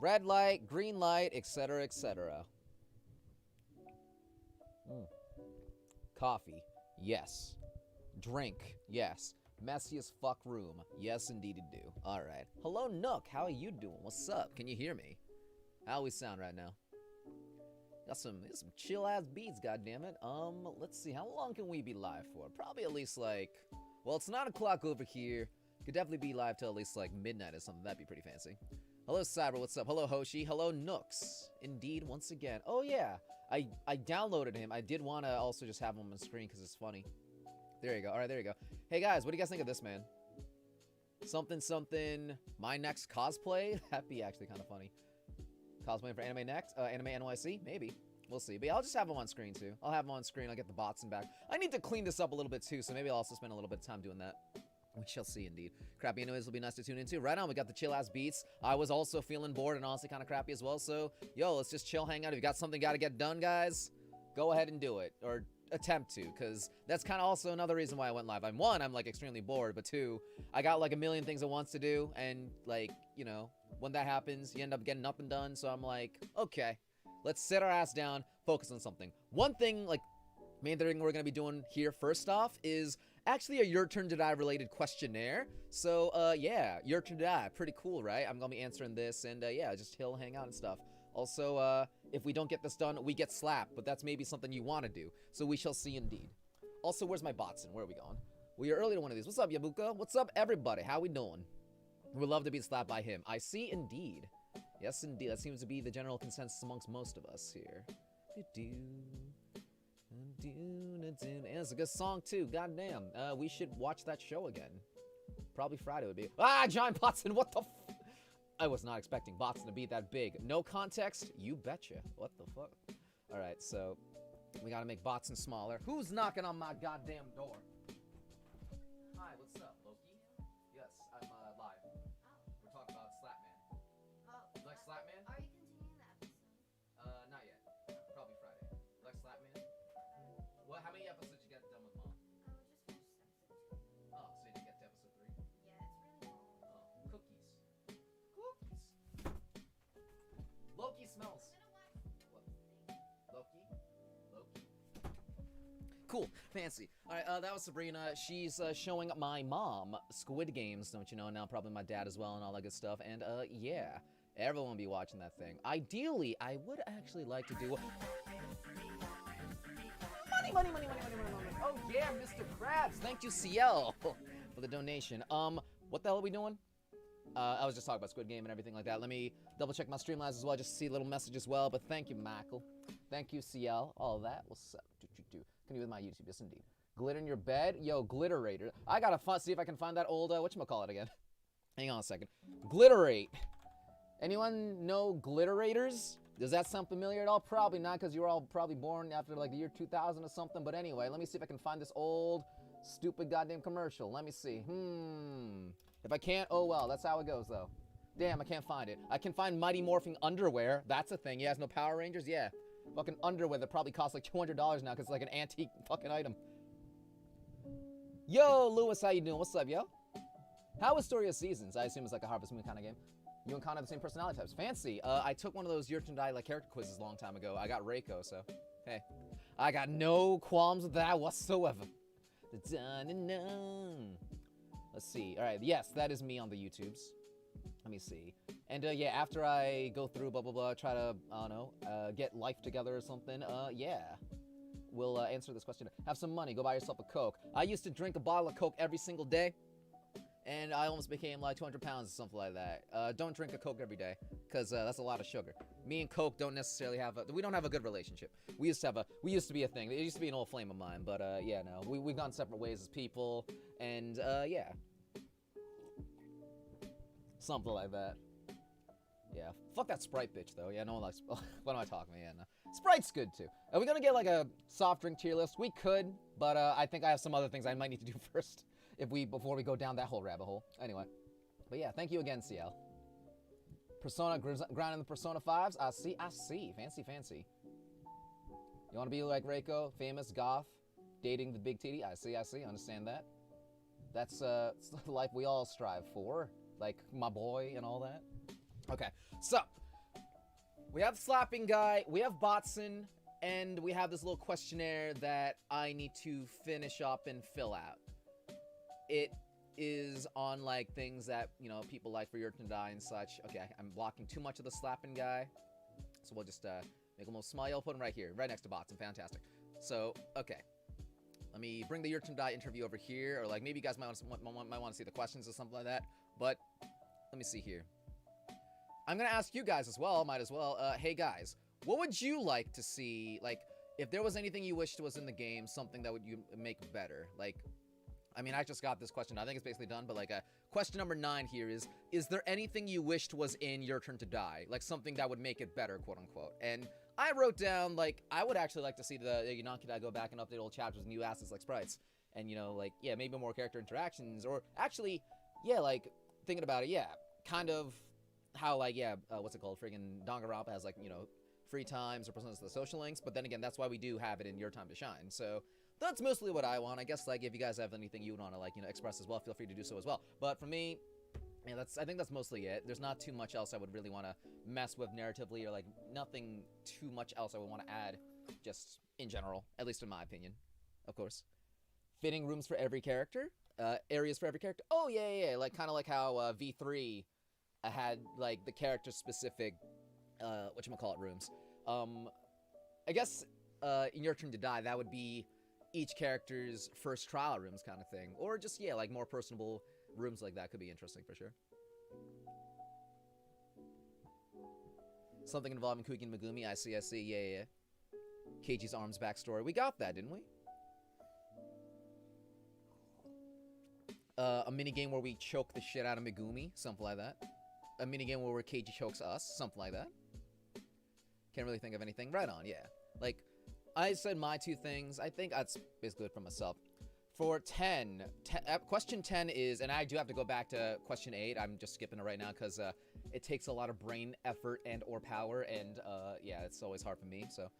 Red light, green light, etc., etc. Coffee, yes. Drink, yes. Messy as fuck room, yes indeed it do. Alright. Hello Nook, how are you doing? What's up? Can you hear me? How we sound right now? Got some chill ass beats, goddammit. Let's see, how long can we be live for? Probably at least like, well, it's 9 o'clock over here. Could definitely be live till at least like midnight or something. That'd be pretty fancy. Hello Cyber, what's up? Hello Hoshi, hello Nooks. Indeed, once again. Oh yeah, I downloaded him. I did want to also just have him on the screen because it's funny. There you go. All right, there you go. Hey guys, what do you guys think of this, man? Something, my next cosplay? That'd be actually kind of funny. Cosplaying for Anime Next? Anime NYC? Maybe. We'll see. But yeah, I'll just have him on screen too. I'll have him on screen. I'll get the bots in back. I need to clean this up a little bit too, so maybe I'll also spend a little bit of time doing that. We shall see, indeed. Crappy anyways will be nice to tune into. Right on, we got the chill-ass beats. I was also feeling bored and honestly kind of crappy as well, so, yo, let's just chill, hang out. If you got something got to get done, guys, go ahead and do it. Or attempt to, because that's kind of also another reason why I went live. I'm like, extremely bored, but two, I got, like, a million things I want to do, and, like, you know, when that happens, you end up getting nothing done, so I'm like, okay, let's sit our ass down, focus on something. One thing, like, main thing we're going to be doing here first off is actually a Your Turn to Die related questionnaire. So, yeah, Your Turn to Die, pretty cool, right? I'm going to be answering this, and, yeah, just chill, hang out and stuff. Also, if we don't get this done, we get slapped, but that's maybe something you want to do, so we shall see indeed. Also, where's my bots and where are we going? We are early to one of these. What's up, Yabuka? What's up, everybody? How we doing? We'd love to be slapped by him. I see indeed. Yes, indeed. That seems to be the general consensus amongst most of us here. And it's a good song, too. Goddamn. We should watch that show again. Probably Friday would be. Ah, Giant Botson, what the f... I was not expecting Botson to be that big. No context? You betcha. What the fuck? Alright, so... we gotta make Botson smaller. Who's knocking on my goddamn door? Hi, what's up, Loki? Yes, I'm, live. We're talking about Slapman. You like Slapman? Are you continuing the episode? Not yet. Probably Friday. You like Slapman? What? How many episodes did you get done with Mom? Just finished episode 2. Oh, so you didn't get to episode 3? Yeah, it's really long. Oh, cookies. Cookies. Loki smells. What? Loki? Loki. Cool. Fancy. Alright, that was Sabrina. She's showing my mom Squid Games, don't you know? Now probably my dad as well and all that good stuff. And, yeah. Everyone will be watching that thing. Ideally, I would actually like to do... Money. Oh, yeah, Mr. Krabs. Thank you, CL, for the donation. What the hell are we doing? I was just talking about Squid Game and everything like that. Let me double check my Streamlabs as well, just to see a little message as well. But thank you, Michael. Thank you, CL. All that. What's up? Can you with my YouTube? Yes, indeed. Glitter in your bed? Yo, Glitterator. I gotta see if I can find that old, whatchamacallit again. Hang on a second. Glitterate. Anyone know Glitterators? Does that sound familiar at all? Probably not, because you were all probably born after, like, the year 2000 or something. But anyway, let me see if I can find this old, stupid goddamn commercial. Let me see. If I can't, oh well. That's how it goes, though. Damn, I can't find it. I can find Mighty Morphing underwear. That's a thing. He has no Power Rangers? Yeah. Fucking underwear that probably costs like $200 now, because it's like an antique fucking item. Yo, Lewis, how you doing? What's up, yo? How is Story of Seasons? I assume it's like a Harvest Moon kind of game. You and Con have the same personality types. Fancy. I took one of those Your Turn to Die like character quizzes a long time ago. I got Reiko, so hey, I got no qualms with that whatsoever. Let's see. All right, yes, that is me on the YouTubes. Let me see. And yeah, after I go through blah blah blah, try to I don't know, get life together or something. Yeah, we'll answer this question. Have some money. Go buy yourself a Coke. I used to drink a bottle of Coke every single day. And I almost became like 200 pounds or something like that. Don't drink a Coke every day, because that's a lot of sugar. Me and Coke don't necessarily have we don't have a good relationship. We used to be a thing. It used to be an old flame of mine, but yeah, no. We've gone separate ways as people, and yeah. Something like that. Yeah. Fuck that Sprite bitch, though. Yeah, no one likes... What am I talking about? Yeah, no. Sprite's good, too. Are we gonna get, like, a soft drink tier list? We could, but I think I have some other things I might need to do first. Before we go down that whole rabbit hole. Anyway. But yeah, thank you again, CL. Persona, grinding the Persona 5s? I see. Fancy. You wanna be like Reiko, famous, goth, dating the big titty? I see, understand that. That's the life we all strive for. Like, my boy and all that. Okay, so, We have Slapping Guy, we have Botson, and we have this little questionnaire that I need to finish up and fill out. It is on like things that, you know, people like for YttD and such. Okay, I'm blocking too much of the Slapping Guy, so we'll just make a little smile. Put him right here, right next to Botson. Fantastic. So, okay. Let me bring the YttD interview over here, or like maybe you guys might want to see the questions or something like that. But let me see here. I'm gonna ask you guys as well. Might as well. Hey guys, what would you like to see? Like, if there was anything you wished was in the game, something that would you make better? Like, I mean, I just got this question. I think it's basically done. But like, question number 9 here is there anything you wished was in Your Turn to Die? Like something that would make it better, quote unquote. And I wrote down, like, I would actually like to see the Yonki go back and update old chapters with new assets like sprites. And, you know, like, yeah, maybe more character interactions. Or actually, yeah, like, thinking about it, yeah, kind of how, like, yeah, what's it called? Friggin' Danganronpa has, like, you know, free times or presents the social links. But then again, that's why we do have it in Your Time to Shine. So that's mostly what I want. I guess, like, if you guys have anything you would want to, like, you know, express as well, feel free to do so as well. But for me, yeah, I think that's mostly it. There's not too much else I would really want to mess with narratively, or like nothing too much else I would want to add, just in general, at least in my opinion, of course. Fitting rooms for every character, areas for every character. Oh yeah, like kind of like how V3 had like the character specific, whatchamacallit rooms. I guess in Your Turn to Die, that would be each character's first trial rooms kind of thing, or just yeah, like more personable rooms like that could be interesting for sure. Something involving Kuki and Megumi. I see. Yeah. Keiji's arms backstory. We got that, didn't we? A minigame where we choke the shit out of Megumi. Something like that. A minigame where Keiji chokes us. Something like that. Can't really think of anything. Right on, yeah. Like, I said my 2 things. I think that's basically it for myself. For 10, question 10 is, and I do have to go back to question 8. I'm just skipping it right now because it takes a lot of brain effort and or power, and yeah, it's always hard for me. So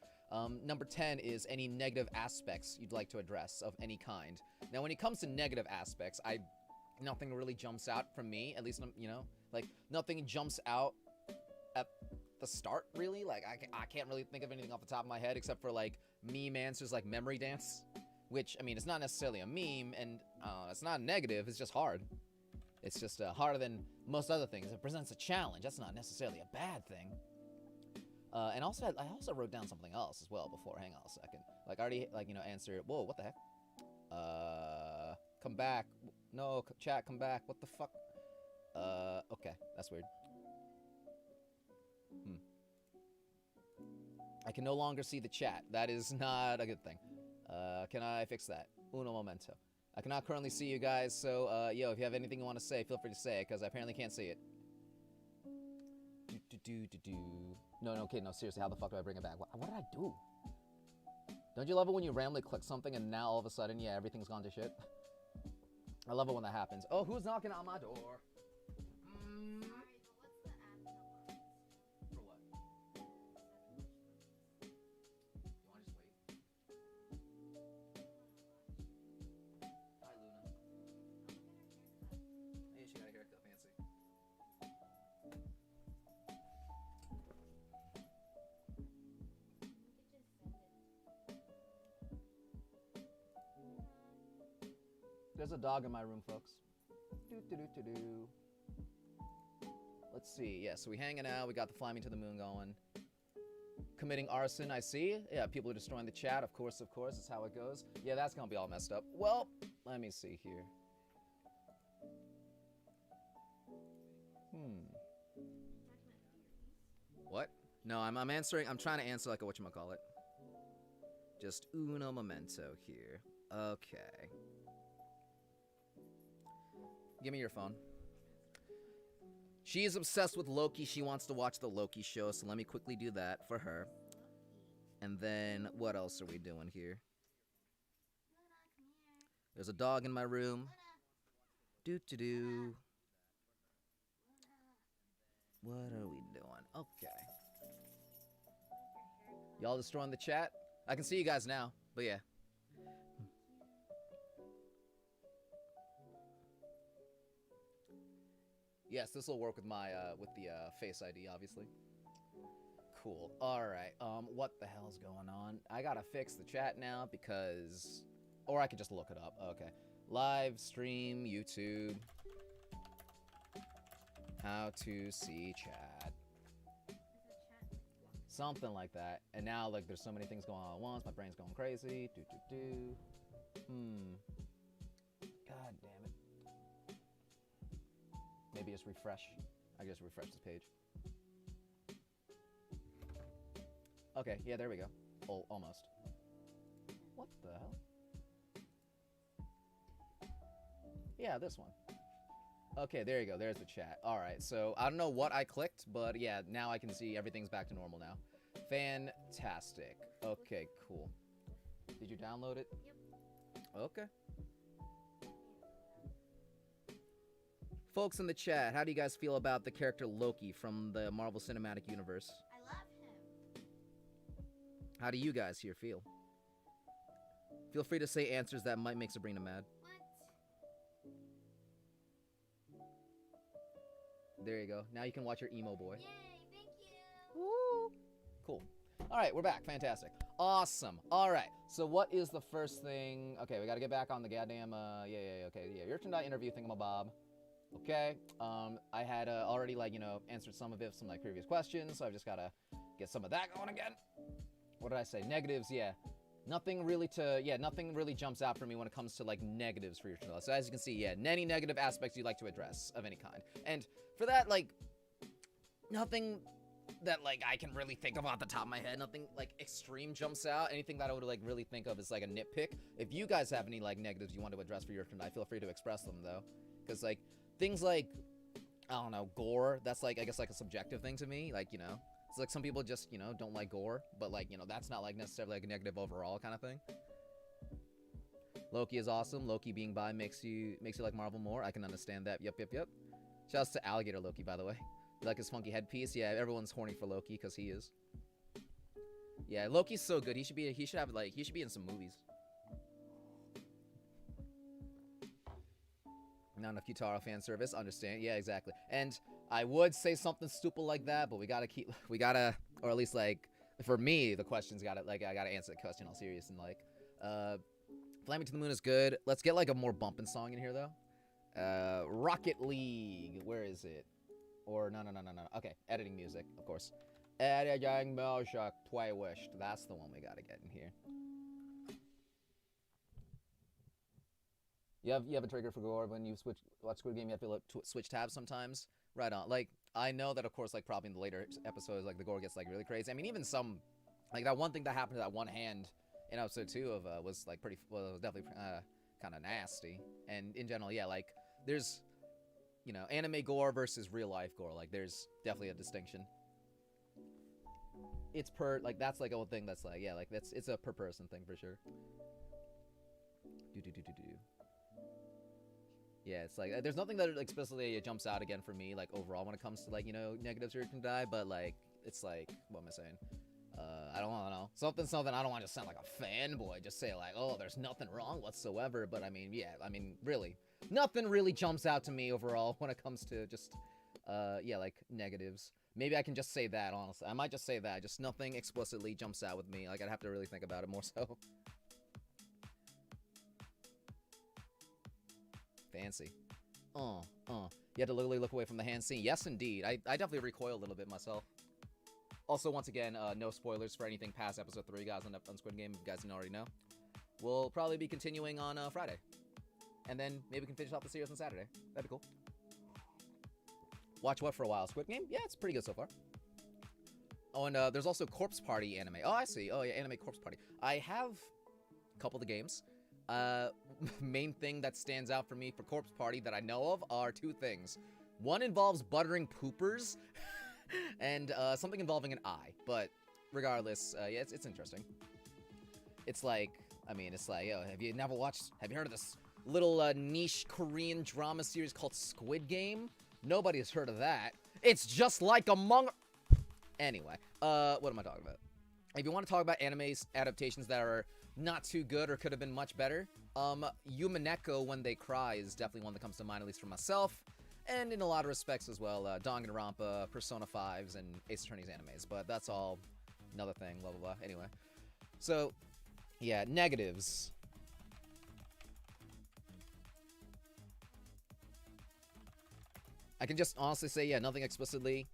number 10 is any negative aspects you'd like to address of any kind. Now, when it comes to negative aspects, nothing really jumps out from me, at least, you know, like nothing jumps out at the start, really. Like, I can't really think of anything off the top of my head except for like meme answers like Memory Dance. Which, I mean, it's not necessarily a meme, and it's not negative, it's just hard. It's just harder than most other things. It presents a challenge. That's not necessarily a bad thing. And also, I also wrote down something else as well before. Hang on a second. Like, I already, like, you know, answered. Whoa, what the heck? Come back. No, chat, come back. What the fuck? Okay, that's weird. I can no longer see the chat. That is not a good thing. Can I fix that? Uno momento. I cannot currently see you guys, so, yo, if you have anything you want to say, feel free to say it, because I apparently can't see it. No, okay, no, seriously, how the fuck do I bring it back? What did I do? Don't you love it when you randomly click something and now all of a sudden, yeah, everything's gone to shit? I love it when that happens. Oh, who's knocking on my door? Sorry, but what's the admin allowance? For what? You want to just wait? Hi, Luna. Hey, she got a haircut, fancy. There's a dog in my room, folks. Let's see. Yeah, so we hanging out. We got the Fly Me to the Moon going. Committing arson, I see. Yeah, people are destroying the chat. Of course, that's how it goes. Yeah, that's gonna be all messed up. Well, let me see here. What? No, I'm answering. I'm trying to answer like a whatchamacallit. Just uno momento here. Okay. Give me your phone. She is obsessed with Loki. She wants to watch the Loki show, so let me quickly do that for her. And then, what else are we doing here? There's a dog in my room. Doo-doo-doo. What are we doing? Okay. Y'all destroying the chat? I can see you guys now, but yeah. Yes, this will work with my with the Face ID, obviously. cool. All right. What the hell's going on? I gotta fix the chat now because, or I could just look it up. Okay. Live stream YouTube. How to see chat. Something like that. And now, like, there's so many things going on at once. My brain's going crazy. God damn it. Maybe just refresh. I just refresh this page. Okay, yeah, there we go. Oh, almost. What the hell? Yeah, this one. Okay, there you go. There's the chat. All right, so I don't know what I clicked, but yeah, now I can see everything's back to normal now. Fantastic. Okay, cool. Did you download it? Yep. Okay. Folks in the chat, how do you guys feel about the character Loki from the Marvel Cinematic Universe? I love him. How do you guys here feel? Feel free to say answers that might make Sabrina mad. What? There you go. Now you can watch your emo boy. Yay, thank you. Woo! Cool. All right, we're back. Fantastic. Awesome. All right. So what is the first thing? Okay, we got to get back on the goddamn, okay, yeah. Your turn to interview thingamabob. Okay. I had already, like, you know, answered some of it, some, like, previous questions, so I've just got to get some of that going again. What did I say? Negatives, yeah. Nothing really jumps out for me when it comes to, like, negatives for your channel. So as you can see, yeah, any negative aspects you'd like to address of any kind. And for that, like, nothing that, like, I can really think of off the top of my head. Nothing, like, extreme jumps out. Anything that I would, like, really think of is, like, a nitpick. If you guys have any, like, negatives you want to address for your channel, feel free to express them, though. Because, like, things like, I don't know, gore, that's, like, I guess, like, a subjective thing to me. Like, you know, it's like some people just, you know, don't like gore, but, like, you know, that's not, like, necessarily, like, a negative overall kind of thing. Loki is awesome. Loki being bi makes you like Marvel more. I can understand that. Yep. Shouts to Alligator Loki, by the way. You like his funky headpiece? Yeah, everyone's horny for Loki because he is. Yeah, Loki's so good. He should be in some movies. Not enough Kitaro fan service. Understand? Yeah, exactly. And I would say something stupid like that, but we gotta, or at least, like, for me, the question's gotta, like, I gotta answer the question all serious and, like, Flaming to the Moon is good. Let's get, like, a more bumping song in here, though. Rocket League. Where is it? Or, no. Okay, editing music, of course. Editing music, playlist. That's the one we gotta get in here. You have a trigger for gore when you watch Squid Game. You have to switch tabs sometimes. Right on. Like, I know that, of course, like, probably in the later episodes, like, the gore gets, like, really crazy. I mean, even some, like, that one thing that happened to that one hand in episode 2 of was, like, it was definitely kind of nasty. And in general, yeah, like, there's, you know, anime gore versus real life gore. Like, there's definitely a distinction. It's like, that's, like, a whole thing that's, like, yeah, like, it's a per person thing for sure. Yeah, it's like, there's nothing that explicitly jumps out again for me, like, overall when it comes to, like, you know, negatives or can die, but, like, it's like, what am I saying? I don't know. Something, I don't want to sound like a fanboy, just say, like, oh, there's nothing wrong whatsoever, but, I mean, yeah, I mean, really, nothing really jumps out to me overall when it comes to just, yeah, like, negatives. Maybe I can just say that, honestly. I might just say that, just nothing explicitly jumps out with me, like, I'd have to really think about it more so. Fancy. You had to literally look away from the hand scene. Yes, indeed. I definitely recoil a little bit myself. Also, once again, no spoilers for anything past episode 3, guys, on Squid Game, if you guys didn't already know. We'll probably be continuing on Friday. And then maybe we can finish off the series on Saturday. That'd be cool. Watch what for a while? Squid Game? Yeah, it's pretty good so far. Oh, and there's also Corpse Party anime. Oh, I see. Oh, yeah, anime Corpse Party. I have a couple of the games. Main thing that stands out for me for Corpse Party that I know of are 2 things. One involves buttering poopers, and something involving an eye. But regardless, yeah, it's interesting. It's like, I mean, it's like, yo, have you heard of this little niche Korean drama series called Squid Game? Nobody's heard of that. It's just like Anyway, what am I talking about? If you want to talk about anime's adaptations that are not too good or could have been much better, Yumineko When They Cry is definitely one that comes to mind, at least for myself. and in a lot of respects as well, Danganronpa, Persona 5s, and Ace Attorney's animes, but that's all another thing, blah, blah, blah. Anyway. So, yeah, negatives. I can just honestly say, yeah, nothing explicitly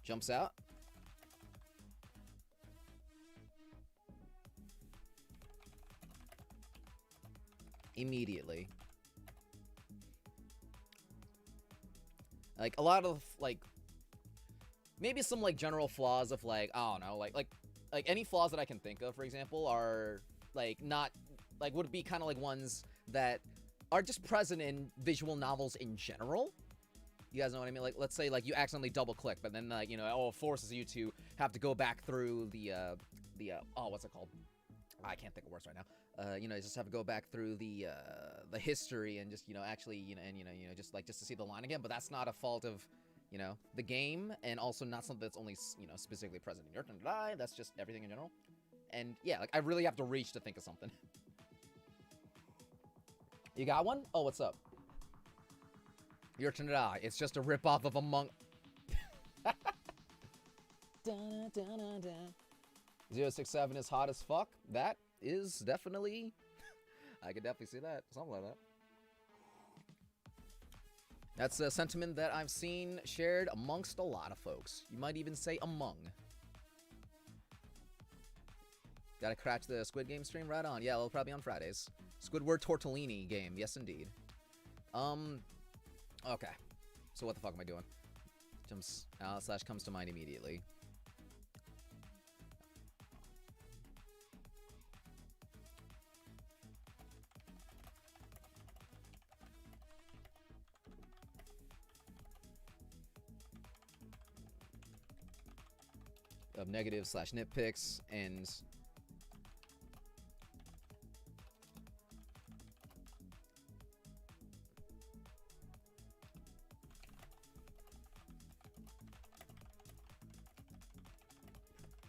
jumps out. Immediately. Like, a lot of, like, maybe some, like, general flaws of, like, I don't know, like any flaws that I can think of, for example, are, like, not, like, would be kind of like ones that are just present in visual novels in general. You guys know what I mean? Like, let's say, like, you accidentally double-click, but then, like, you know, oh, it forces you to have to go back through the oh, what's it called? I can't think of words right now. You know, you just have to go back through the history and just, you know, actually, you know, and, you know, just to see the line again, but that's not a fault of, you know, the game, and also not something that's only, you know, specifically present in Your Turn to Die. That's just everything in general. And, yeah, like, I really have to reach to think of something. You got one? Oh, what's up? Your Turn to Die. It's just a ripoff of Among... 067 is hot as fuck. That is definitely... I could definitely see that. Something like that. That's a sentiment that I've seen shared amongst a lot of folks. You might even say among. Gotta catch the Squid Game stream right on. Yeah, well, probably on Fridays. Squidward Tortellini game. Yes, indeed. Okay. So what the fuck am I doing? Comes to mind immediately. Of negatives / nitpicks and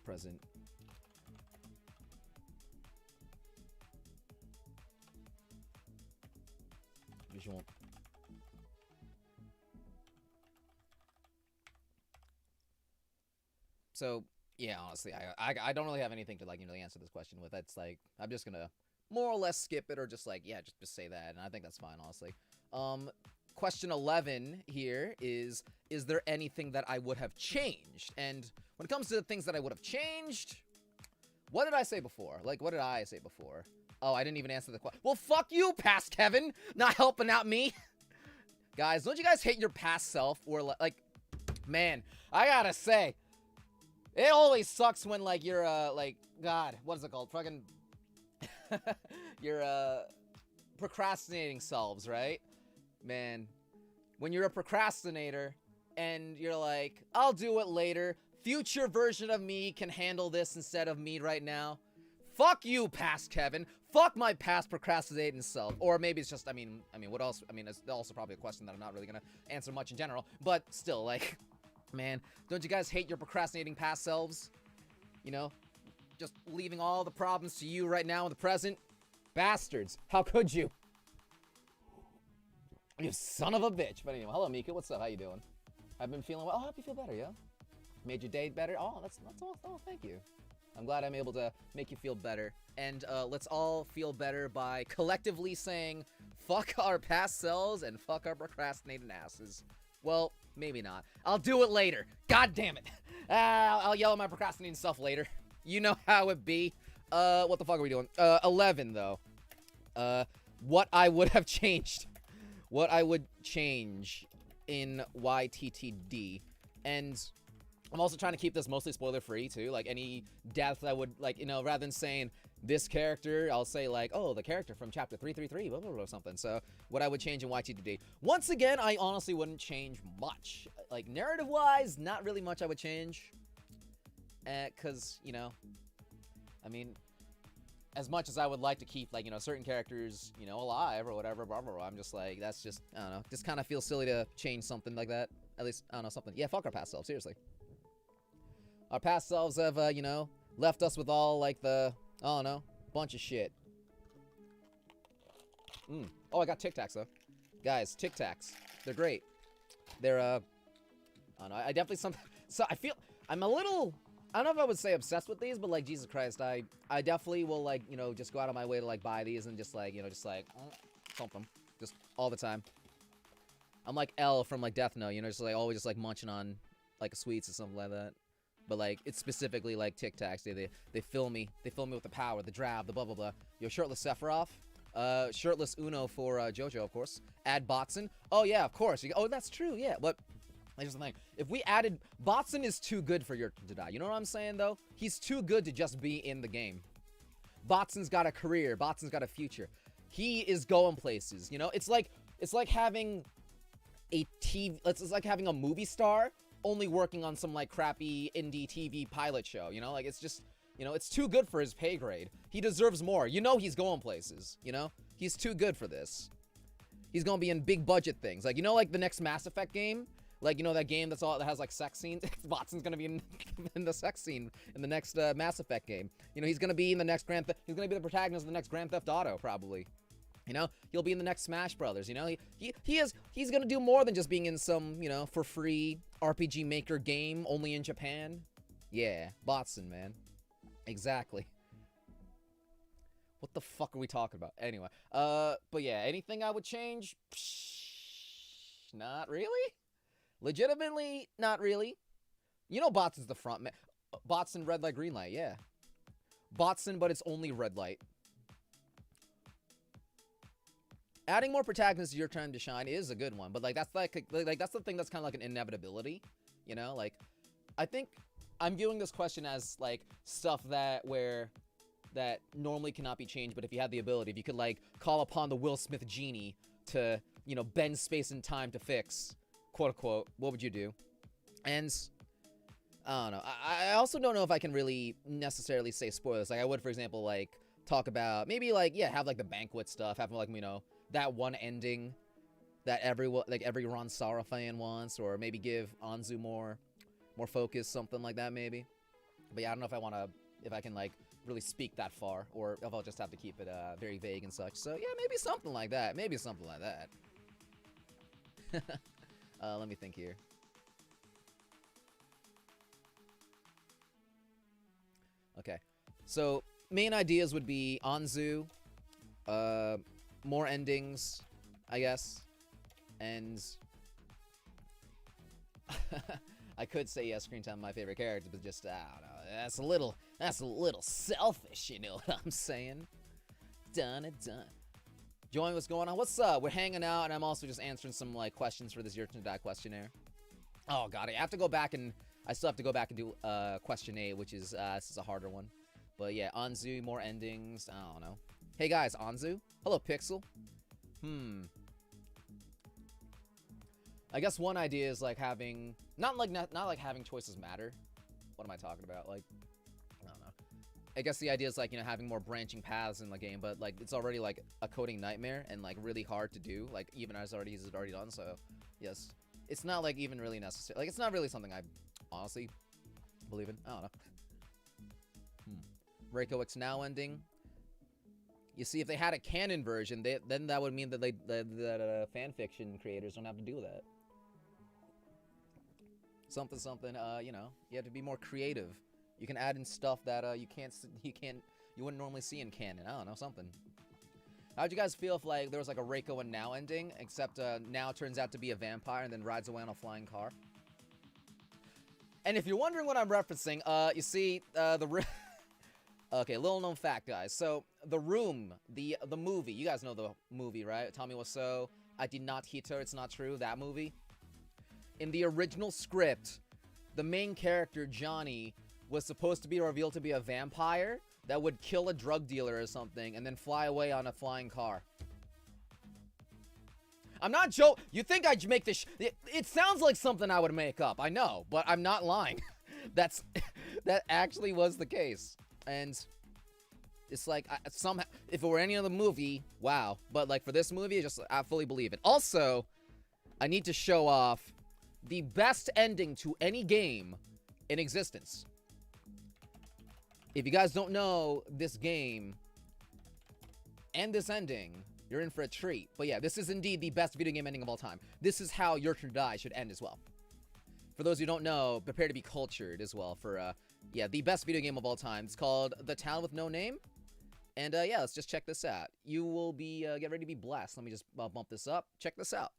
present visual. So yeah, honestly, I don't really have anything to, like, you know, answer this question with. That's like, I'm just gonna more or less skip it, or just like, yeah, just say that, and I think that's fine, honestly. Question 11 here is there anything that I would have changed? And when it comes to the things that I would have changed, what did I say before? Like, what did I say before? Oh, I didn't even answer the question. Well, fuck you, past Kevin, not helping out me. Guys, don't you guys hate your past self? Or, like, man, I gotta say, it always sucks when, like, you're, like, God, what is it called? Fucking, your, procrastinating selves, right? Man, when you're a procrastinator and you're like, I'll do it later, future version of me can handle this instead of me right now. Fuck you, past Kevin. Fuck my past procrastinating self. Or maybe it's just, I mean, what else? I mean, it's also probably a question that I'm not really gonna answer much in general, but still, like, man, don't you guys hate your procrastinating past selves? You know, just leaving all the problems to you right now in the present? Bastards, how could you? You son of a bitch. But anyway, hello, Mika. What's up? How you doing? I've been feeling well. Oh, I hope you feel better, yo. Made your day better? Oh, that's all. Oh, thank you. I'm glad I'm able to make you feel better. And let's all feel better by collectively saying, fuck our past selves and fuck our procrastinating asses. Well, maybe not. I'll do it later. God damn it. I'll yell at my procrastinating self later. You know how it be. What the fuck are we doing? 11, though. What I would have changed. What I would change in YttD. And I'm also trying to keep this mostly spoiler-free, too. Like, any death I would, like, you know, rather than saying this character, I'll say, like, oh, the character from chapter 333, blah, blah, blah, something. So, what I would change in YttD. Once again, I honestly wouldn't change much. Like, narrative-wise, not really much I would change. Because, you know, I mean, as much as I would like to keep, like, you know, certain characters, you know, alive or whatever, blah, blah, blah, I'm just like, that's just, I don't know, just kind of feels silly to change something like that. At least, I don't know, something. Yeah, fuck our past selves, seriously. Our past selves have, you know, left us with all, like, the, I don't know, bunch of shit. Oh, I got Tic Tacs, though. Guys, Tic Tacs. They're great. They're I don't know. I definitely so I feel I'm a little. I don't know if I would say obsessed with these, but like Jesus Christ, I definitely will like just go out of my way to like buy these and just like thump them just all the time. I'm like L from like Death Note, just like always just like munching on like sweets or something like that. But like it's specifically like Tic Tacs. They fill me. They fill me with the power, the drab, the blah blah blah. Yo, shirtless Sephiroth, shirtless Uno for JoJo, of course. Add Botson. Oh yeah, of course. Oh, that's true. Yeah, but here's the thing. If we added Botson is too good for your to die. You know what I'm saying though? He's too good to just be in the game. Botson's got a career. Botson's got a future. He is going places. It's like having a TV. It's like having a movie star only working on some like crappy indie TV pilot show, like it's just, it's too good for his pay grade. He deserves more. He's going places, he's too good for this. He's gonna be in big budget things, like like the next Mass Effect game, like that game that has like sex scenes. Watson's gonna be in the sex scene in the next Mass Effect game. He's gonna be in the next he's gonna be the protagonist of the next Grand Theft Auto probably. He'll be in the next Smash Brothers. He's gonna do more than just being in some, for free RPG Maker game only in Japan. Yeah, Botson, man. Exactly. What the fuck are we talking about? Anyway, but yeah, anything I would change? Not really. Legitimately, not really. Botson's the front man. Botson, red light, green light. Yeah. Botson, but it's only red light. Adding more protagonists to your time to shine is a good one, but like that's that's the thing that's kind of like an inevitability, Like, I think I'm viewing this question as like stuff that normally cannot be changed, but if you had the ability, if you could like call upon the Will Smith genie to bend space and time to fix, quote unquote, what would you do? And I don't know. I also don't know if I can really necessarily say spoilers. Like I would, for example, like talk about maybe like have like the banquet stuff, have like that one ending that every Ron Sara fan wants, or maybe give Anzu more focus, something like that maybe. But yeah, I don't know if I can like really speak that far, or if I'll just have to keep it very vague and such. So yeah, maybe something like that. Let me think here. Okay, so main ideas would be Anzu, more endings, I guess, and I could say screen time my favorite character, but just I don't know. That's a little selfish, you know what I'm saying? Done. Join, what's going on? What's up? We're hanging out, and I'm also just answering some like questions for this Your Turn to Die questionnaire. Oh god, I still have to go back and do question 8, which is this is a harder one. But yeah, Anzu, more endings. I don't know. Hey guys, Anzu. Hello, Pixel. I guess one idea is like having not like having choices matter. What am I talking about? Like, I don't know. I guess the idea is like having more branching paths in the game, but like it's already like a coding nightmare and like really hard to do. Like even as already done. So yes, it's not like even really necessary. Like it's not really something I honestly believe in. I don't know. Reiko X Now ending. You see, if they had a canon version, then that would mean that that fanfiction creators don't have to do that. Something. You have to be more creative. You can add in stuff that you wouldn't normally see in canon. I don't know, something. How'd you guys feel if like there was like a Reiko and Now ending, except Now turns out to be a vampire and then rides away on a flying car? And if you're wondering what I'm referencing, you see okay, little known fact, guys. So, The Room, the movie. You guys know the movie, right? Tommy Wiseau, I did not hit her, it's not true, that movie. In the original script, the main character, Johnny, was supposed to be revealed to be a vampire that would kill a drug dealer or something and then fly away on a flying car. I'm not joking. You think I'd make this? It sounds like something I would make up. I know, but I'm not lying. That actually was the case. And it's like somehow, if it were any other movie, wow. But like for this movie, I fully believe it. Also, I need to show off the best ending to any game in existence. If you guys don't know this game and this ending, you're in for a treat. But yeah, this is indeed the best video game ending of all time. This is how YttD Die should end as well. For those who don't know, prepare to be cultured as well for, yeah, the best video game of all time. It's called The Town with No Name. And, yeah, let's just check this out. You will be, get ready to be blessed. Let me just bump this up. Check this out.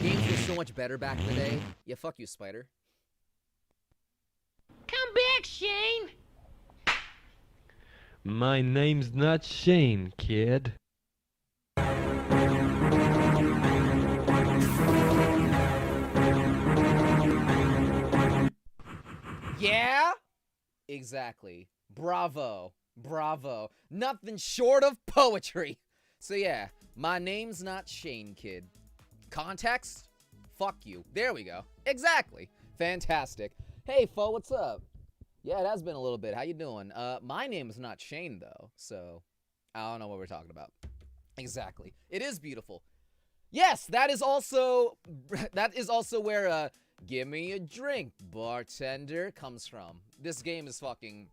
Games were so much better back in the day. Yeah, fuck you, Spider. Come back, Shane! My name's not Shane, kid. Yeah? Exactly. Bravo. Bravo. Nothing short of poetry. So yeah, my name's not Shane, kid. Context? Fuck you. There we go. Exactly. Fantastic. Hey, Fo, what's up? Yeah, it has been a little bit. How you doing? My name is not Shane, though, so I don't know what we're talking about. Exactly. It is beautiful. Yes, that is also where, give me a drink, bartender, comes from. This game is fucking,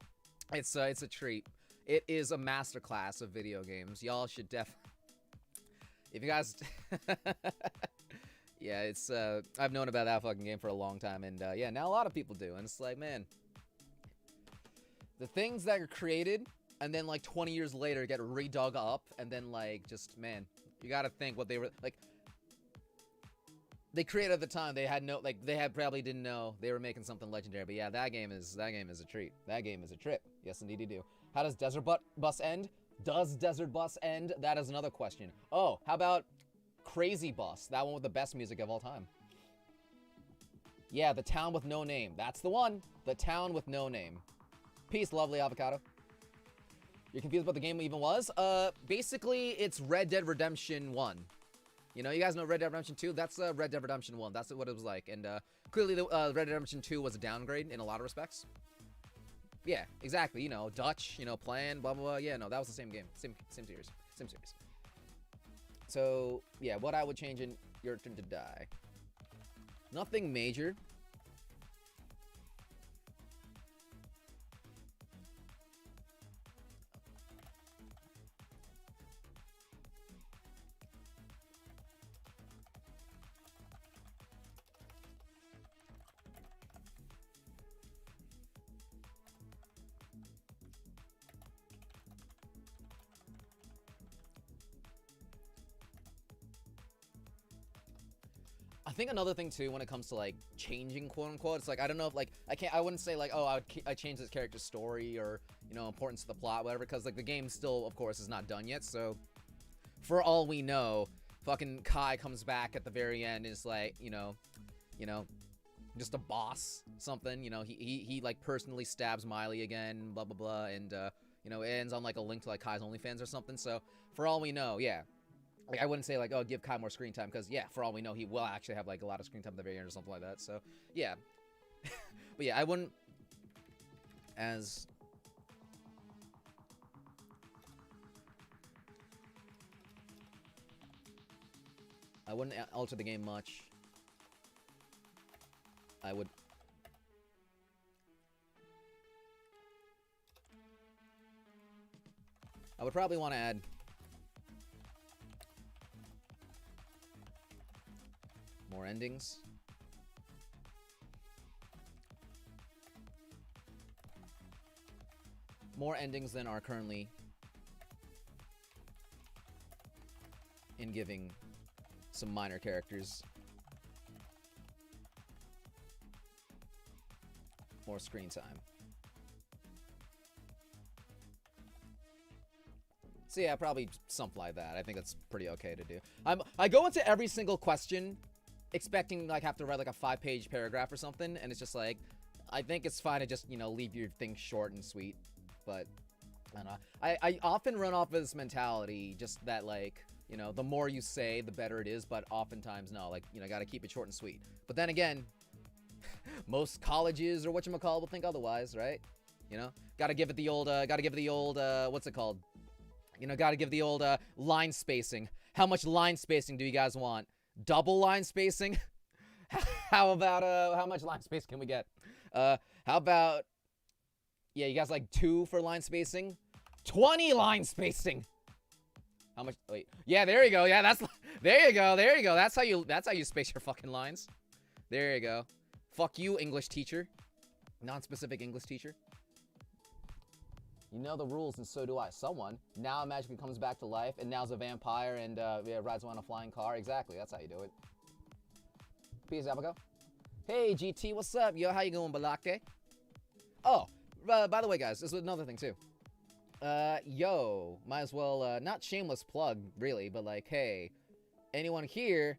it's a treat. It is a masterclass of video games. Y'all should if you guys, yeah, it's, I've known about that fucking game for a long time, and, yeah, now a lot of people do, and it's like, man, the things that are created, and then, like, 20 years later get redug up, and then, like, just, man, you gotta think what they were, like, they created at the time, they had no, like, probably didn't know they were making something legendary, but yeah, that game is a treat. That game is a trip. Yes, indeed you do. How does Desert Bus end? Does Desert Bus end? That is another question. Oh, how about Crazy Bus? That one with the best music of all time. Yeah, The Town with No Name. That's the one. The Town with No Name. Peace, lovely avocado. You're confused what the game even was? Basically, it's Red Dead Redemption 1. You know, you guys know Red Dead Redemption 2? That's Red Dead Redemption 1. That's what it was like. And clearly, the Red Dead Redemption 2 was a downgrade in a lot of respects. Yeah, exactly. You know, Dutch, you know, plan, blah, blah, blah. Yeah, no, that was the same game. Same series. Same series. So, yeah, what I would change in YttD Die. Nothing major. I think another thing too, when it comes to like changing quote unquote, it's like I don't know if like I wouldn't say like, oh, I change this character's story or, you know, importance to the plot, whatever, because like the game still, of course, is not done yet. So for all we know, fucking Kai comes back at the very end, is like, you know, just a boss, something, you know, he like personally stabs Miley again, blah blah blah, and you know, it ends on like a link to like Kai's OnlyFans or something. So for all we know, yeah. Like, I wouldn't say, like, oh, give Kai more screen time, because, yeah, for all we know, he will actually have, like, a lot of screen time at the very end or something like that, so, yeah. But, yeah, I wouldn't, I wouldn't alter the game much. I would probably want to add more endings. More endings than are currently in giving some minor characters more screen time. So yeah, probably something like that. I think that's pretty okay to do. I go into every single question expecting like have to write like a 5-page paragraph or something, and it's just like, I think it's fine to just, you know, leave your thing short and sweet. But I don't know. I often run off of this mentality, just that like, you know, the more you say, the better it is, but oftentimes no, like, you know, gotta keep it short and sweet. But then again, most colleges or whatchamacallit will think otherwise, right? You know, gotta give it the old, what's it called? You know, gotta give the old line spacing. How much line spacing do you guys want? Double line spacing? How about, how much line space can we get? How about, yeah, you guys like 2 for line spacing? 20 line spacing! How much, wait, yeah, there you go, yeah, that's, there you go, that's how you space your fucking lines. There you go. Fuck you, English teacher. Non-specific English teacher. You know the rules, and so do I. Someone now magically comes back to life, and now's a vampire, and yeah, rides around a flying car. Exactly, that's how you do it. Peace, Abigail. Hey, GT, what's up? Yo, how you going, Balake? Oh, by the way, guys, this is another thing, too. Yo, might as well, not shameless plug, really, but like, hey, anyone here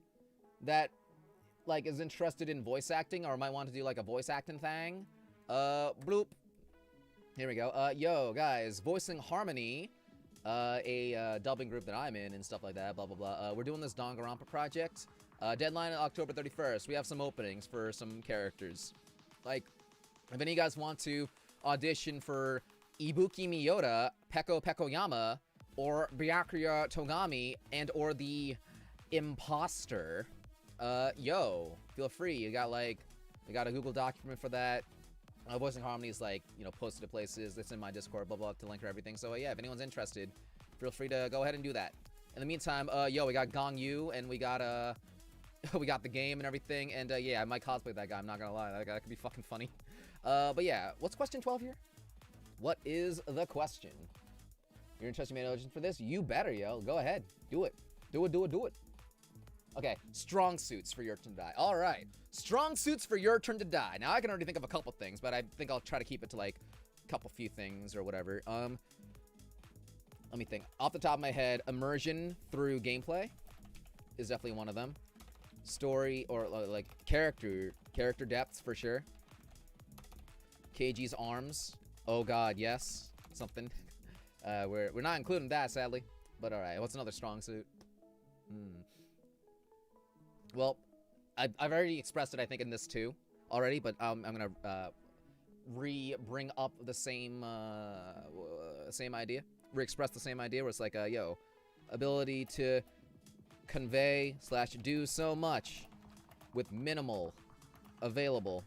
that, like, is interested in voice acting or might want to do, like, a voice acting thing? Bloop. Here we go. Yo, guys, Voicing Harmony, a dubbing group that I'm in and stuff like that, blah, blah, blah. We're doing this Danganronpa project. Deadline October 31st. We have some openings for some characters. Like, if any of you guys want to audition for Ibuki Miyota, Peko Pekoyama, or Byakuya Togami, and or the Imposter, yo, feel free. You got, like, we got a Google document for that. Voicing Harmony is, like, you know, posted to places. It's in my Discord, blah, blah, to link for everything. So, yeah, if anyone's interested, feel free to go ahead and do that. In the meantime, yo, we got Gong Yu, and we got, we got the game and everything. And, yeah, I might cosplay that guy. I'm not gonna lie. That could be fucking funny. But, yeah, what's question 12 here? What is the question? You're interested in making an audition for this? You better, yo. Go ahead. Do it. Do it, do it, do it. Okay, strong suits for your turn to die. All right, strong suits for your turn to die. Now, I can already think of a couple things, but I think I'll try to keep it to, like, a couple few things or whatever. Let me think. Off the top of my head, immersion through gameplay is definitely one of them. Story or, like, character depths for sure. KG's arms. Oh, God, yes. Something. We're not including that, sadly. But, all right, what's another strong suit? Well, I've already expressed it, I think, in this too, already, but I'm gonna bring up the same idea. Re-express the same idea where it's like, yo, ability to convey / do so much with minimal available.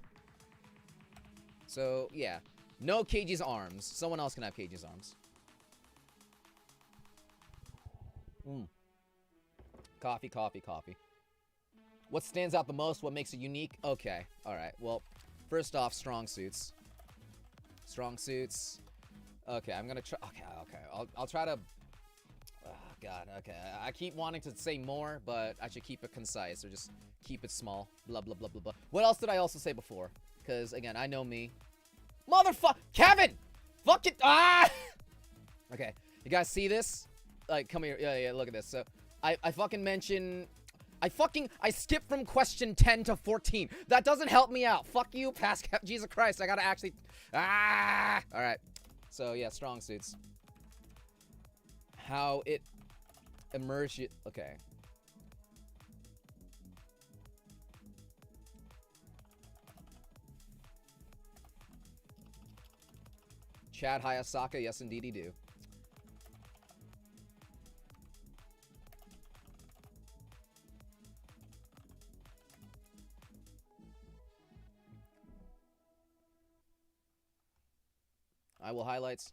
So, yeah. No KG's arms. Someone else can have KG's arms. Coffee, coffee, coffee. What stands out the most? What makes it unique? Okay. Alright. Well, first off, strong suits. Strong suits. Okay, I'm gonna try. Okay. I'll try to. Oh, God. Okay. I keep wanting to say more, but I should keep it concise or just keep it small. Blah, blah, blah, blah, blah. What else did I also say before? Because, again, I know me. Motherfucker! Kevin! Fuck it! Ah! Okay. You guys see this? Like, come here. Yeah, look at this. So, I fucking mention. I skipped from question 10 to 14. That doesn't help me out. Fuck you, Pascal. Jesus Christ, I gotta actually... Ah! Alright. So, yeah, strong suits. How it emerged... Okay. Chad Hayasaka, yes indeed he do. I will highlights.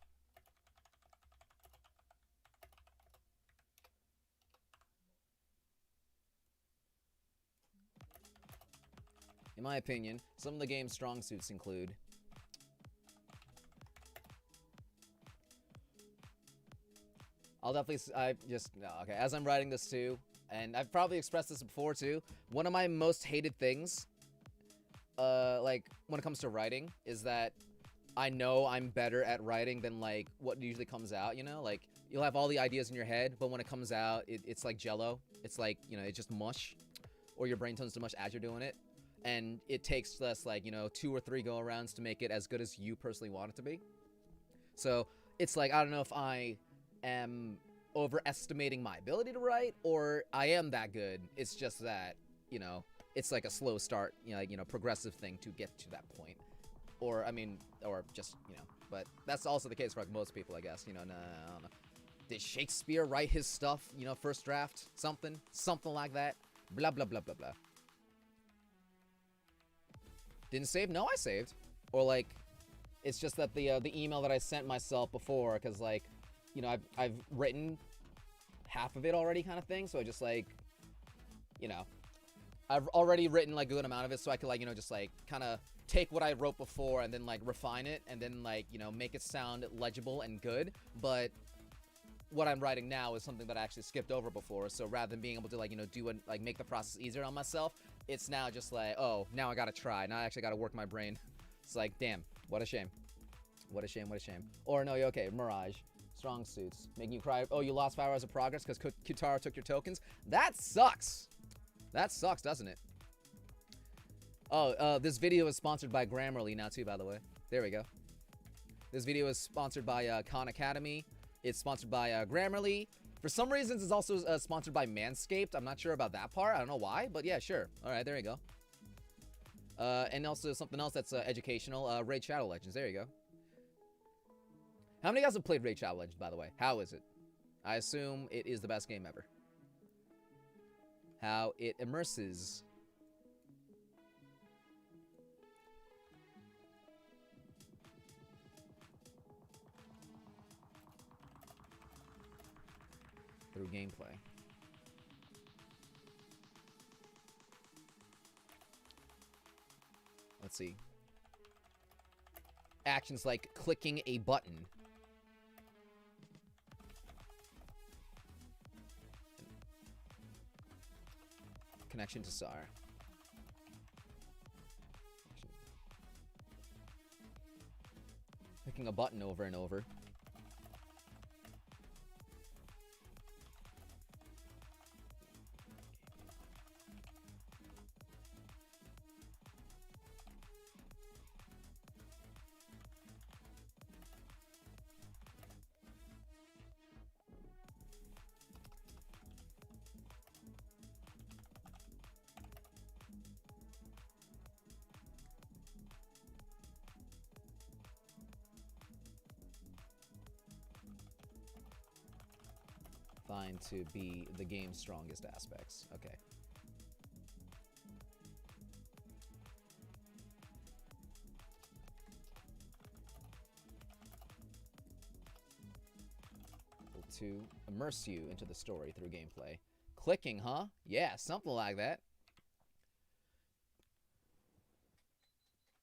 In my opinion, some of the game's strong suits include okay, as I'm writing this too, and I've probably expressed this before too, one of my most hated things, like, when it comes to writing, is that I know I'm better at writing than, like, what usually comes out, you know? Like, you'll have all the ideas in your head, but when it comes out, it's like jello. It's like, you know, it's just mush. Or your brain turns to mush as you're doing it. And it takes less, like, you know, 2 or 3 go-arounds to make it as good as you personally want it to be. So, it's like, I don't know if I am overestimating my ability to write, or I am that good. It's just that, you know, it's like a slow start, you know, progressive thing to get to that point. Or, I mean, or just, you know, but that's also the case for, like, most people, I guess, you know, no, I don't know. Did Shakespeare write his stuff, you know, first draft? Something like that. Blah, blah, blah, blah, blah. Didn't save? No, I saved. or like it's just that the email that I sent myself before, because like, you know, I've written half of it already, kind of thing. So I just like, you know, I've already written like a good amount of it, so I could like, you know, just like kind of take what I wrote before and then like refine it and then like, you know, make it sound legible and good. But what I'm writing now is something that I actually skipped over before. So rather than being able to like, you know, do it, like make the process easier on myself, it's now just like, oh, now I gotta try. Now I actually gotta work my brain. It's like, damn, what a shame. What a shame, what a shame. Or no, okay, Mirage. Strong suits. Making you cry. Oh, you lost 5 hours of progress because Kutaro took your tokens? That sucks. That sucks, doesn't it? Oh, this video is sponsored by Grammarly now too, by the way. There we go. This video is sponsored by Khan Academy. It's sponsored by Grammarly. For some reasons, it's also sponsored by Manscaped. I'm not sure about that part. I don't know why, but yeah, sure. All right, there you go. And also something else that's educational. Raid Shadow Legends. There you go. How many of you guys have played Raid Shadow Legends, by the way? How is it? I assume it is the best game ever. How it immerses. Through gameplay. Let's see. Actions like clicking a button. Connection to SAR. Clicking a button over and over. Find to be the game's strongest aspects. Okay. To immerse you into the story through gameplay. Clicking, huh? Yeah, something like that.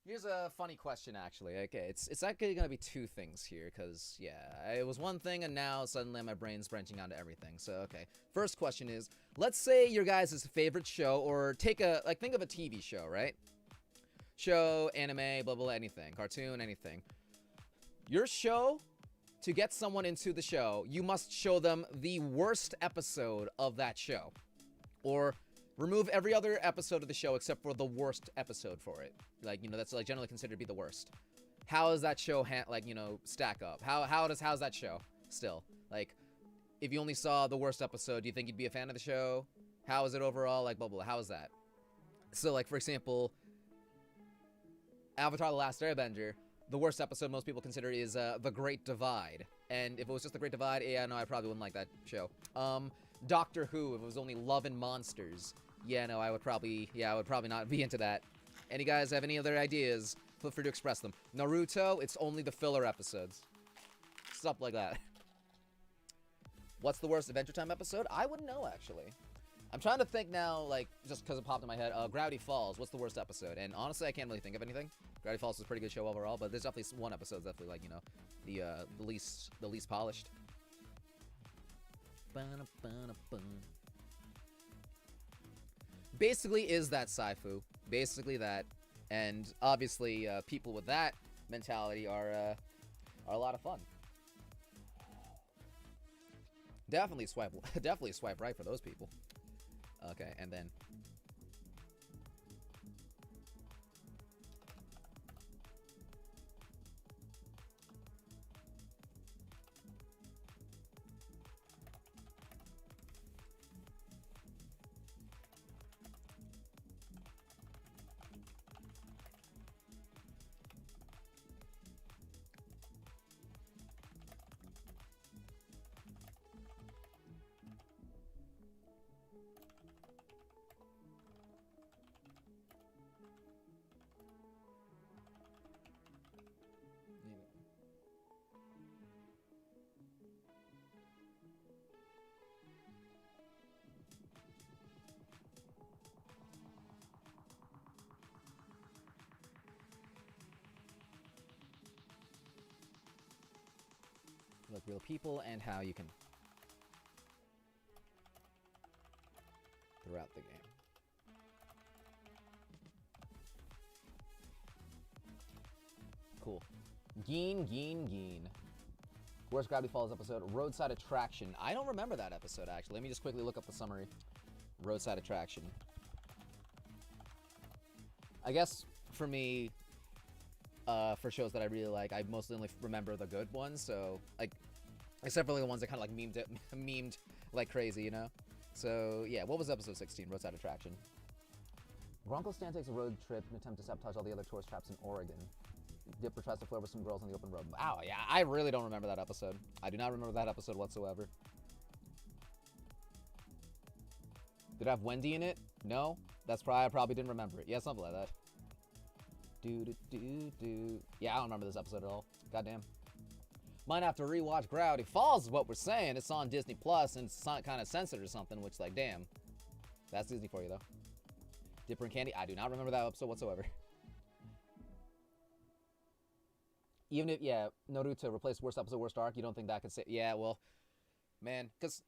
Here's a funny question, actually. Okay, it's actually gonna be two things here, because, yeah, it was one thing, and now suddenly my brain's branching out to everything. So, okay. First question is, let's say your guys' favorite show, or take a, like, think of a TV show, right? Show, anime, blah, blah, blah, anything. Cartoon, anything. Your show, to get someone into the show, you must show them the worst episode of that show. Or remove every other episode of the show except for the worst episode for it. Like, you know, that's like generally considered to be the worst. How does that show, like, you know, stack up? How's that show still? Like, if you only saw the worst episode, do you think you'd be a fan of the show? How is it overall? Like, blah, blah, blah. How is that? So, like, for example, Avatar: The Last Airbender, the worst episode most people consider is The Great Divide. And if it was just The Great Divide, yeah, no, I probably wouldn't like that show. Doctor Who, if it was only Love and Monsters, yeah, no, I would probably not be into that. Any guys have any other ideas? Feel free to express them. Naruto, it's only the filler episodes. Stuff like that. What's the worst Adventure Time episode? I wouldn't know, actually. I'm trying to think now, like, just because it popped in my head. Gravity Falls, what's the worst episode? And honestly, I can't really think of anything. Gravity Falls is a pretty good show overall, but there's definitely one episode that's definitely, like, you know, the least polished. Basically is that Saifu. Basically that. And obviously, people with that mentality are a lot of fun. Definitely swipe right for those people. Okay, and then real people and how you can throughout the game. Cool. Geen. Worst Gravity Falls episode, Roadside Attraction. I don't remember that episode, actually. Let me just quickly look up the summary. Roadside Attraction. I guess, for me, for shows that I really like, I mostly only remember the good ones, so, like, except for the ones that kind of, like, memed like crazy, you know? So, yeah, what was episode 16, Roadside Attraction? Bronco Stan takes a road trip in an attempt to sabotage all the other tourist traps in Oregon. Dipper tries to flirt with some girls on the open road. Wow, yeah, I really don't remember that episode. I do not remember that episode whatsoever. Did it have Wendy in it? No? That's probably, I probably didn't remember it. Yeah, something like that. Yeah, I don't remember this episode at all. Goddamn. Might have to rewatch Gravity Falls is what we're saying. It's on Disney Plus and it's not kind of censored or something, which, like, damn. That's Disney for you, though. Dipper and Candy? I do not remember that episode whatsoever. Even if, yeah, Naruto replaced worst episode, worst arc, you don't think that could say, yeah, well, man, because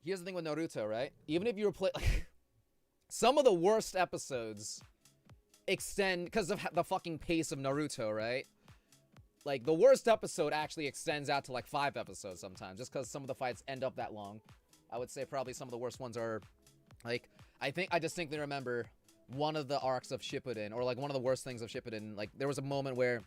here's the thing with Naruto, right? Even if you replace, like, some of the worst episodes extend, because of the fucking pace of Naruto, right? Like, the worst episode actually extends out to, like, 5 episodes sometimes, just because some of the fights end up that long. I would say probably some of the worst ones are, like, I distinctly remember one of the arcs of Shippuden, or, like, one of the worst things of Shippuden, like, there was a moment where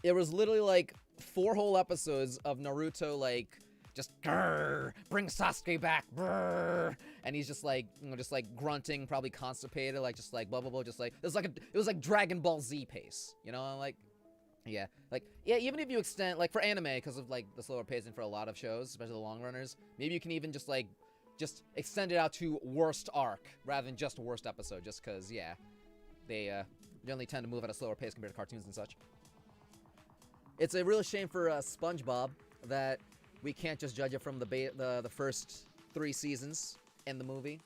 it was literally like 4 whole episodes of Naruto like just grrr, bring Sasuke back, brrr, and he's just like, you know, just like grunting, probably constipated, like just like blah blah blah, just like it was like Dragon Ball Z pace, you know, like yeah, even if you extend like for anime because of like the slower pacing for a lot of shows, especially the long runners, maybe you can even just extend it out to worst arc rather than just worst episode, just because yeah, they generally tend to move at a slower pace compared to cartoons and such. It's a real shame for SpongeBob that we can't just judge it from the first 3 seasons in the movie.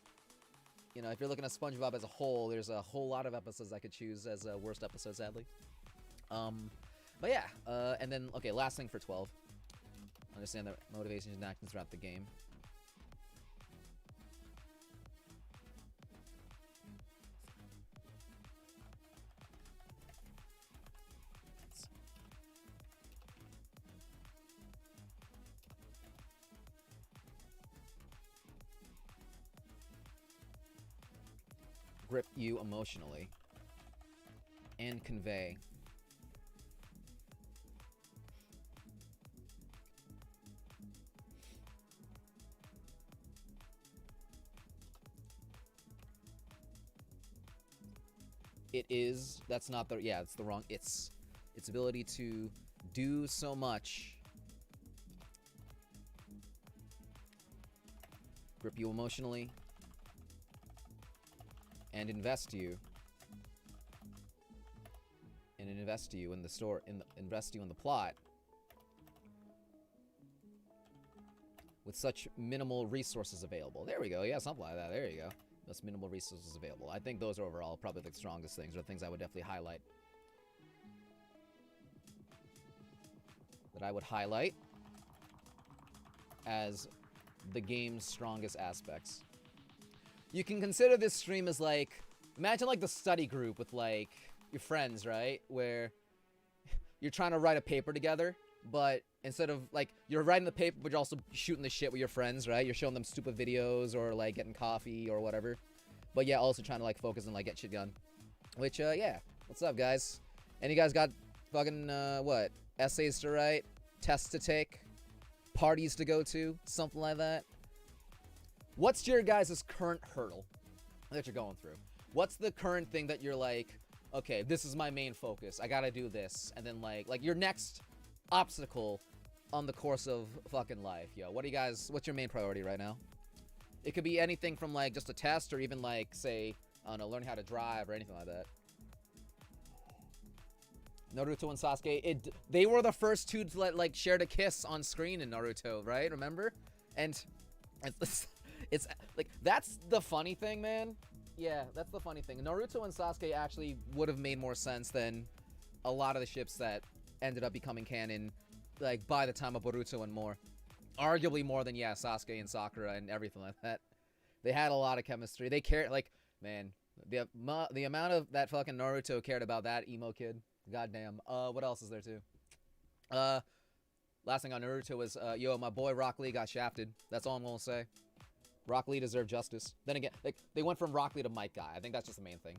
You know, if you're looking at SpongeBob as a whole, there's a whole lot of episodes I could choose as worst episodes, sadly. But yeah, and then, okay, last thing for 12. Understand the motivations and actions throughout the game. Grip you emotionally and convey that's not the, yeah, it's the wrong, its ability to do so much. Grip you emotionally and invest you in the invest you in the plot with such minimal resources available. There we go. Yeah, something like that. There you go. Those minimal resources available. I think those are overall probably the strongest things, or things I would definitely highlight. That I would highlight as the game's strongest aspects. You can consider this stream as like, imagine like the study group with like your friends, right? Where you're trying to write a paper together, but instead of like, you're writing the paper, but you're also shooting the shit with your friends, right? You're showing them stupid videos or like getting coffee or whatever. But yeah, also trying to like focus and like get shit done. Which, yeah. What's up, guys? And you guys got fucking, what? Essays to write? Tests to take? Parties to go to? Something like that? What's your guys' current hurdle that you're going through? What's the current thing that you're like, okay, this is my main focus. I gotta do this. And then like your next obstacle on the course of fucking life, yo. What do you guys, what's your main priority right now? It could be anything from like just a test or even like, say, I don't know, learning how to drive or anything like that. Naruto and Sasuke, they were the first two to like shared a kiss on screen in Naruto, right? Remember? And it's like, that's the funny thing, man. Yeah, that's the funny thing. Naruto and Sasuke actually would have made more sense than a lot of the ships that ended up becoming canon like by the time of Boruto and more. Arguably more than, yeah, Sasuke and Sakura and everything like that. They had a lot of chemistry. They cared, like, man, the amount of that fucking Naruto cared about that emo kid. Goddamn. What else is there too? Last thing on Naruto was, yo, my boy Rock Lee got shafted. That's all I'm gonna say. Rock Lee deserved justice. Then again, like, they went from Rock Lee to Mike Guy. I think that's just the main thing.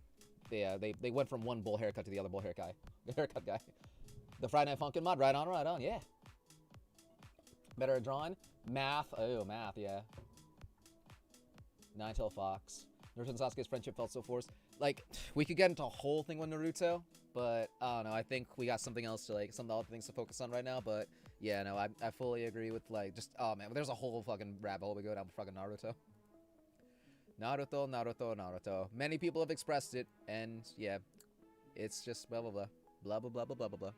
They went from one bull haircut to the other bull haircut guy. The Friday Night Funkin' mod, right on, yeah. Better at drawing? Math, oh, math, yeah. Nine-Tail Fox. Naruto and Sasuke's friendship felt so forced. Like, we could get into a whole thing with Naruto, but I don't know, I think we got something else to, like, some other things to focus on right now, but yeah, no, I fully agree with, like, just, oh man, there's a whole fucking rabbit hole we go down with fucking Naruto. Naruto. Many people have expressed it, and yeah, it's just blah, blah, blah. Blah, blah, blah, blah, blah, blah, blah.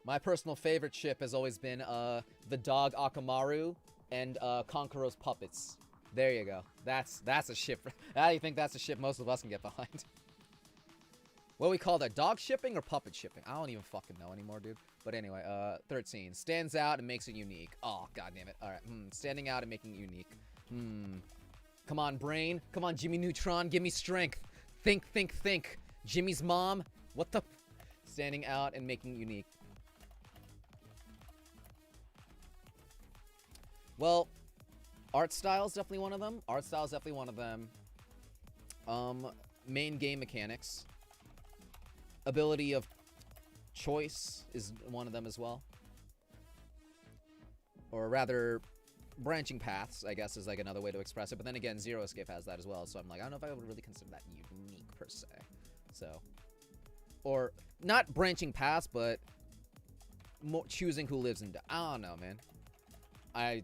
My personal favorite ship has always been, the dog Akamaru and, Konkuro's puppets. There you go. That's a ship. How do you think that's a ship most of us can get behind? What do we call that? Dog shipping or puppet shipping? I don't even fucking know anymore, dude. But anyway, 13. Stands out and makes it unique. Oh, god damn it. Alright, standing out and making it unique. Come on, brain. Come on, Jimmy Neutron. Give me strength. Think. Jimmy's mom. What the... Standing out and making it unique. Well, art style's definitely one of them. Main game mechanics. Ability of choice is one of them as well. Or rather, branching paths, I guess, is like another way to express it. But then again, Zero Escape has that as well. So I'm like, I don't know if I would really consider that unique per se. So, or not branching paths, but choosing who lives and dies. I don't know, man. I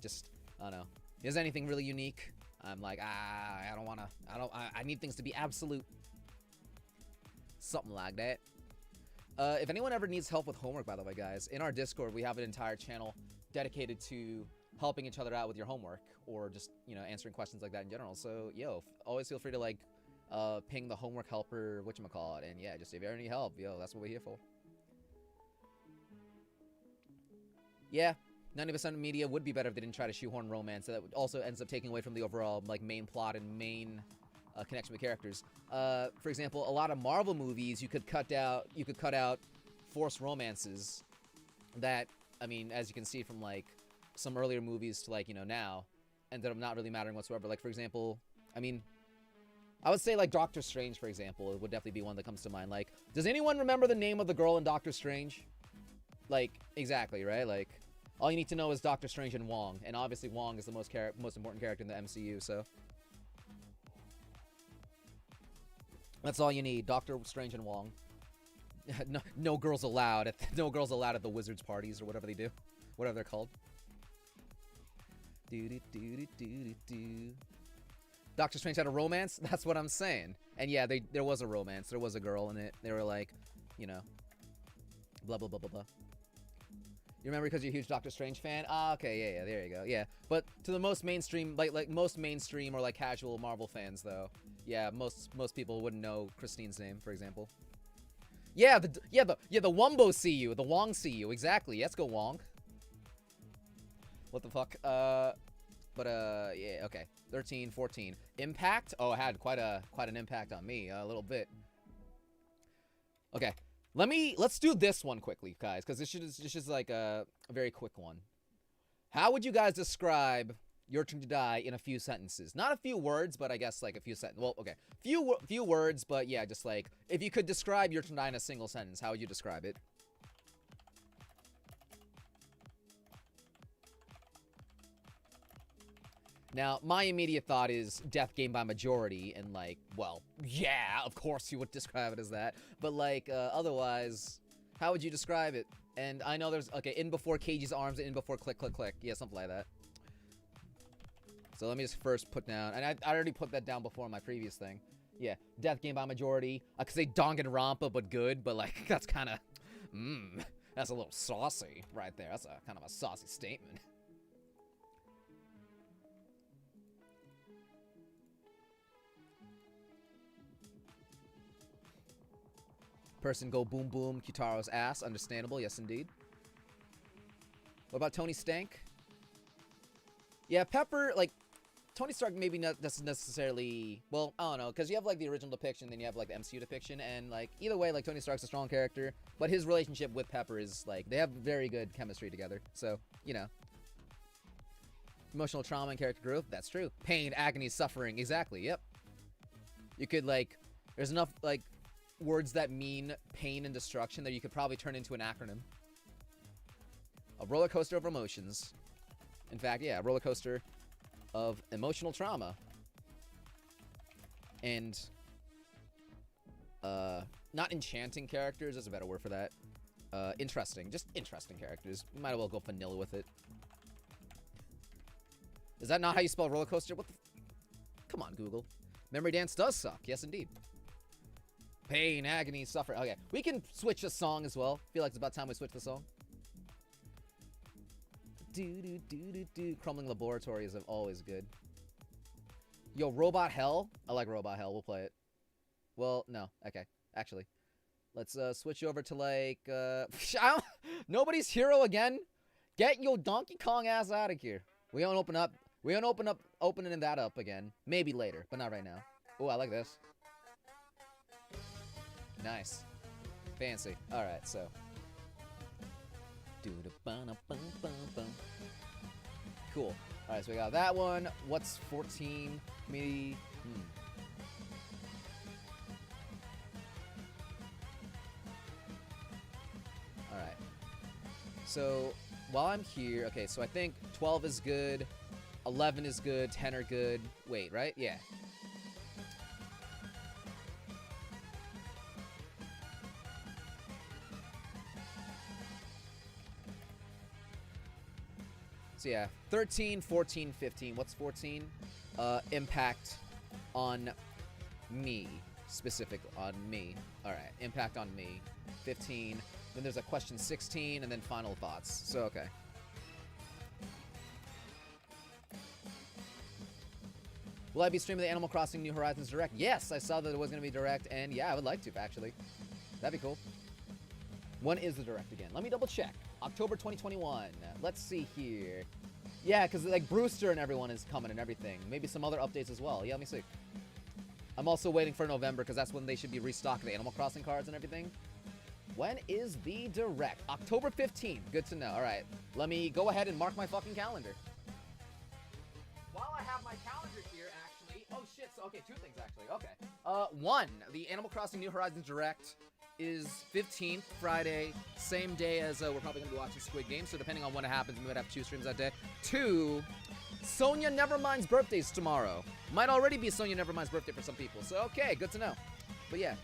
don't know. Is anything really unique? I'm like, I need things to be absolute. Something like that. If anyone ever needs help with homework, by the way, guys, in our Discord, we have an entire channel dedicated to helping each other out with your homework or just, you know, answering questions like that in general. So, yo, always feel free to, like, ping the homework helper, whatchamacallit, and yeah, just if you ever need help, yo, that's what we're here for. Yeah. 90% of media would be better if they didn't try to shoehorn romance. So that also ends up taking away from the overall, like, main plot and main connection with characters. For example, a lot of Marvel movies, you could cut out forced romances that, I mean, as you can see from, like, some earlier movies to, like, you know, now, ended up not really mattering whatsoever. Like, for example, I mean, I would say, like, Doctor Strange, for example, would definitely be one that comes to mind. Like, does anyone remember the name of the girl in Doctor Strange? Like, exactly, right? Like, all you need to know is Doctor Strange and Wong, and obviously Wong is the most important character in the MCU, so... That's all you need, Doctor Strange and Wong. No girls allowed at no girls allowed at the wizards parties or whatever they do, whatever they're called. Doctor Strange had a romance. That's what I'm saying. And yeah, there was a romance. There was a girl in it. They were like, you know, blah blah blah blah blah. You remember because you're a huge Doctor Strange fan? Ah, okay, yeah, there you go, yeah. But to the most mainstream, like most mainstream or like casual Marvel fans, though, yeah, most people wouldn't know Christine's name, for example. Yeah, the Wumbo CU, the Wong CU, exactly. Let's go Wong. What the fuck? Yeah, okay. 13, 14. Impact? Oh, it had quite an impact on me, a little bit. Okay. Let's do this one quickly, guys, because this is like a very quick one. How would you guys describe Your Turn to Die in a few sentences? Not a few words, but I guess like a few sentences. Well, okay, few words, but yeah, just like if you could describe Your Turn to Die in a single sentence, how would you describe it? Now, my immediate thought is death game by majority, and like, well, yeah, of course you would describe it as that. But like, otherwise, how would you describe it? And I know there's, okay, in before Cage's arms and in before click, click, click. Yeah, something like that. So let me just first put down, and I already put that down before in my previous thing. Yeah, death game by majority. I could say Danganronpa, but good, but like, that's kind of, that's a little saucy right there. That's a kind of a saucy statement. Person go boom boom, Kitaro's ass. Understandable, yes indeed. What about Tony Stank? Yeah, Pepper, like, Tony Stark maybe not necessarily, well, I don't know, because you have, like, the original depiction, then you have, like, the MCU depiction, and, like, either way, like, Tony Stark's a strong character, but his relationship with Pepper is, like, they have very good chemistry together, so, you know. Emotional trauma and character growth, that's true. Pain, agony, suffering, exactly, yep. You could, like, there's enough, like, words that mean pain and destruction that you could probably turn into an acronym. A roller coaster of emotions. In fact, yeah, a roller coaster of emotional trauma. And, not enchanting characters, is a better word for that. Interesting, just interesting characters. You might as well go vanilla with it. Is that not how you spell roller coaster? What the come on, Google. Memory dance does suck, yes indeed. Pain, agony, suffering. Okay, we can switch a song as well. Feel like it's about time we switch the song. Crumbling Laboratory is always good. Yo, Robot Hell? I like Robot Hell. We'll play it. Well, no. Okay. Actually. Let's switch over to, like, nobody's hero again? Get your Donkey Kong ass out of here. We don't open up. We don't opening that up again. Maybe later, but not right now. Oh, I like this. Nice. Fancy. Alright, so. Cool. Alright, so we got that one. What's 14? Maybe. Alright. So, while I'm here, okay, so I think 12 is good, 11 is good, 10 are good. Wait, right? Yeah. So yeah, 13, 14, 15. What's 14? Impact on me. Specific on me. Alright, impact on me. 15. Then there's a question 16, and then final thoughts. So, okay. Will I be streaming the Animal Crossing New Horizons Direct? Yes, I saw that it was going to be Direct, and yeah, I would like to, actually. That'd be cool. When is the Direct again? Let me double check. October 2021. Let's see here. Yeah, because like Brewster and everyone is coming and everything. Maybe some other updates as well. Yeah, let me see. I'm also waiting for November because that's when they should be restocking the Animal Crossing cards and everything. When is the Direct? October 15th. Good to know. All right. Let me go ahead and mark my fucking calendar. While I have my calendar here, actually. Oh, shit. So, okay, two things, actually. Okay. One, the Animal Crossing New Horizons Direct is 15th, Friday, same day as we're probably going to be watching Squid Game, so depending on when it happens, we might have 2 streams that day. 2, Sonia Nevermind's birthday's tomorrow. Might already be Sonia Nevermind's birthday for some people, so okay, good to know. But yeah,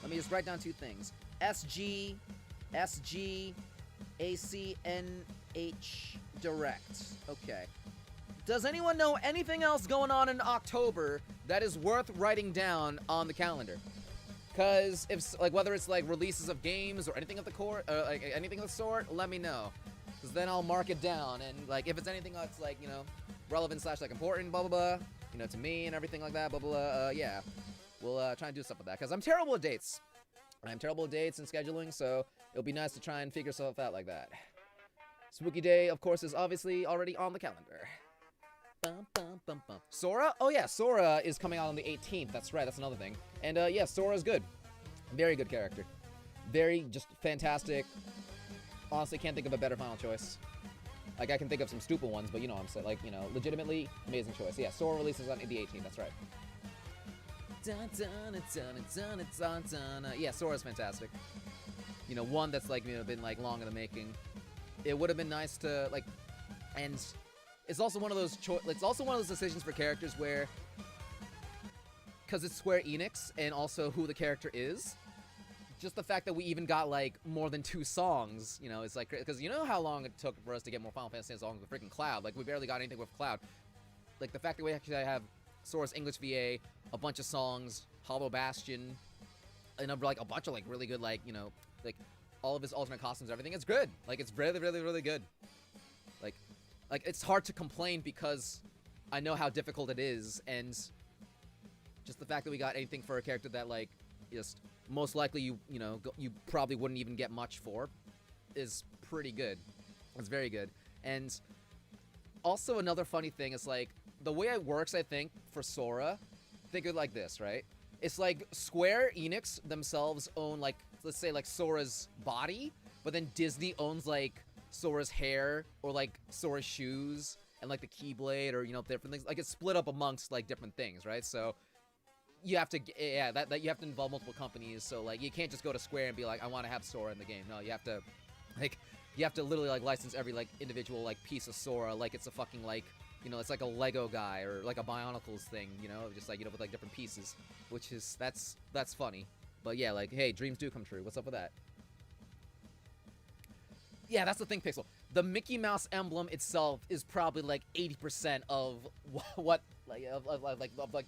let me just write down 2 things. SG, ACNH Direct. Okay. Does anyone know anything else going on in October that is worth writing down on the calendar? Because if, like, whether it's, like, releases of games or anything of the like, anything of the sort, let me know. Because then I'll mark it down. And, like, if it's anything that's, like, you know, relevant / like, important, blah, blah, blah, you know, to me and everything like that, blah, blah, blah, yeah. We'll try and do stuff with that. Because I'm terrible at dates. I'm terrible at dates and scheduling, so it'll be nice to try and figure stuff out like that. Spooky Day, of course, is obviously already on the calendar. Bum, bum, bum, bum. Sora? Oh yeah, Sora is coming out on the 18th. That's right, that's another thing. And yeah, Sora's good. Very good character. Very, just fantastic. Honestly, can't think of a better final choice. Like, I can think of some stupid ones, but you know what I'm saying. Like, you know, legitimately, amazing choice. Yeah, Sora releases on the 18th, that's right. Yeah, Sora's fantastic. You know, one that's, like, you know, been, like, long in the making. It would have been nice to, like, and it's also one of those decisions for characters where, because it's Square Enix and also who the character is, just the fact that we even got, like, more than 2 songs, you know, it's like, because you know how long it took for us to get more Final Fantasy songs with freaking Cloud. Like, we barely got anything with Cloud. Like, the fact that we actually have Sora's English VA, a bunch of songs, Hollow Bastion, and like a bunch of, like, really good, like, you know, like, all of his alternate costumes, everything. It's good. Like, it's really, really, really good. Like, it's hard to complain because I know how difficult it is, and just the fact that we got anything for a character that, like, just most likely you probably wouldn't even get much for, is pretty good. It's very good. And also another funny thing is like the way it works, I think, for Sora, think of it like this, right? It's like Square Enix themselves own, like, let's say like Sora's body, but then Disney owns like Sora's hair or like Sora's shoes and like the Keyblade or different things. Like it's split up amongst like different things, right? So you have to, that you have to involve multiple companies. So like you can't just go to Square and be like, I want to have Sora in the game. No, you have to literally like license every like individual like piece of Sora, like it's a fucking like, it's like a Lego guy or like a Bionicles thing, just like with like different pieces, which is that's funny. But yeah, like, hey, dreams do come true. What's up with that? Yeah, that's the thing, Pixel. The Mickey Mouse emblem itself is probably like 80% of what like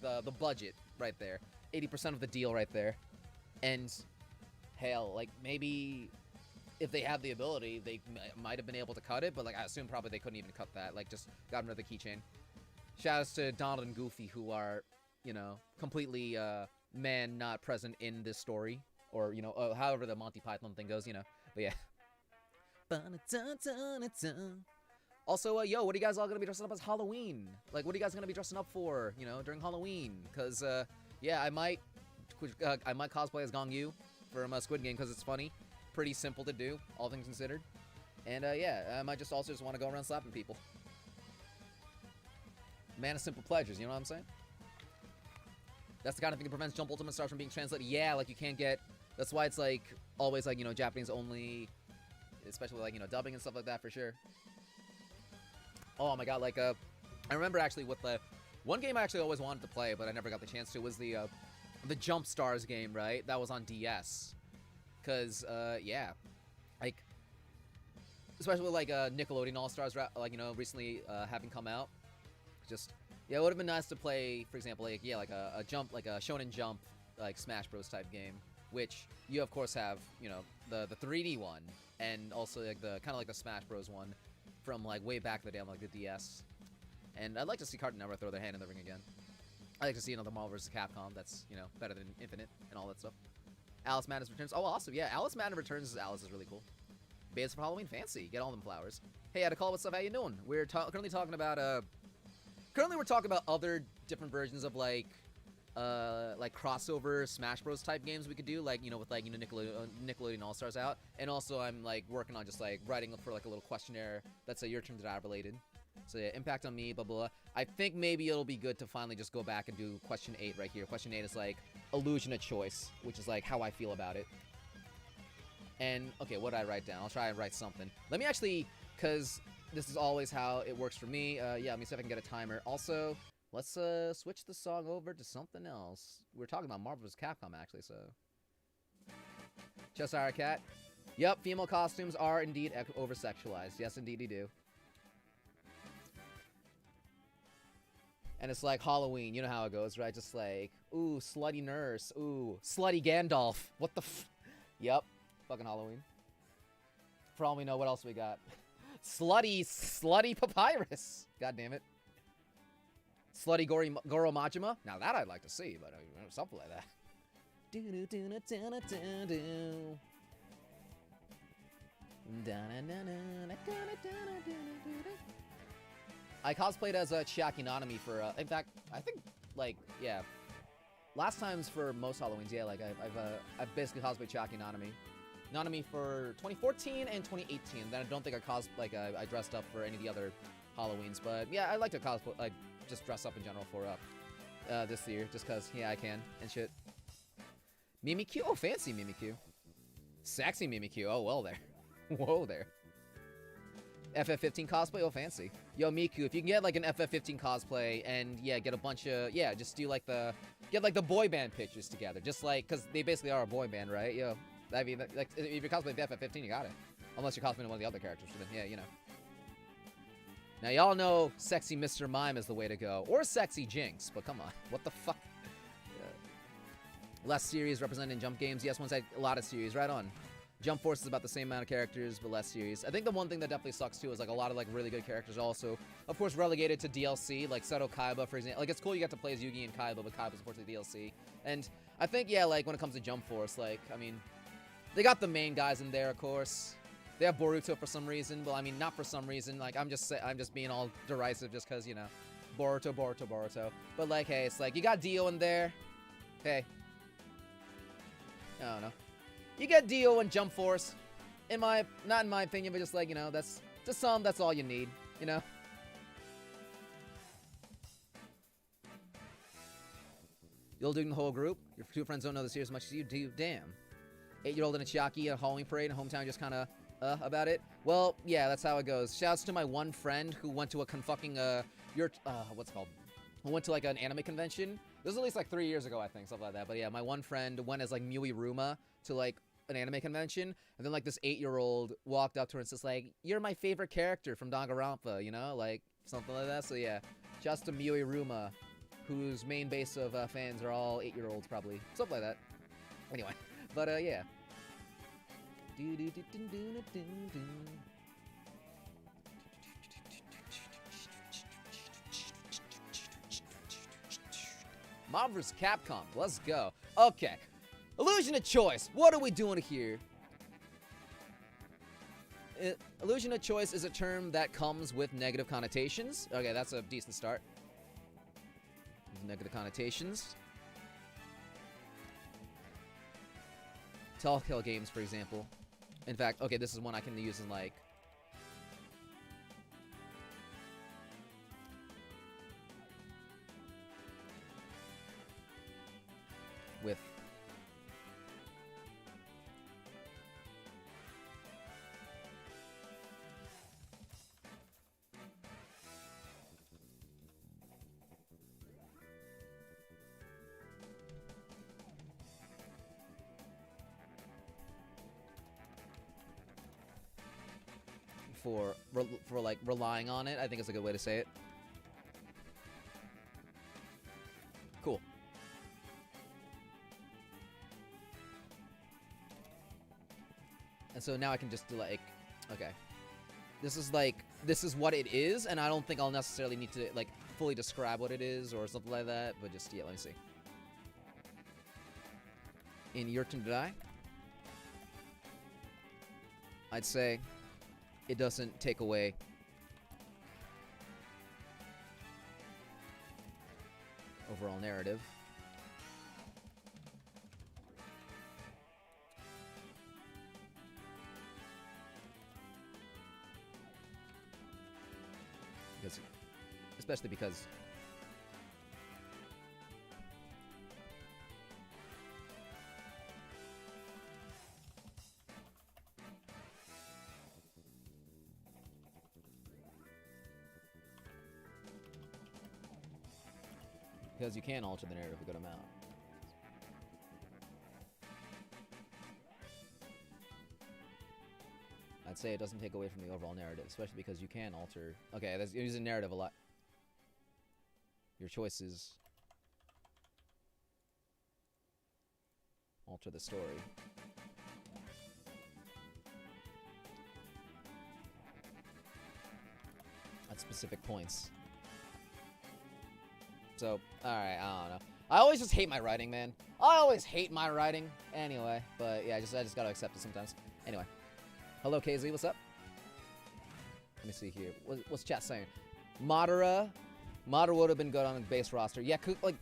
the budget right there. 80% of the deal right there. And hell, like maybe if they have the ability, they might have been able to cut it, but like I assume probably they couldn't even cut that. Like just got rid of the keychain. Shoutouts to Donald and Goofy who are, completely man not present in this story, or however the Monty Python thing goes, But yeah. Also, yo, what are you guys all gonna be dressing up as Halloween? Like, what are you guys gonna be dressing up for, during Halloween? Cause yeah, I might cosplay as Gong Yu from Squid Game because it's funny. Pretty simple to do, all things considered. And yeah, I might just also want to go around slapping people. Man of simple pleasures, you know what I'm saying? That's the kind of thing that prevents Jump Ultimate Stars from being translated. Yeah, like you can't get, that's why it's like always like, Japanese only, especially like, dubbing and stuff like that for sure. Oh my god, like I remember actually with the one game I actually always wanted to play, but I never got the chance to, was the Jump Stars game, right? That was on DS. Cause yeah, like especially with like Nickelodeon All Stars, like recently having come out, just yeah, it would have been nice to play, for example, like yeah, like a jump, like a Shonen Jump, like Smash Bros type game, which you of course have, the 3D one, and also like the kind of like the Smash Bros one from like way back in the day on like the DS. And I'd like to see Cartoon Network throw their hand in the ring again. I'd like to see another Marvel vs. Capcom that's better than Infinite and all that stuff. Alice Madness Returns. Oh, awesome. Yeah, Alice Madness Returns as Alice is really cool. Base for Halloween. Fancy. Get all them flowers. Hey, I had a call. What's up? How you doing? We're currently talking about, we're talking about other different versions of, like crossover Smash Bros. Type games we could do, like, with, like, Nickelodeon All-Stars out. And also I'm, like, working on just, like, writing for, like, a little questionnaire that's a Your Turn to Die related. So yeah, impact on me, blah, blah, blah. I think maybe it'll be good to finally just go back and do question 8 right here. Question 8 is like illusion of choice, which is like how I feel about it. And, okay, what did I write down? I'll try and write something. Let me actually, because this is always how it works for me. Yeah, let me see if I can get a timer. Also, let's switch the song over to something else. We're talking about Marvel vs. Capcom, actually, so. Cheshire Cat. Yep, female costumes are indeed over-sexualized. Yes, indeed, they do. And it's like Halloween, you know how it goes, right? Just like, ooh, slutty nurse, ooh, slutty Gandalf. What the Yep, fucking Halloween. For all we know, what else we got? slutty Papyrus. God damn it. Slutty Goro Majima. Now that I'd like to see, but something like that. I cosplayed as a Chiaki Nanami for, in fact, I think, like, yeah, last times for most Halloweens, yeah, like, I've basically cosplayed Chiaki Nanami for 2014 and 2018. Then I don't think I dressed up for any of the other Halloweens, but yeah, I like to cosplay, like, just dress up in general for, this year, just cause, yeah, I can, and shit. Mimikyu? Oh, fancy Mimikyu. Sexy Mimikyu, oh, well there. Whoa there. FF15 cosplay? Oh, fancy. Yo, Miku, if you can get, like, an FF15 cosplay and, yeah, get a bunch of, yeah, just do, like, get, like, the boy band pictures together. Just, like, because they basically are a boy band, right? Yo, I mean, like, if you're cosplaying the FF15, you got it. Unless you're cosplaying one of the other characters, then, yeah, Now, y'all know sexy Mr. Mime is the way to go. Or sexy Jinx, but come on. What the fuck? Less series represented in Jump games. Yes, one's had a lot of series. Right on. Jump Force is about the same amount of characters, but less series. I think the one thing that definitely sucks, too, is, like, a lot of, like, really good characters also, of course, relegated to DLC, like Seto Kaiba, for example. Like, it's cool you get to play as Yugi and Kaiba, but Kaiba's unfortunately DLC. And I think, yeah, like, when it comes to Jump Force, like, I mean, they got the main guys in there, of course. They have Boruto for some reason. Well, I mean, not for some reason. Like, I'm just being all derisive just because, you know, Boruto. But, like, hey, it's like, you got Dio in there. Hey. I don't know. You got Dio and Jump Force. Not in my opinion, but just like, you know, that's all you need, you know? You'll do the whole group. Your two friends don't know the series as much as you do. Damn. 8-year-old in a Chiaki at a Halloween parade in hometown just kind of about it. Well, yeah, that's how it goes. Shouts to my one friend who went to a what's it called? Who went to like an anime convention. This was at least like 3 years ago, I think, something like that. But yeah, my one friend went as like Mui Ruma to like an anime convention, and then like this 8-year-old walked up to her and says like, "You're my favorite character from Danganronpa," you know, like something like that. So yeah, shouts to Mui Ruma, whose main base of fans are all 8-year-olds probably, something like that. Anyway, but yeah. Mob vs. Capcom, let's go. Okay, illusion of choice. What are we doing here? Illusion of choice is a term that comes with negative connotations. Okay, that's a decent start. Negative connotations. Telltale games, for example. In fact, okay, this is one I can use in like... with... for like relying on it, I think is a good way to say it. Cool. And so now I can just do like, okay, this is what it is, and I don't think I'll necessarily need to like fully describe what it is or something like that, but just, yeah, let me see. In your turn to die, I'd say it doesn't take away overall narrative. Especially because you can alter the narrative a good amount. I'd say it doesn't take away from the overall narrative, especially because you can alter... Okay, you're using narrative a lot. Your choices alter the story. At specific points. So, alright, I don't know. I always just hate my writing, man. I always hate my writing. Anyway, but yeah, I just gotta accept it sometimes. Anyway. Hello, KZ, what's up? Let me see here. What's chat saying? Madara would have been good on the base roster. Yeah, like...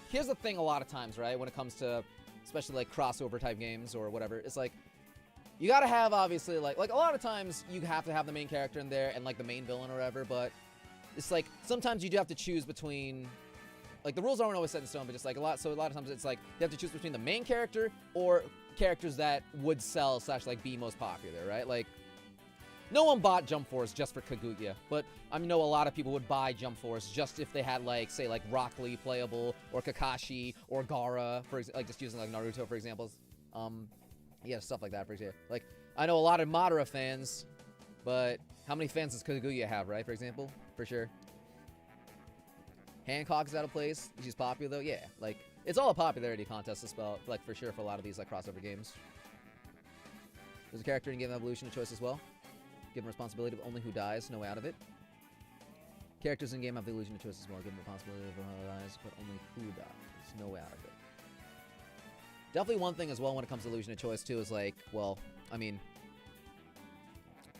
Here's the thing a lot of times, right? When it comes to, especially like crossover type games or whatever. It's like, you gotta have, obviously, like a lot of times you have to have the main character in there and like the main villain or whatever, but... It's like, sometimes you do have to choose between, like, the rules aren't always set in stone, but just like a lot of times it's like, you have to choose between the main character or characters that would sell / like be most popular, right? Like, no one bought Jump Force just for Kaguya, but I know a lot of people would buy Jump Force just if they had like, say like Rock Lee playable, or Kakashi, or Gaara, like just using like Naruto for example. Yeah, stuff like that for example. Like, I know a lot of Madara fans, but how many fans does Kaguya have, right, for example? For sure. Hancock's out of place. She's popular though. Yeah, like it's all a popularity contest to spell, like for sure for a lot of these like crossover games. There's a character in Game Evolution of choice as well. Given responsibility of only who dies, no way out of it. Characters in Game Evolution of choice as well. Given responsibility of who dies, but only who dies, no way out of it. Definitely one thing as well when it comes to illusion of choice too is like, well, I mean,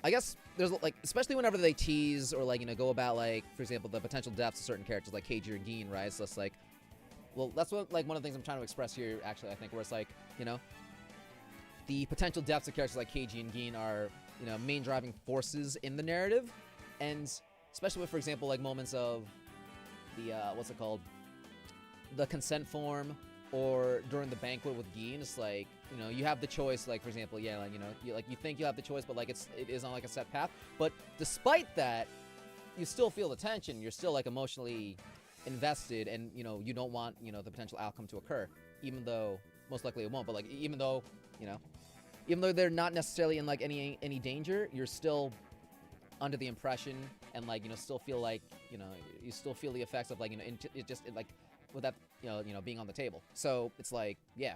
I guess there's like, especially whenever they tease or like, you know, go about like, for example, the potential deaths of certain characters like KG or Geen, right? So it's like, well, that's what like one of the things I'm trying to express here actually, I think, where it's like, you know, the potential deaths of characters like KG and Geen are, you know, main driving forces in the narrative, and especially with, for example, like moments of the what's it called, the consent form, or during the banquet with Geen. It's like, you know, you have the choice, like for example, yeah, like, you know, you think you have the choice, but like it is on like a set path. But despite that, you still feel the tension. You're still like emotionally invested, and you know, you don't want, you know, the potential outcome to occur, even though most likely it won't. But like, even though, you know, even though they're not necessarily in like any danger, you're still under the impression, and like, you know, still feel like, you know, you still feel the effects of like, you know, like with that, you know, being on the table. So it's like, yeah,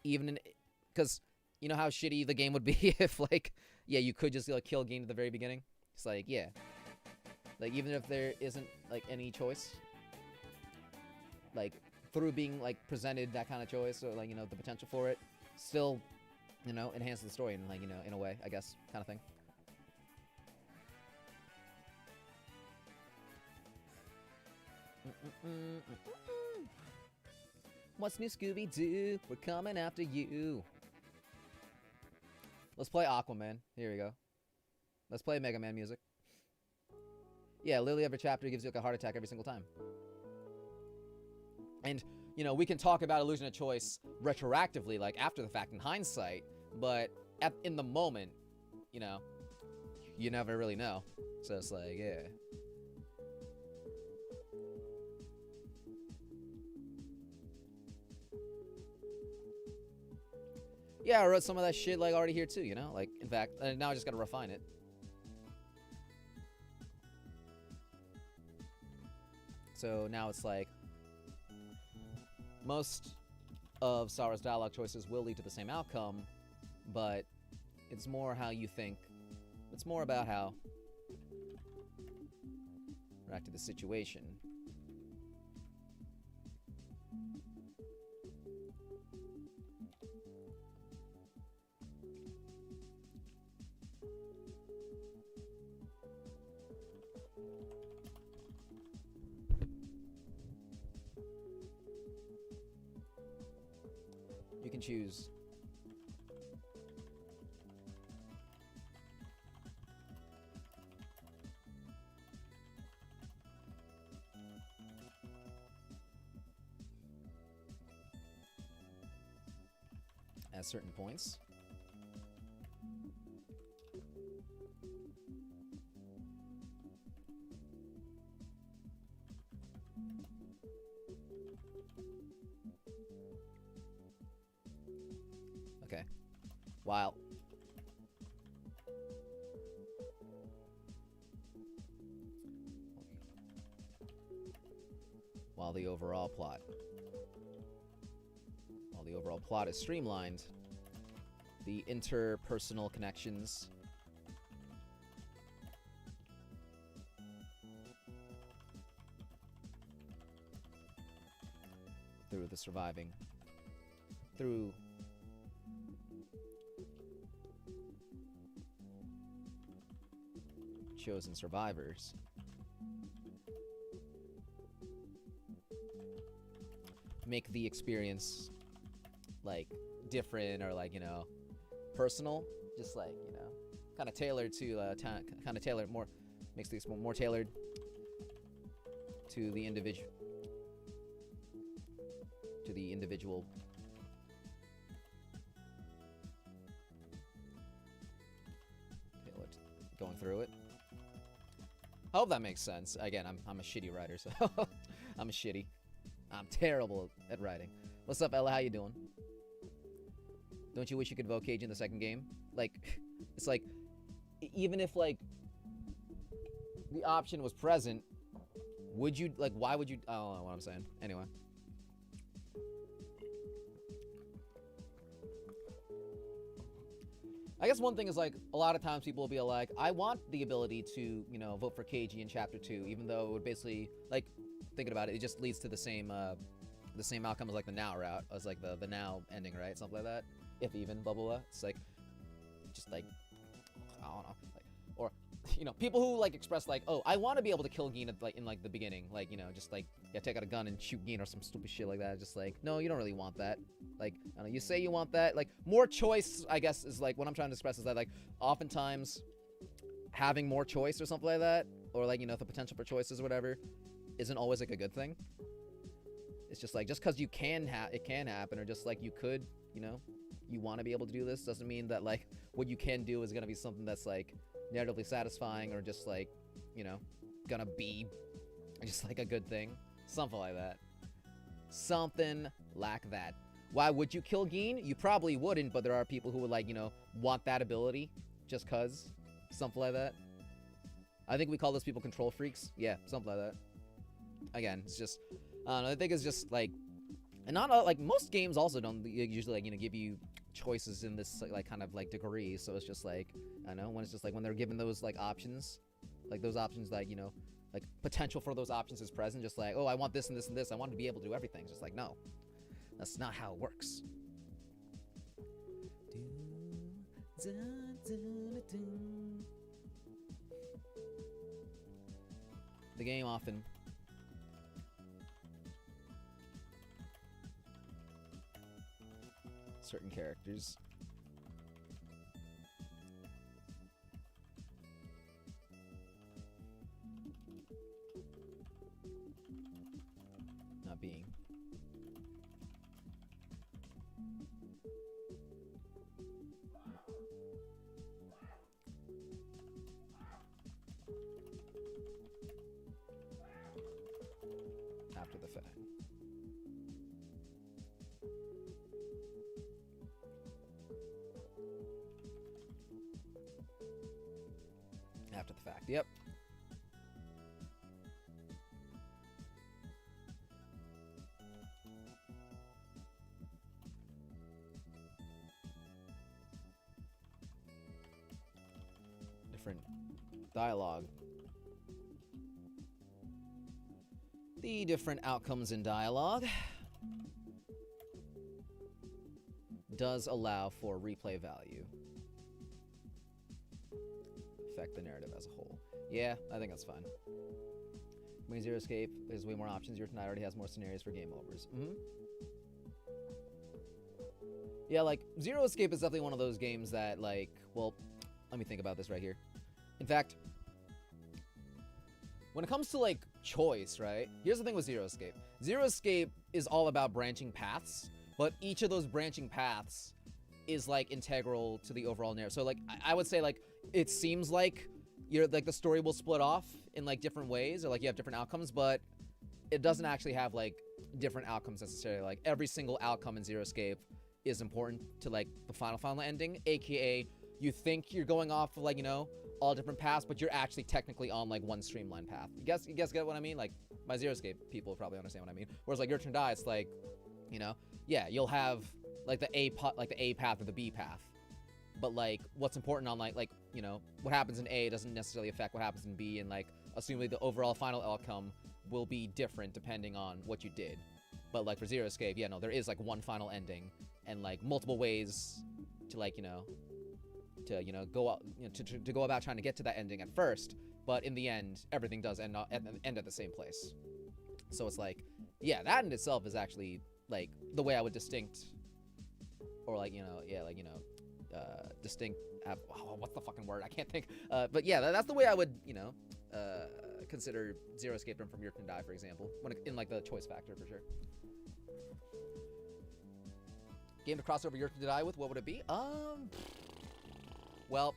even in, because you know how shitty the game would be if like, yeah, you could just like kill Geen at the very beginning. It's like, yeah, like even if there isn't like any choice, like through being like presented that kind of choice, or like, you know, the potential for it, still, you know, enhances the story in like, you know, in a way, I guess, kind of thing. What's new, Scooby-Doo? We're coming after you. Let's play Aquaman. Here we go. Let's play Mega Man music. Yeah, literally every chapter gives you like a heart attack every single time. And, you know, we can talk about illusion of choice retroactively, like after the fact in hindsight, but in the moment, you know, you never really know. So it's like, yeah. Yeah, I wrote some of that shit like already here too, you know? Like, in fact, now I just gotta refine it. So now it's like, most of Sara's dialogue choices will lead to the same outcome, but it's more how you think. It's more about how react to the situation. You can choose at certain points. Okay. While the overall plot is streamlined, the interpersonal connections through the surviving, through chosen survivors, make the experience like different, or like, you know, personal, just like, you know, kind of tailored to kind of tailored more, makes things more tailored to the individual, going through it. I hope that makes sense. Again, I'm a shitty writer, so I'm terrible at writing. What's up, Ella? How you doing? Don't you wish you could vote KG in the second game? Like, it's like, even if like the option was present, would you, like, why would you? I don't know what I'm saying. Anyway. I guess one thing is, like, a lot of times people will be like, I want the ability to, you know, vote for KG in Chapter 2, even though it would basically, like, thinking about it, it just leads to the same the same outcome as like the now route, as like the now ending, right? Something like that. If even, blah blah blah. It's like, just like, I don't know, like, or you know, people who like express like, oh, I want to be able to kill Geen at, like in like the beginning, like, you know, just like, yeah, take out a gun and shoot Geen or some stupid shit like that. Just like, no, you don't really want that. Like, I don't know, you say you want that, like more choice, I guess, is like what I'm trying to express is that like oftentimes having more choice or something like that, or like, you know, the potential for choices or whatever, isn't always like a good thing. It's just like, just because you can it can happen, or just like you could, you know, you want to be able to do this, doesn't mean that like what you can do is gonna be something that's like narratively satisfying, or just like, you know, gonna be just like a good thing. Something like that. Something like that. Why would you kill Geen? You probably wouldn't, but there are people who would like, you know, want that ability just cause. Something like that. I think we call those people control freaks. Yeah, something like that. Again, it's just, I don't know, I think it's just like, and not like most games also don't usually like, you know, give you choices in this like kind of like degree. So it's just like, I don't know, when it's just like when they're given those like options, like those options, like, you know, like potential for those options is present, just like, oh, I want this and this and this, I want to be able to do everything. It's just like, no, that's not how it works. The game often certain characters not being after the fact. After the fact, yep. Different dialogue. The different outcomes in dialogue does allow for replay value. Affect the narrative as a whole. Yeah, I think that's fine. When Zero Escape, there's way more options. Your Tonight already has more scenarios for game overs. Yeah, like, Zero Escape is definitely one of those games that, like, well, let me think about this right here. In fact, when it comes to, like, choice, right? Here's the thing with Zero Escape. Zero Escape is all about branching paths, but each of those branching paths is, like, integral to the overall narrative. So, like, I would say, like, it seems like you're, like, the story will split off in, like, different ways, or, like, you have different outcomes, but it doesn't actually have, like, different outcomes necessarily. Like, every single outcome in Zero Escape is important to, like, the final ending, aka you think you're going off of, like, you know, all different paths, but you're actually technically on, like, one streamlined path. You guys get what I mean? Like, my Zero Escape people probably understand what I mean. Whereas, like, Your Turn to Die, it's like, you know, yeah, you'll have, like, the A path or the B path, but, like, what's important on, like, you know, what happens in A doesn't necessarily affect what happens in B, and, like, assuming the overall final outcome will be different depending on what you did. But, like, for Zero Escape, yeah, no, there is, like, one final ending, and, like, multiple ways to, like, you know, go out, you know, to go about trying to get to that ending at first, but in the end, everything does end at the same place. So it's like, yeah, that in itself is actually, like, the way I would distinct, or, like, you know, yeah, like, you know, distinct, what's the fucking word? I can't think, but yeah, that's the way I would, you know, consider Zero Escape from Your Turn to Die, for example, when in, like, the choice factor, for sure. Game to cross over Your Turn to Die with, what would it be? Well,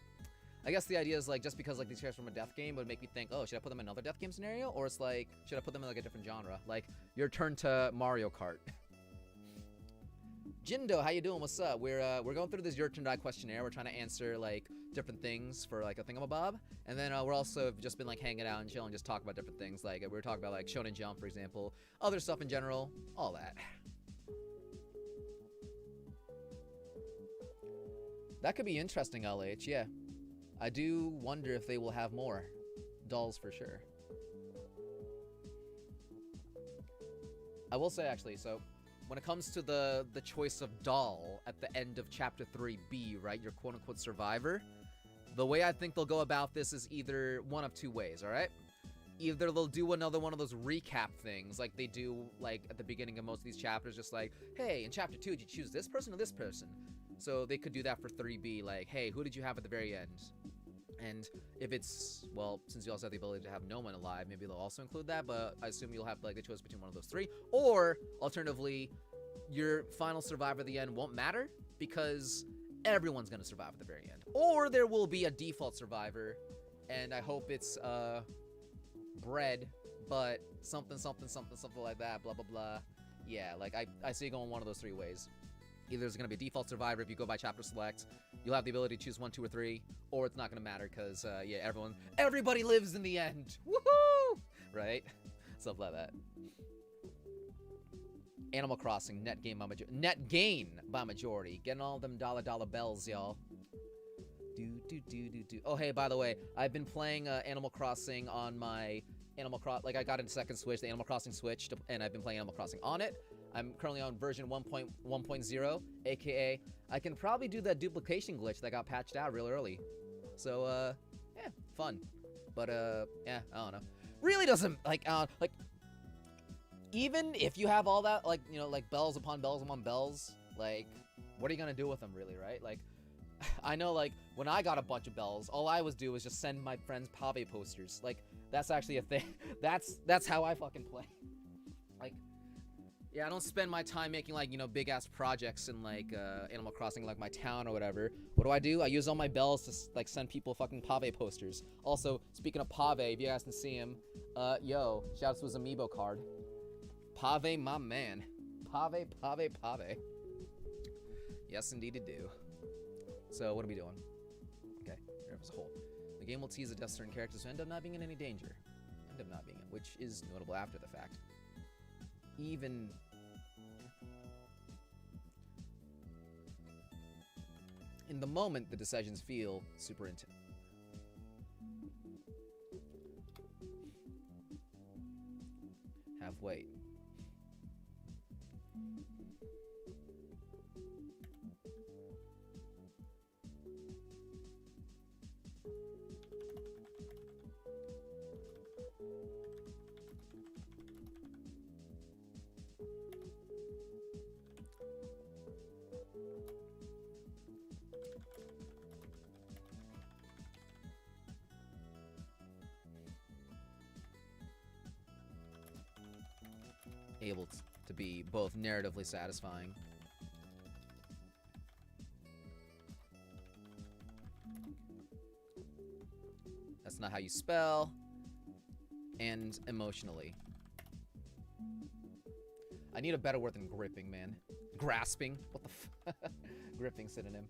I guess the idea is, like, just because, like, these characters from a death game would make me think, oh, should I put them in another death game scenario? Or it's like, should I put them in, like, a different genre? Like, Your Turn to Mario Kart. Jindo, how you doing? What's up? We're going through this Your Turn to Die questionnaire. We're trying to answer, like, different things for, like, a thingamabob. And then we're also just been, like, hanging out and chilling, just talking about different things. Like, we were talking about, like, Shonen Jump, for example. Other stuff in general. All that. That could be interesting, LH, yeah. I do wonder if they will have more dolls for sure. I will say, actually, so when it comes to the choice of doll at the end of chapter 3B, right? Your quote-unquote survivor. The way I think they'll go about this is either one of two ways, all right? Either they'll do another one of those recap things like they do like at the beginning of most of these chapters, just like, hey, in chapter 2, did you choose this person or this person? So they could do that for 3B, like, hey, who did you have at the very end? And if it's, well, since you also have the ability to have no one alive, maybe they'll also include that, but I assume you'll have like the choice between one of those three. Or, alternatively, your final survivor at the end won't matter because everyone's gonna survive at the very end. Or there will be a default survivor, and I hope it's, bread, but something like that, blah, blah, blah. Yeah, like, I see it going one of those three ways. Either there's gonna be a default survivor if you go by chapter select, you'll have the ability to choose 1, 2, or 3, or it's not gonna matter because, yeah, everybody lives in the end. Woohoo! Right? Stuff like that. Animal Crossing, net gain by majority. Getting all them dollar bells, y'all. Do. Oh, hey, by the way, I've been playing Animal Crossing on my like I got a second Switch, the Animal Crossing Switch, and I've been playing Animal Crossing on it. I'm currently on version 1.1.0, aka I can probably do that duplication glitch that got patched out real early. So, yeah, fun. But, yeah, I don't know. Really doesn't, like, even if you have all that, like, you know, like, bells upon bells, like, what are you gonna do with them, really, right? Like, I know, like, when I got a bunch of bells, all I was do was just send my friends Pave posters. Like, that's actually a thing. That's how I fucking play. Like, yeah, I don't spend my time making, like, you know, big-ass projects in, like, Animal Crossing, like, my town or whatever. What do? I use all my bells to, like, send people fucking Pave posters. Also, speaking of Pave, if you guys can see him, yo, shouts to his amiibo card. Pave, my man. Pave. Yes, indeed it do. So, what are we doing? Okay, here as a whole. The game will tease the death of certain characters who end up not being in any danger. Which is notable after the fact. Even... in the moment, the decisions feel super intimate. Have weight. Able to be both narratively satisfying. That's not how you spell. And emotionally. I need a better word than gripping, man. Grasping. What the f... Gripping synonym.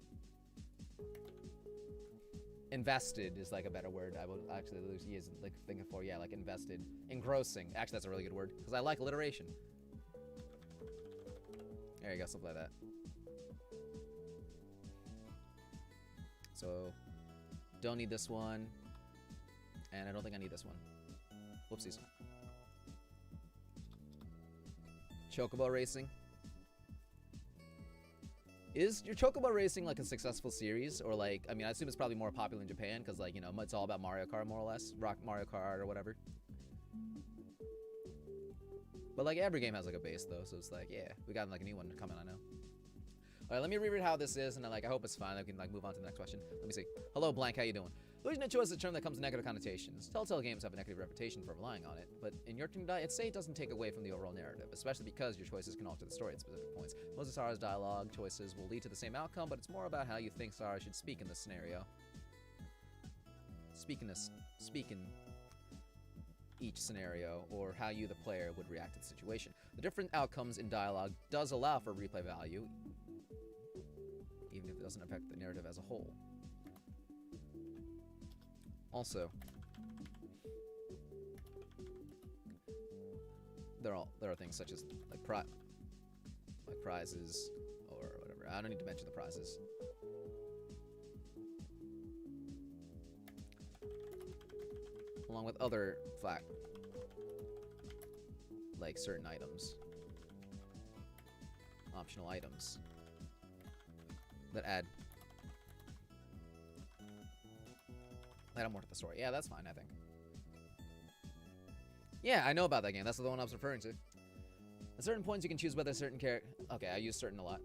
Invested is like a better word. I would actually use like thinking for, yeah, like invested. Engrossing. Actually, that's a really good word because I like alliteration. There you go, something like that. So, don't need this one, and I don't think I need this one. Whoopsies. Chocobo racing. Is your Chocobo Racing like a successful series? Or like, I mean, I assume it's probably more popular in Japan because like, you know, it's all about Mario Kart more or less. Rock Mario Kart or whatever. But like every game has like a base though, so it's like, yeah, we got like a new one coming, I know. Alright, let me reread how this is and then like I hope it's fine. I can like move on to the next question. Let me see. Hello blank, how you doing? Illusion of choice is a term that comes with negative connotations. Telltale games have a negative reputation for relying on it, but in your turn, I'd say it doesn't take away from the overall narrative, especially because your choices can alter the story at specific points. Most of Sarah's dialogue choices will lead to the same outcome, but it's more about how you think Sarah should speak in this scenario. Speak in each scenario, or how you, the player, would react to the situation. The different outcomes in dialogue does allow for replay value, even if it doesn't affect the narrative as a whole. Also, there are things such as like prizes or whatever. I don't need to mention the prizes. Along with other like certain items. optional items that add more to the story. Yeah, that's fine, I think. Yeah, I know about that game. That's the one I was referring to. At certain points, you can choose whether certain character... Okay, I use certain a lot.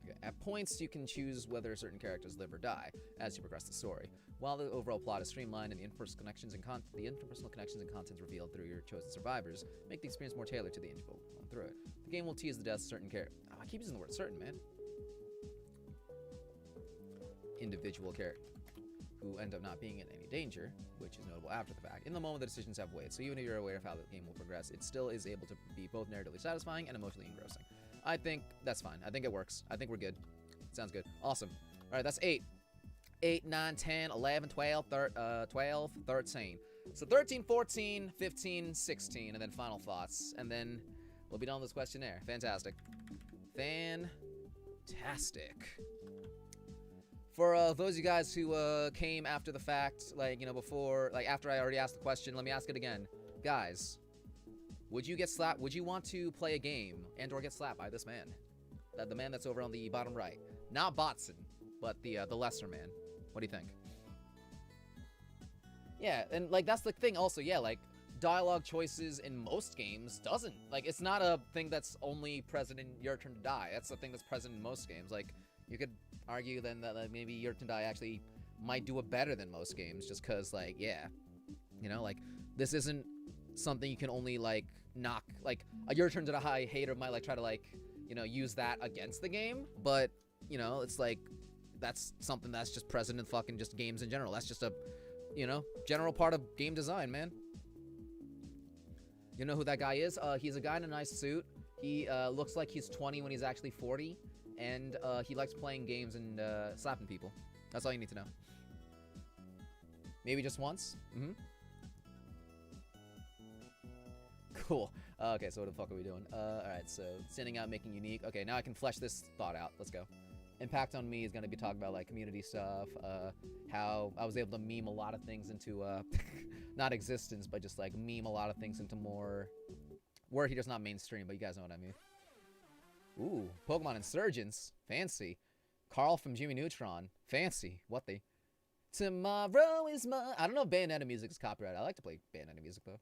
Okay, at points, you can choose whether certain characters live or die as you progress the story. While the overall plot is streamlined and the interpersonal connections and contents revealed through your chosen survivors make the experience more tailored to the individual going through it. The game will tease the death of certain character. Oh, I keep using the word certain, man. Individual character who end up not being in any danger, which is notable after the fact. In the moment, the decisions have weight, so even if you're aware of how the game will progress, it still is able to be both narratively satisfying and emotionally engrossing. I think that's fine. I think it works. I think we're good. Sounds good. Awesome. All right, that's 8. 8, 9, 10, 11, 12, 13. So 13, 14, 15, 16, and then final thoughts. And then we'll be done with this questionnaire. Fantastic. Fantastic. For those of you guys who came after the fact, like, you know, before, like, after I already asked the question, let me ask it again. Guys, would you get slapped? Would you want to play a game and or get slapped by this man? The man that's over on the bottom right. Not Botson, but the lesser man. What do you think? Yeah, and, like, that's the thing also, yeah, like, dialogue choices in most games doesn't, like, it's not a thing that's only present in Your Turn to Die. That's the thing that's present in most games. Like, you could argue then that like, maybe Your Turn to Die actually might do it better than most games, just because, like, yeah, you know, like, this isn't something you can only, like, knock, like, a Your Turn to Die hater might, like, try to, like, you know, use that against the game, but, you know, it's like, that's something that's just present in fucking just games in general. That's just a, you know, general part of game design, man. You know who that guy is? He's a guy in a nice suit. He looks like he's 20 when he's actually 40, and he likes playing games and slapping people. That's all you need to know. Maybe just once? Mm-hmm. Cool. Okay, so what the fuck are we doing? Alright, so standing out, making unique. Okay, now I can flesh this thought out. Let's go. Impact on me is going to be talking about, like, community stuff, how I was able to meme a lot of things into, not existence, but just, like, meme a lot of things into more, word here is not mainstream, but you guys know what I mean. Ooh, Pokemon Insurgents, fancy. Carl from Jimmy Neutron, fancy. What the? Tomorrow is my... I don't know if Bayonetta music is copyrighted. I like to play Bayonetta music, though.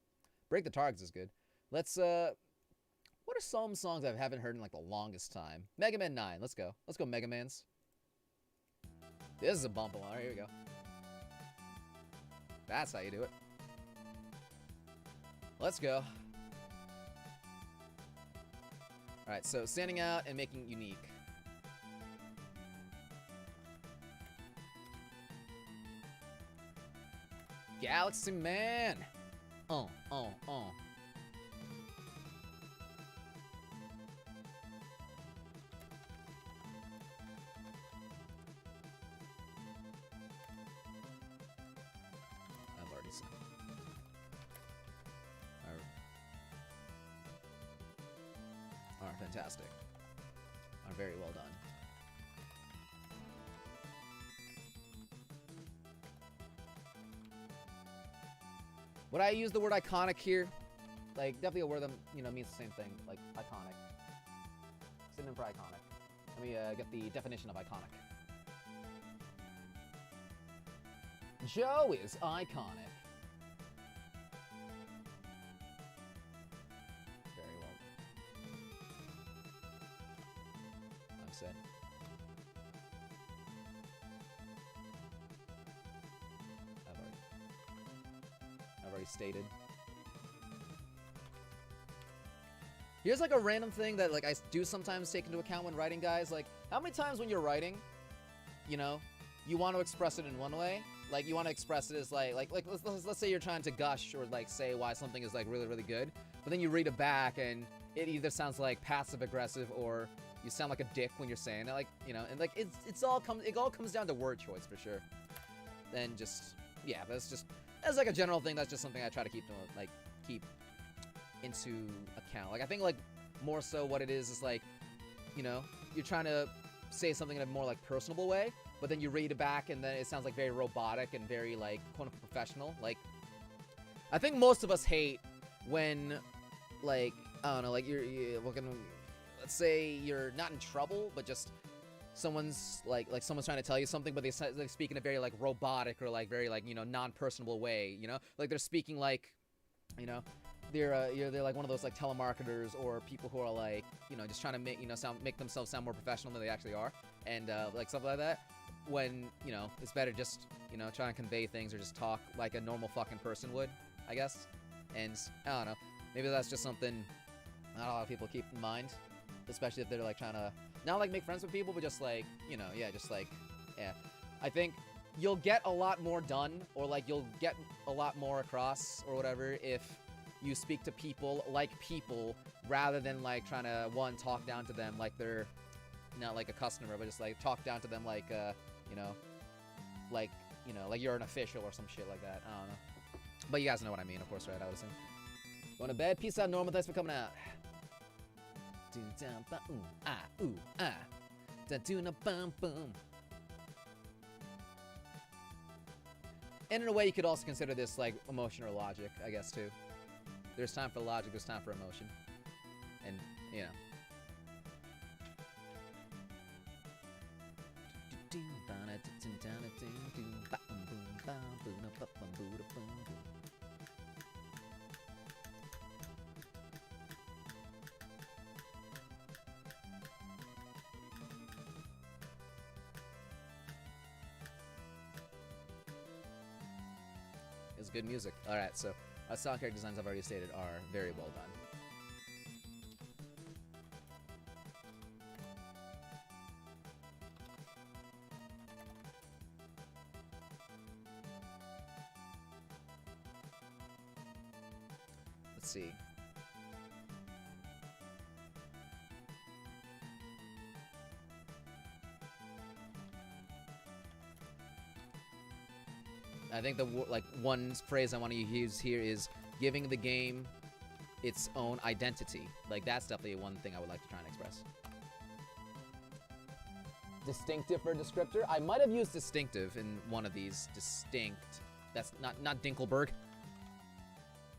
Break the Targets is good. Let's, what are some songs I haven't heard in, like, the longest time? Mega Man 9. Let's go. Let's go, Mega Mans. This is a bump along. Here we go. That's how you do it. Let's go. Alright, so standing out and making unique. Galaxy Man! I've already seen it. Alright, fantastic. Very well done. Would I use the word iconic here? Like, definitely a word that, you know, means the same thing. Like, iconic. Synonym for iconic. Let me get the definition of iconic. Joe is iconic. Very well. I'm set. I've already stated. Here's like a random thing that like I do sometimes take into account when writing, guys. Like, how many times when you're writing, you know, you want to express it in one way, like you want to express it as like let's say you're trying to gush or like say why something is like really good, but then you read it back and it either sounds like passive aggressive or you sound like a dick when you're saying it, like, you know, and like it all comes down to word choice for sure. Then just, yeah, that's like a general thing. That's just something I try to keep into account. Like, I think like more so what it is like, you know, you're trying to say something in a more like personable way, but then you read it back and then it sounds like very robotic and very like quote unquote professional. Like, I think most of us hate when, like, I don't know, like you're looking, let's say you're not in trouble, but just someone's like someone's trying to tell you something, but they like speak in a very like robotic or like very like, you know, non-personable way, you know, like they're speaking like, you know, they're like one of those like telemarketers or people who are like, you know, just trying to make, you know, make themselves sound more professional than they actually are, and like stuff like that. When, you know, it's better just, you know, try and convey things or just talk like a normal fucking person would, I guess. And I don't know, maybe that's just something not a lot of people keep in mind, especially if they're like trying to not like make friends with people, but just like, you know, yeah, just like, yeah. I think you'll get a lot more done, or like you'll get a lot more across or whatever if you speak to people like people rather than like trying to talk down to them like they're not like a customer, but just like talk down to them like you know, like you're an official or some shit like that. I don't know, but you guys know what I mean, of course, right? I would assume. Going to bed. Peace out, Normal. Thanks for coming out. And in a way, you could also consider this like emotion or logic, I guess, too. There's time for logic, there's time for emotion. And, you know. It's good music. Alright, so sound character designs I've already stated are very well done. Let's see. I think the like one phrase I want to use here is giving the game its own identity. Like that's definitely one thing I would like to try and express. Distinctive for a descriptor? I might have used distinctive in one of these. Distinct. That's not Dinkelberg.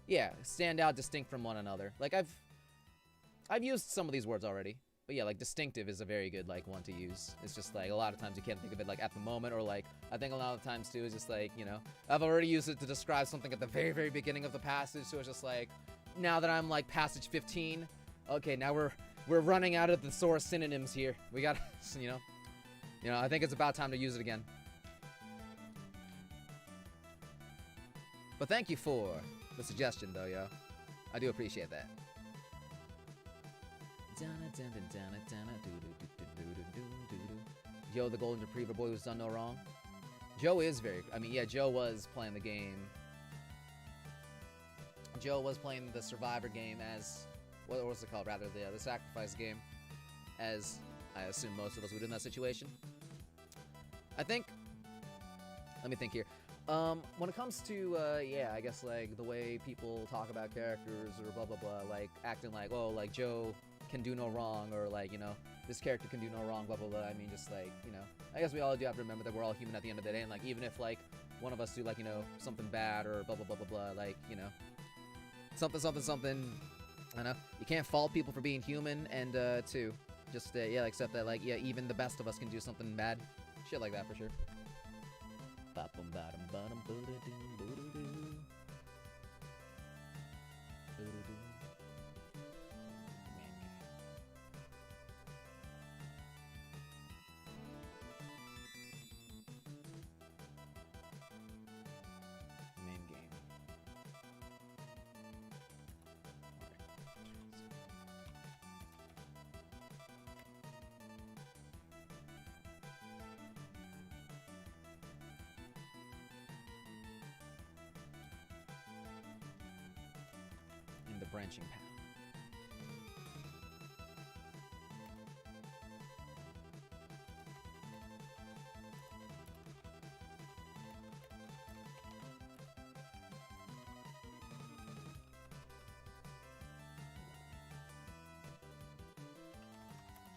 Yeah, stand out, distinct from one another. Like I've used some of these words already. But yeah, like distinctive is a very good like one to use. It's just like a lot of times you can't think of it like at the moment, or like I think a lot of times too is just like, you know, I've already used it to describe something at the very, very beginning of the passage, so it's just like now that I'm like passage 15, okay, now we're running out of the source synonyms here. We got you know, I think it's about time to use it again. But thank you for the suggestion though, yo. I do appreciate that. Joe the Golden Retriever boy who's done no wrong. Joe is very, I mean, yeah, Joe was playing the game. Joe was playing the Survivor game as, what was it called, rather, the Sacrifice game, as I assume most of us would in that situation. I think, let me think here. When it comes to, yeah, I guess, like, the way people talk about characters or blah, blah, blah, like, acting like, oh, like, Joe can do no wrong, or, like, you know, this character can do no wrong, blah, blah, blah. I mean, just, like, you know, I guess we all do have to remember that we're all human at the end of the day, and, like, even if, like, one of us do, like, you know, something bad or blah, blah, blah, blah, blah, like, you know, something, something, something, I don't know, you can't fault people for being human, and, too, just, yeah, except that, like, yeah, even the best of us can do something bad. Shit like that, for sure. Main game. In the branching path.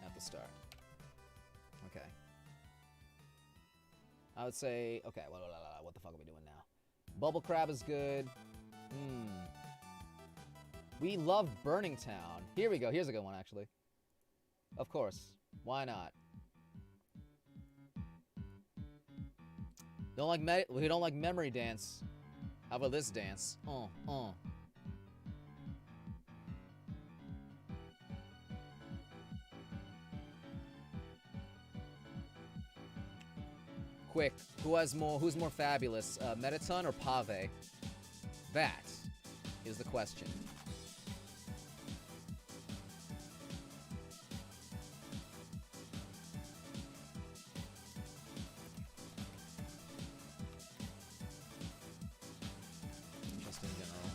At the start. Okay. I would say, okay, what the fuck are we doing now? Bubble crab is good. We love Burning Town. Here we go. Here's a good one, actually. Of course. Why not? We don't like memory dance. How about this dance? Quick, who's more fabulous, Metaton or Pave? That is the question. Just in general.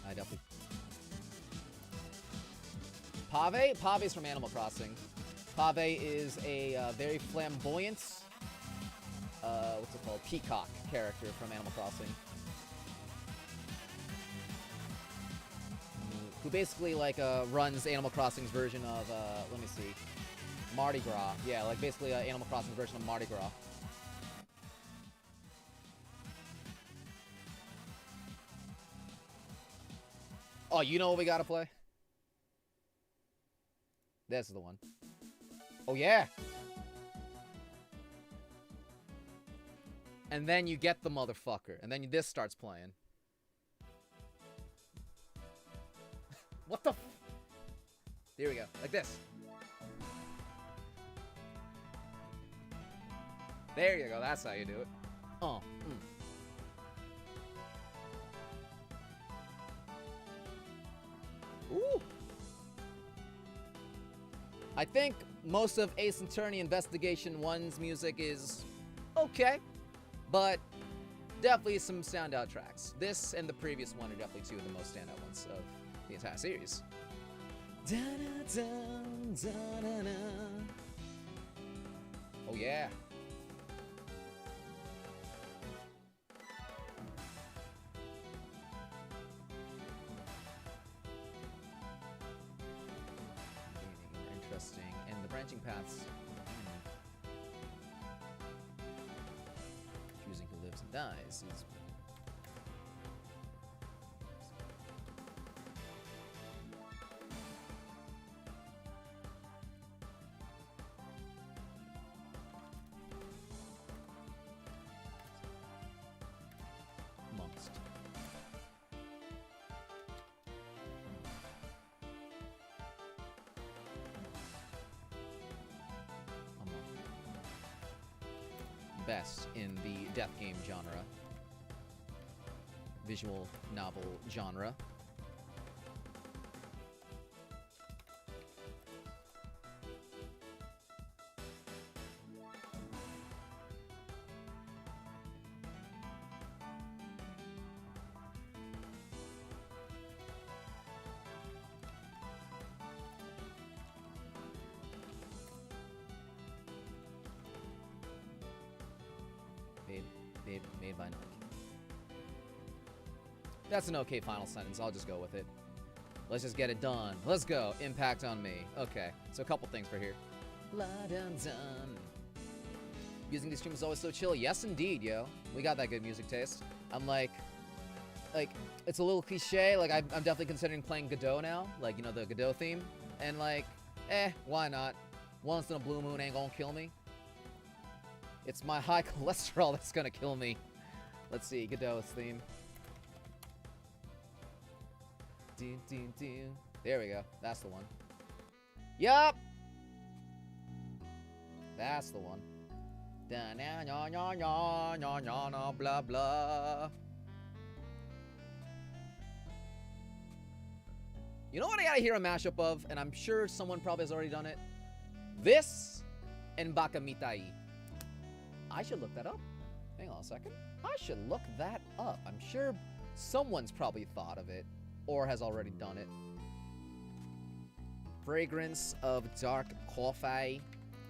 I definitely. Pave? Pave's from Animal Crossing. Pave is a very flamboyant, what's it called? Peacock character from Animal Crossing. Who basically, like, runs Animal Crossing's version of, let me see. Mardi Gras. Yeah, like, basically Animal Crossing's version of Mardi Gras. Oh, you know what we gotta play? This is the one. Oh, yeah! And then you get the motherfucker. And then this starts playing. What the f... Here we go. Like this. There you go. That's how you do it. Oh. Ooh. I think most of Ace Attorney Investigation 1's music is okay, but definitely some standout tracks. This and the previous one are definitely two of the most standout ones of the entire series. Oh yeah. Interesting. And the branching paths. Choosing who lives and dies is... amongst. Best in the death game genre, visual novel genre. Made by Nike. That's an okay final sentence. I'll just go with it. Let's just get it done. Let's go. Impact on me. Okay. So a couple things for here. La dun dun. Using these streams is always so chill. Yes, indeed, yo. We got that good music taste. I'm like, it's a little cliche. Like, I'm definitely considering playing Godot now. Like, you know, the Godot theme. And like, why not? Once in a blue moon ain't gonna kill me. It's my high cholesterol that's gonna kill me. Let's see, Godot's theme. There we go. That's the one. Yup! That's the one. Blah blah. You know what I gotta hear a mashup of? And I'm sure someone probably has already done it. This and Bakamitai. I should look that up. Hang on a second. I should look that up. I'm sure someone's probably thought of it or has already done it. Fragrance of Dark Coffee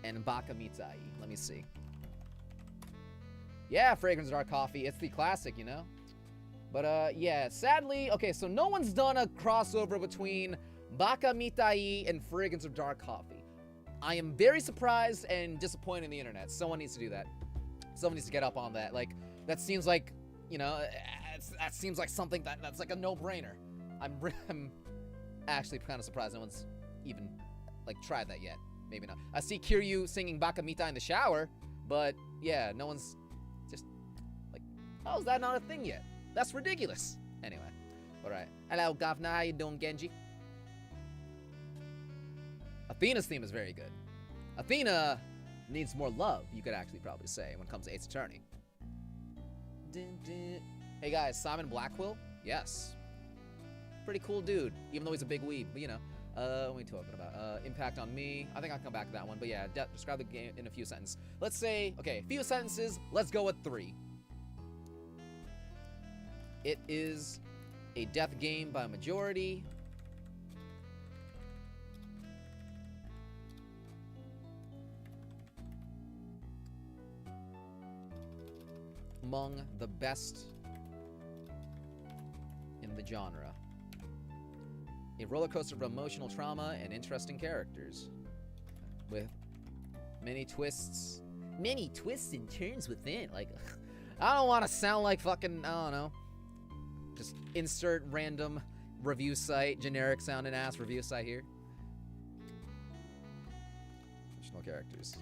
and Bakamitai. Let me see. Yeah, Fragrance of Dark Coffee. It's the classic, you know? But yeah, sadly, okay, so no one's done a crossover between Baka Mitai and Fragrance of Dark Coffee. I am very surprised and disappointed in the internet. Someone needs to do that. Someone needs to get up on that. Like, that seems like, you know, that seems like something that's like a no-brainer. I'm actually kind of surprised no one's even, like, tried that yet. Maybe not. I see Kiryu singing Baka Mitai in the shower, but yeah, no one's just like, oh, is that not a thing yet? That's ridiculous. Anyway, alright. Hello, Governor. How you doing, Genji? Athena's theme is very good. Athena needs more love, you could actually probably say, when it comes to Ace Attorney. Dun, dun. Hey guys, Simon Blackwell? Yes. Pretty cool dude, even though he's a big weeb, but you know. What are we talking about? Impact on me. I think I'll come back to that one, but yeah, describe the game in a few sentences. Let's say, okay, a few sentences, let's go with 3. It is a death game by majority. Among the best in the genre. A roller coaster of emotional trauma and interesting characters. With many twists and turns within. Like, I don't want to sound like fucking, I don't know. Just insert random review site, generic sounding ass review site here. Fictional characters.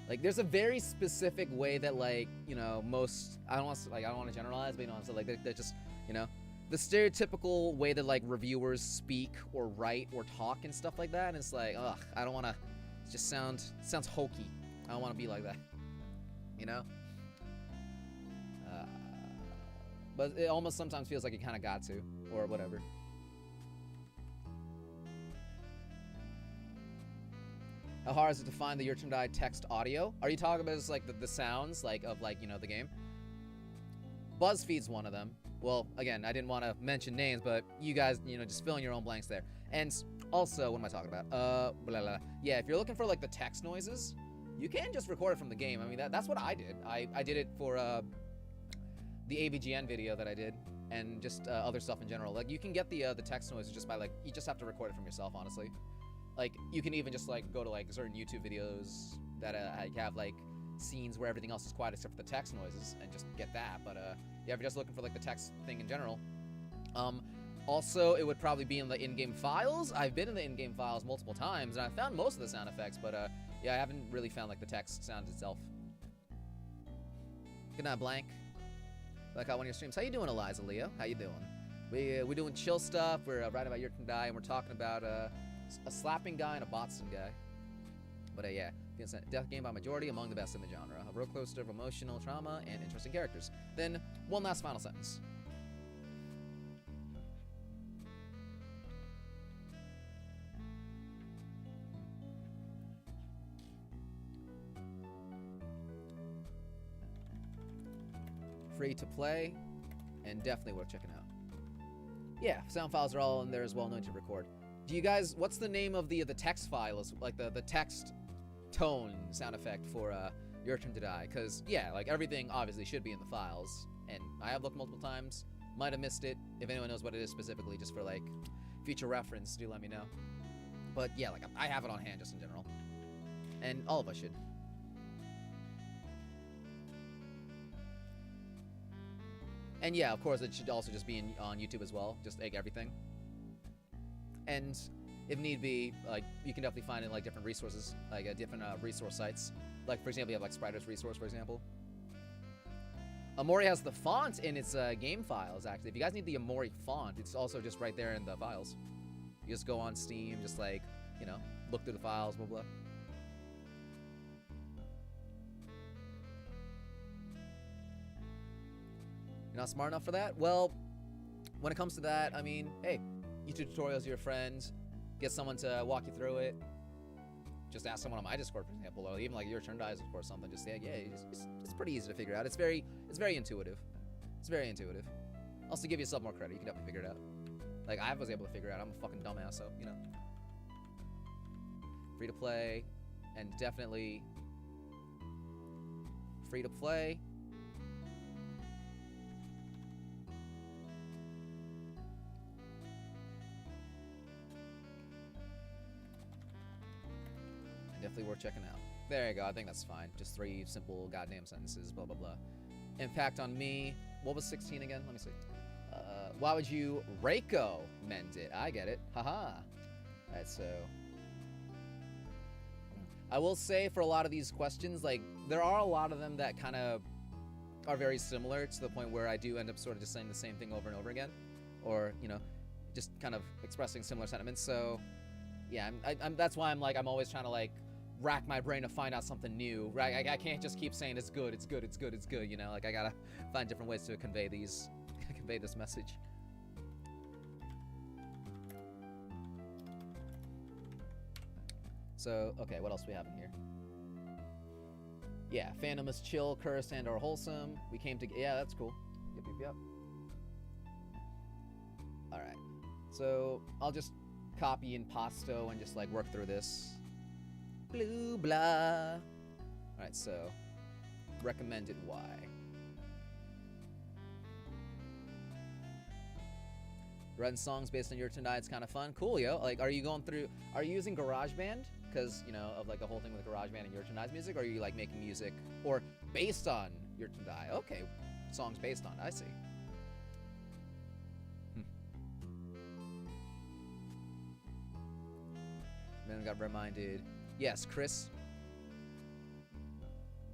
Like, there's a very specific way that, like, you know, most, I don't want to generalize, but you know, so like, they're just, you know, the stereotypical way that like reviewers speak or write or talk and stuff like that. And it's like, ugh, I don't want to. It just sounds hokey. I don't want to be like that. You know. But it almost sometimes feels like you kind of got to, or whatever. How hard is it to find the Your Turn to Die text audio? Are you talking about just like the sounds like of like, you know, the game? BuzzFeed's one of them. Well, again, I didn't want to mention names, but you guys, you know, just fill in your own blanks there. And also, what am I talking about? Blah, blah. Yeah, if you're looking for like the text noises, you can just record it from the game. I mean, that's what I did. I did it for the AVGN video that I did, and just other stuff in general. Like, you can get the text noises just by like, you just have to record it from yourself, honestly. Like, you can even just like go to like certain YouTube videos that have like scenes where everything else is quiet except for the text noises, and just get that. But yeah, if you're just looking for like the text thing in general. Also, it would probably be in the in-game files. I've been in the in-game files multiple times, and I found most of the sound effects, but yeah, I haven't really found like the text sound itself. Good night, Blank. Like on one of your streams. How you doing, Eliza Leo? How you doing? We're doing chill stuff. We're writing about Your Turn to Die, and we're talking about a slapping guy and a Boston guy. But yeah, death game by majority, among the best in the genre. A roller coaster of emotional trauma and interesting characters. Then one last final sentence. Free to play, and definitely worth checking out. Yeah, sound files are all in there as well, known to record. Do you guys, what's the name of the text file, like the text tone sound effect for Your Turn to Die? Because yeah, like everything obviously should be in the files, and I have looked multiple times, might have missed it. If anyone knows what it is specifically, just for like future reference, do let me know. But yeah, like I have it on hand just in general, and all of us should. And yeah, of course, it should also just be on YouTube as well, just like everything. And if need be, like, you can definitely find it in like different resources, like different resource sites. Like, for example, you have like Spriter's resource, for example. Amori has the font in its game files, actually. If you guys need the Amori font, it's also just right there in the files. You just go on Steam, just like, you know, look through the files, blah, blah. You're not smart enough for that? Well, when it comes to that, I mean, hey, YouTube tutorials are your friend. Get someone to walk you through it. Just ask someone on my Discord, for example, or even like Your Turn Dies, of course, something. Just say, yeah, it's pretty easy to figure out. It's very intuitive. It's very intuitive. Also, give yourself more credit. You can definitely figure it out. Like, I was able to figure it out. I'm a fucking dumbass, so, you know. Free to play, and definitely free to play. definitely worth checking out. There you go. I think that's fine. Just 3 simple goddamn sentences. Blah blah blah. Impact on me. What was 16 again? Let me see. Why would you Reiko mend it? I get it. Haha. Alright, so I will say for a lot of these questions, like, there are a lot of them that kind of are very similar to the point where I do end up sort of just saying the same thing over and over again. Or, you know, just kind of expressing similar sentiments. So, yeah, that's why I'm always trying to, like, rack my brain to find out something new. Right? I can't just keep saying it's good, it's good, it's good, it's good, you know? Like, I gotta find different ways to convey this message. So, okay, what else do we have in here? Yeah, fandom is chill, cursed, and or wholesome. We came to... Yeah, that's cool. Yep. Alright. So, I'll just copy impasto and just, like, work through this. Blue blah. Alright, so... Recommended why. Writing songs based on your tonight, it's kind of fun. Cool, yo. Like, are you using GarageBand? Because, you know, of like the whole thing with GarageBand and your tonight's music, or are you like making music or based on your tonight? Okay, songs based on. I see. Then got reminded. Yes, Chris.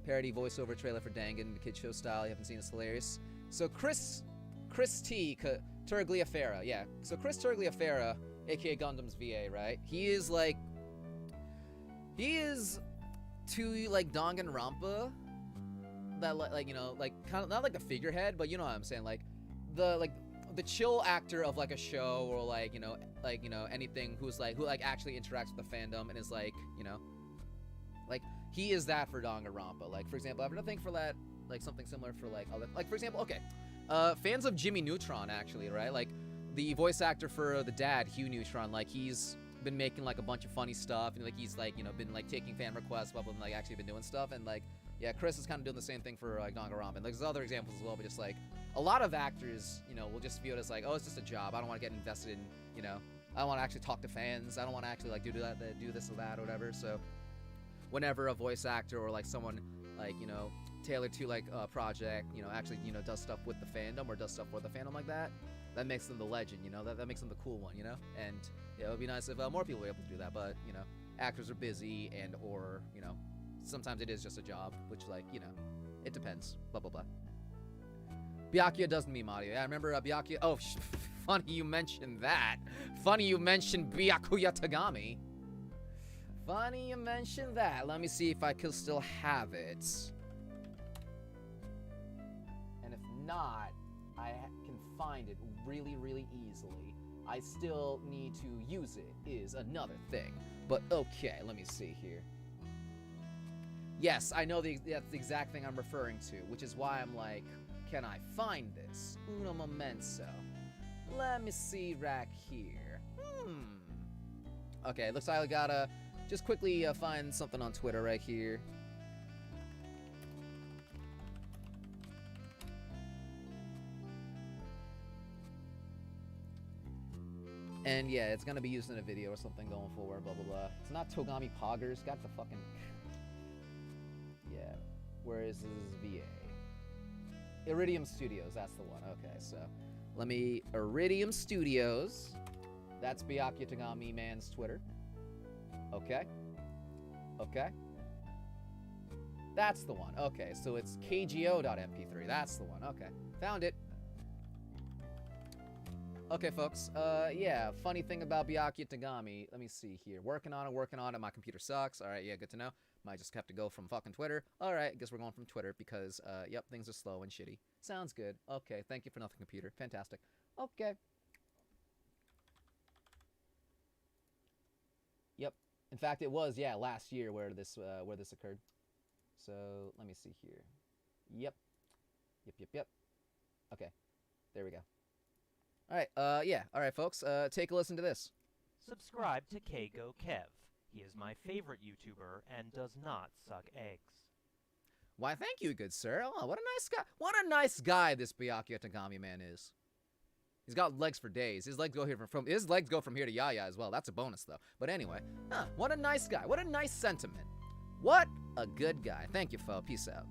Parody voiceover trailer for Dangan, the kid show style. You haven't seen, it's hilarious. So Chris T. Turgliafera, yeah. So Chris Turgliafera, aka Gundam's VA, right? He is to like Danganronpa, that like you know, like kind of not like the figurehead, but you know what I'm saying, like the chill actor of like a show, or like you know anything who actually interacts with the fandom and is like, you know, like he is that for Danganronpa. Like for example, I have nothing for that, like something similar for like other, like for example, okay, fans of Jimmy Neutron actually, right? Like the voice actor for the dad, Hugh Neutron, like he's been making like a bunch of funny stuff, and like he's like, you know, been like taking fan requests, but like actually been doing stuff, and like yeah, Chris is kind of doing the same thing for like Danganronpa. And like there's other examples as well, but just like a lot of actors, you know, will just view it as like, oh, it's just a job. I don't want to get invested in, you know, I don't want to actually talk to fans. I don't want to actually like do this or that or whatever. So whenever a voice actor or like someone like, you know, tailored to like a project, you know, actually, you know, does stuff with the fandom or does stuff for the fandom like that, that makes them the legend, you know, that makes them the cool one, you know. And yeah, it would be nice if more people were able to do that, but you know, actors are busy, and or you know, sometimes it is just a job, which like, you know, it depends. Blah blah blah. Byakuya doesn't mean Mario. Yeah, I remember Byakuya. Oh, funny you mentioned that. Funny you mentioned Byakuya Tagami. Funny you mentioned that. Let me see if I could still have it. And if not, I can find it really, really easily. I still need to use it is another thing. But okay, let me see here. Yes, I know that's the exact thing I'm referring to, which is why I'm like, can I find this? Uno momento. Let me see right here. Okay, looks like I gotta just quickly find something on Twitter right here. And yeah, it's gonna be used in a video or something going forward, blah blah blah. It's not Togami Poggers, got the fucking... Yeah, where is his VA? Iridium Studios, that's the one. Okay, so let me... Iridium Studios. That's Byakuya Tagami man's Twitter. Okay. Okay. That's the one. Okay, so it's KGO.mp3. That's the one. Okay, found it. Okay, folks. Yeah, funny thing about Byakuya Tagami. Let me see here. Working on it. My computer sucks. All right, yeah, good to know. Might just have to go from fucking Twitter. All right, guess we're going from Twitter because, yep, things are slow and shitty. Sounds good. Okay, thank you for nothing, computer. Fantastic. Okay. Yep. In fact, it was, yeah, last year where this occurred. So, let me see here. Yep. Yep. Okay. There we go. Alright, yeah. Alright, folks, take a listen to this. Subscribe to KGOKev. He is my favorite YouTuber and does not suck eggs. Why, thank you, good sir. Oh, what a nice guy. What a nice guy this Byakuya Tagami man is. He's got legs for days. His legs go from here to Yaya as well. That's a bonus, though. But anyway, what a nice guy. What a nice sentiment. What a good guy. Thank you, Fo. Peace out.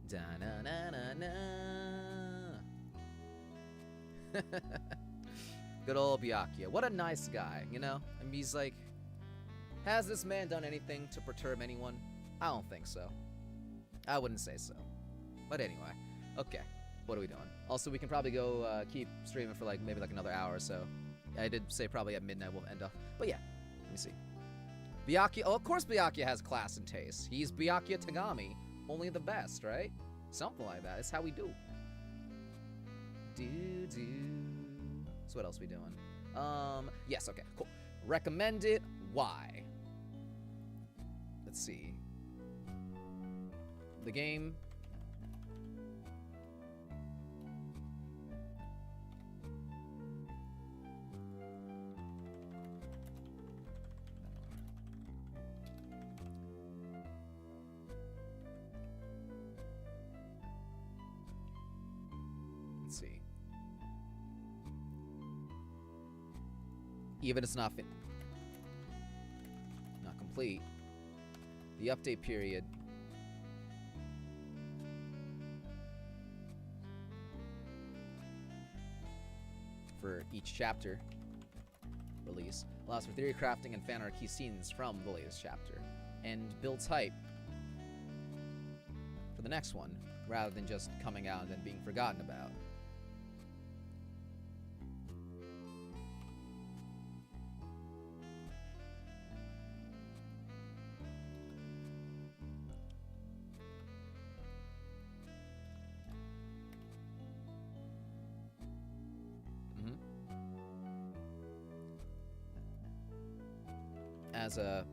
Da-na-na-na-na. Good old Byakuya. What a nice guy, you know? I mean, he's like... Has this man done anything to perturb anyone? I don't think so. I wouldn't say so. But anyway. Okay. What are we doing? Also, we can probably go keep streaming for like maybe like another hour or so. I did say probably at midnight we'll end up. But yeah. Let me see. Byakuya... Oh, of course Byakuya has class and taste. He's Byakuya Tagami. Only the best, right? Something like that. It's how we do. Do. So what else we doing? Yes, okay, cool. Recommended. Why? Let's see. The game. Let's see. Even it's not complete. The update period for each chapter release allows for theory crafting and fan art key scenes from the latest chapter, and builds hype for the next one rather than just coming out and then being forgotten about. As a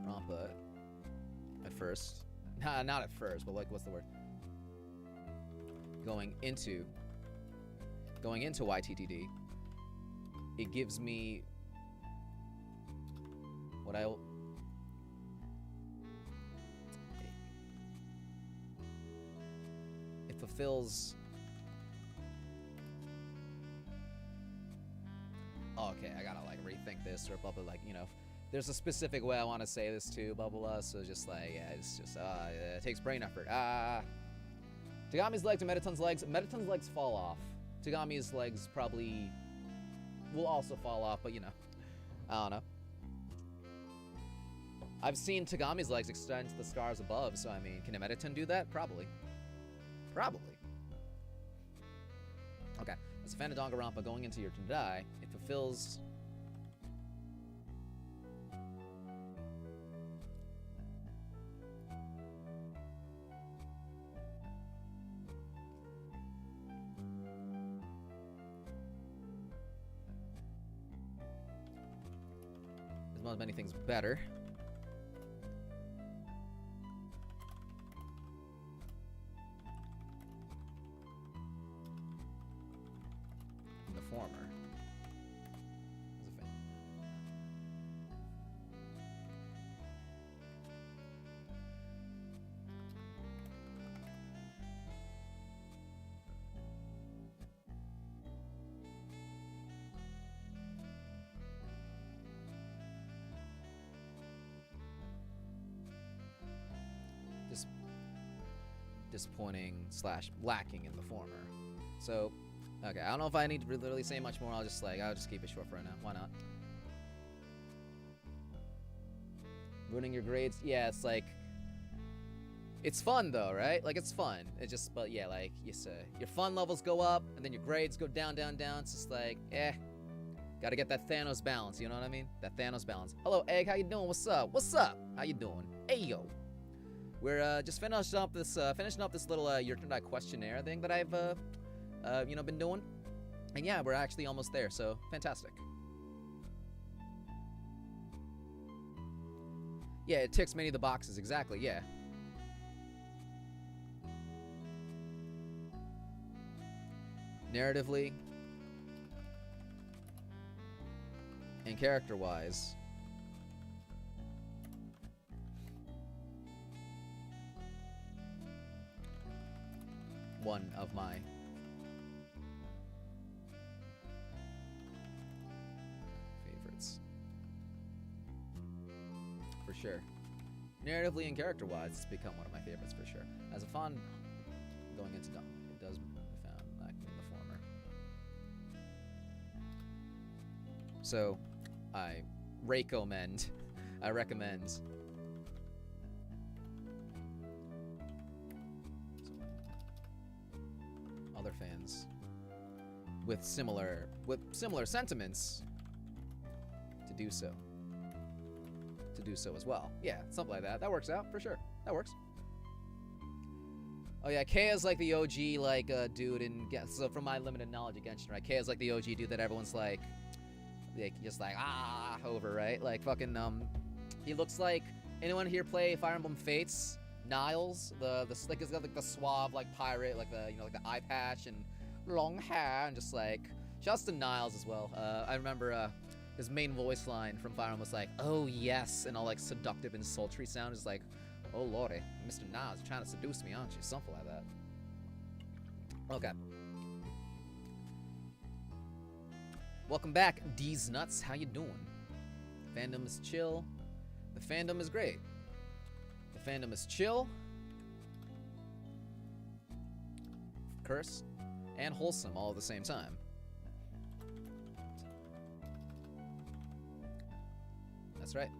Rampa at first. Not at first, but like, what's the word? Going into YttD, it gives me what it fulfills. Oh, okay, I gotta like rethink this or blah blah, like, you know, there's a specific way I want to say this too, blah blah blah. So just like, yeah, it's just it takes brain effort. Tagami's legs and Mettaton's legs. Mettaton's legs fall off. Tagami's legs probably will also fall off, but you know, I don't know. I've seen Tagami's legs extend to the scars above, so I mean, can a Mettaton do that? Probably. Okay. As a fan of Danganronpa going into your to die, it fulfills as well as many things better. Former. As a fan. Disappointing / lacking in the former. So, okay, I don't know if I need to really say much more. I'll just keep it short for right now. Why not? Ruining your grades? Yeah, it's like, it's fun though, right? Like, it's fun. It just, but yeah, like you say, your fun levels go up and then your grades go down. It's just like, gotta get that Thanos balance. You know what I mean? That Thanos balance. Hello, Egg. How you doing? What's up? How you doing? Hey yo. We're just finishing up this little your turn questionnaire thing that I've been doing. And yeah, we're actually almost there, so fantastic. Yeah, it ticks many of the boxes, exactly, yeah. Narratively and character-wise, one of my sure. Narratively and character-wise, it's become one of my favorites for sure. As a fun going into Dawn, it does be found lacking in the former. So, I recommend other fans with similar sentiments to do so. To do so as well. Yeah, something like that. That works out for sure. That works. Oh yeah, Kaya's like the OG like dude in so from my limited knowledge of Genshin, right? Kaya's like the OG dude that everyone's like just like over, right? Like fucking he looks like anyone here play Fire Emblem Fates? Niles, the like he's got like the suave like pirate, like the like the eye patch and long hair, and just like shouts to Niles as well. I remember his main voice line from Fire Emblem was like, "Oh yes," and all like seductive and sultry sound is like, "Oh lordy, Mr. Niles, you're trying to seduce me, aren't you?" Something like that. Okay. Welcome back, D's Nuts. How you doing? Fandom is chill. The fandom is great. The fandom is chill, curse, and wholesome all at the same time. That's right.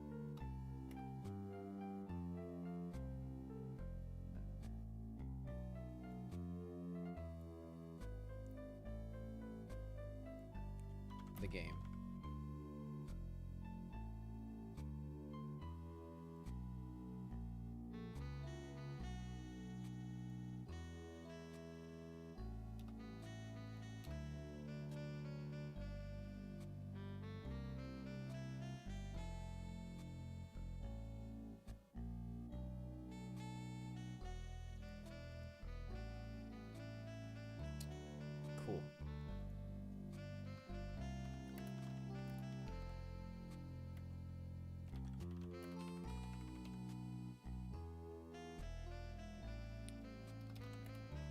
The game. Cool.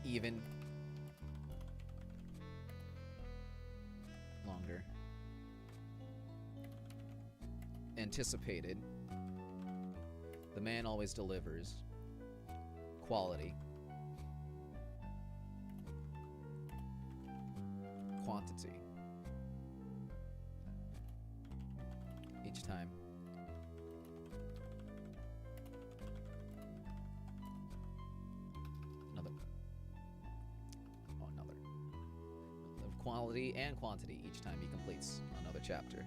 Even longer. Anticipated. The man always delivers. Quality. Quantity. Each time. Another. Oh, another. Quality and quantity each time he completes another chapter.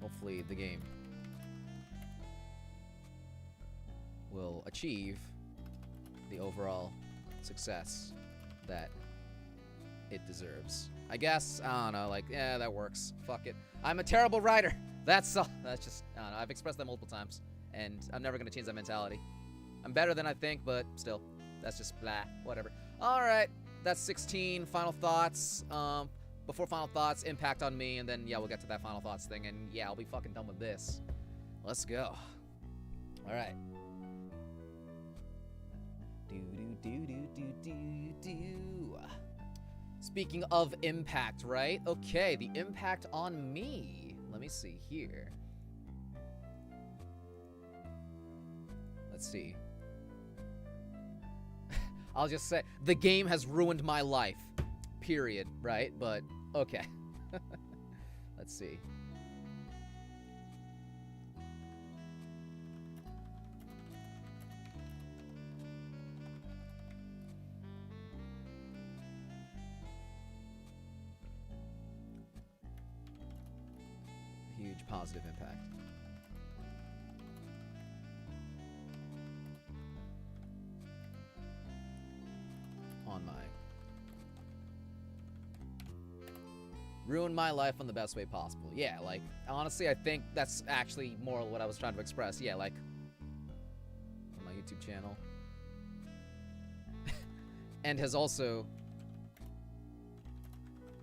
Hopefully the game will achieve the overall success that it deserves. I guess, I don't know, like, yeah, that works. Fuck it. I'm a terrible writer. That's just, I don't know, I've expressed that multiple times, and I'm never gonna change that mentality. I'm better than I think, but still, that's just blah, whatever. Alright, that's 16 final thoughts. Before final thoughts, impact on me, and then, yeah, we'll get to that final thoughts thing, and yeah, I'll be fucking done with this. Let's go. Alright. Speaking of impact, right? Okay, the impact on me. Let me see here. Let's see. I'll just say, the game has ruined my life. Period, right? But, okay. Let's see. Huge positive impact. On my... Ruin my life in the best way possible. Yeah, like, honestly, I think that's actually more what I was trying to express. Yeah, like, on my YouTube channel. And has also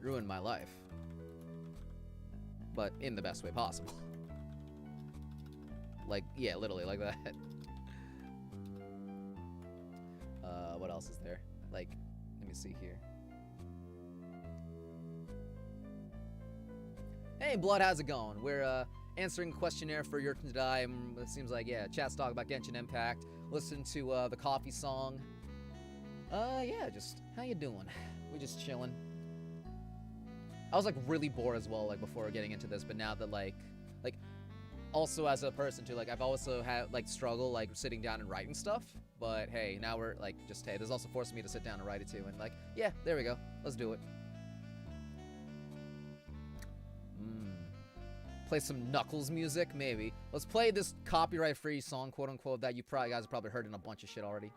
ruined my life. But in the best way possible. Like, yeah, literally like that. What else is there? Like, let me see here. Hey, Blood, how's it going? We're answering a questionnaire for YttD. It seems like, yeah, chat's talk about Genshin Impact. Listen to the coffee song. Yeah, just, how you doing? We just chilling. I was, like, really bored as well, like, before getting into this, but now that, like, also as a person, too, like, I've also had, like, struggle, like, sitting down and writing stuff, but, hey, now we're, like, just, hey, this also forced me to sit down and write it, too, and, like, yeah, there we go. Let's do it. Play some Knuckles music, maybe. Let's play this copyright-free song, quote-unquote, that you guys have probably heard in a bunch of shit already.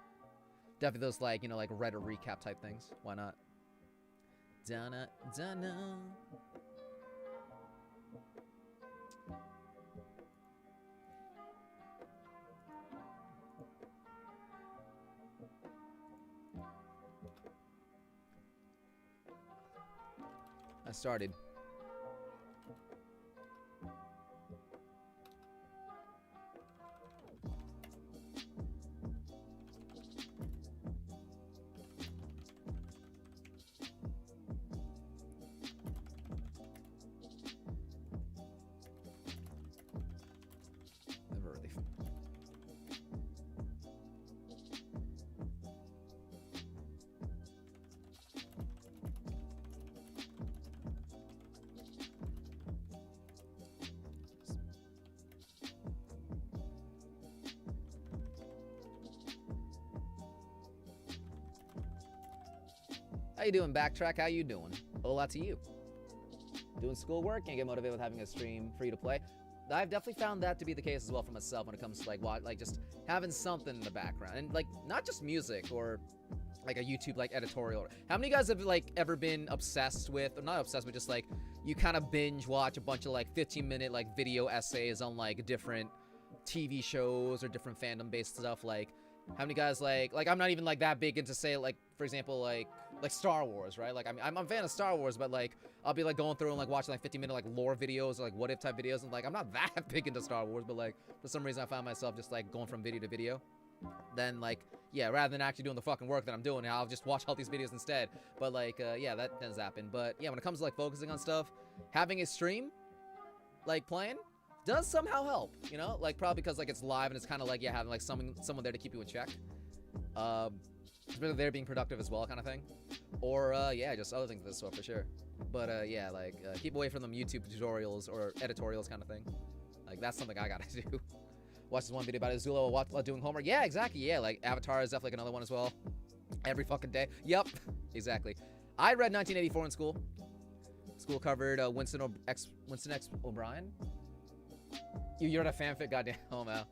Definitely those, like, you know, like, Reddit recap type things. Why not? Donna, Donna. I started. Never really. How you doing, Backtrack? How you doing? Hola to you. Doing schoolwork, can't get motivated with having a stream free to play. I've definitely found that to be the case as well for myself when it comes to like just having something in the background, and like not just music or like a YouTube like editorial. How many guys have like ever been obsessed with, or not obsessed, but just like you kind of binge watch a bunch of like 15-minute like video essays on like different TV shows or different fandom based stuff? Like how many guys like I'm not even like that big into, say, like for example like Star Wars, right? Like I'm a fan of Star Wars, but like I'll be like going through and like watching like 15-minute like lore videos or like what if type videos, and like I'm not that big into Star Wars, but like for some reason I found myself just like going from video to video. Then like yeah, rather than actually doing the fucking work that I'm doing, I'll just watch all these videos instead. But like yeah, that tends to happen. But yeah, when it comes to like focusing on stuff, having a stream like playing does somehow help, you know, like probably because like it's live and it's kind of like, yeah, having like someone there to keep you in check, really there being productive as well, kind of thing. Or yeah, just other things of this sort for sure. But yeah, like keep away from them YouTube tutorials or editorials kind of thing. Like that's something I gotta do. Watch this one video about Azula while doing homework. Yeah, exactly. Yeah, like Avatar is definitely another one as well. Every fucking day. Yep, exactly. I read 1984 in school. School covered Winston X O'Brien. You're not a fanfic, goddamn. Oh man,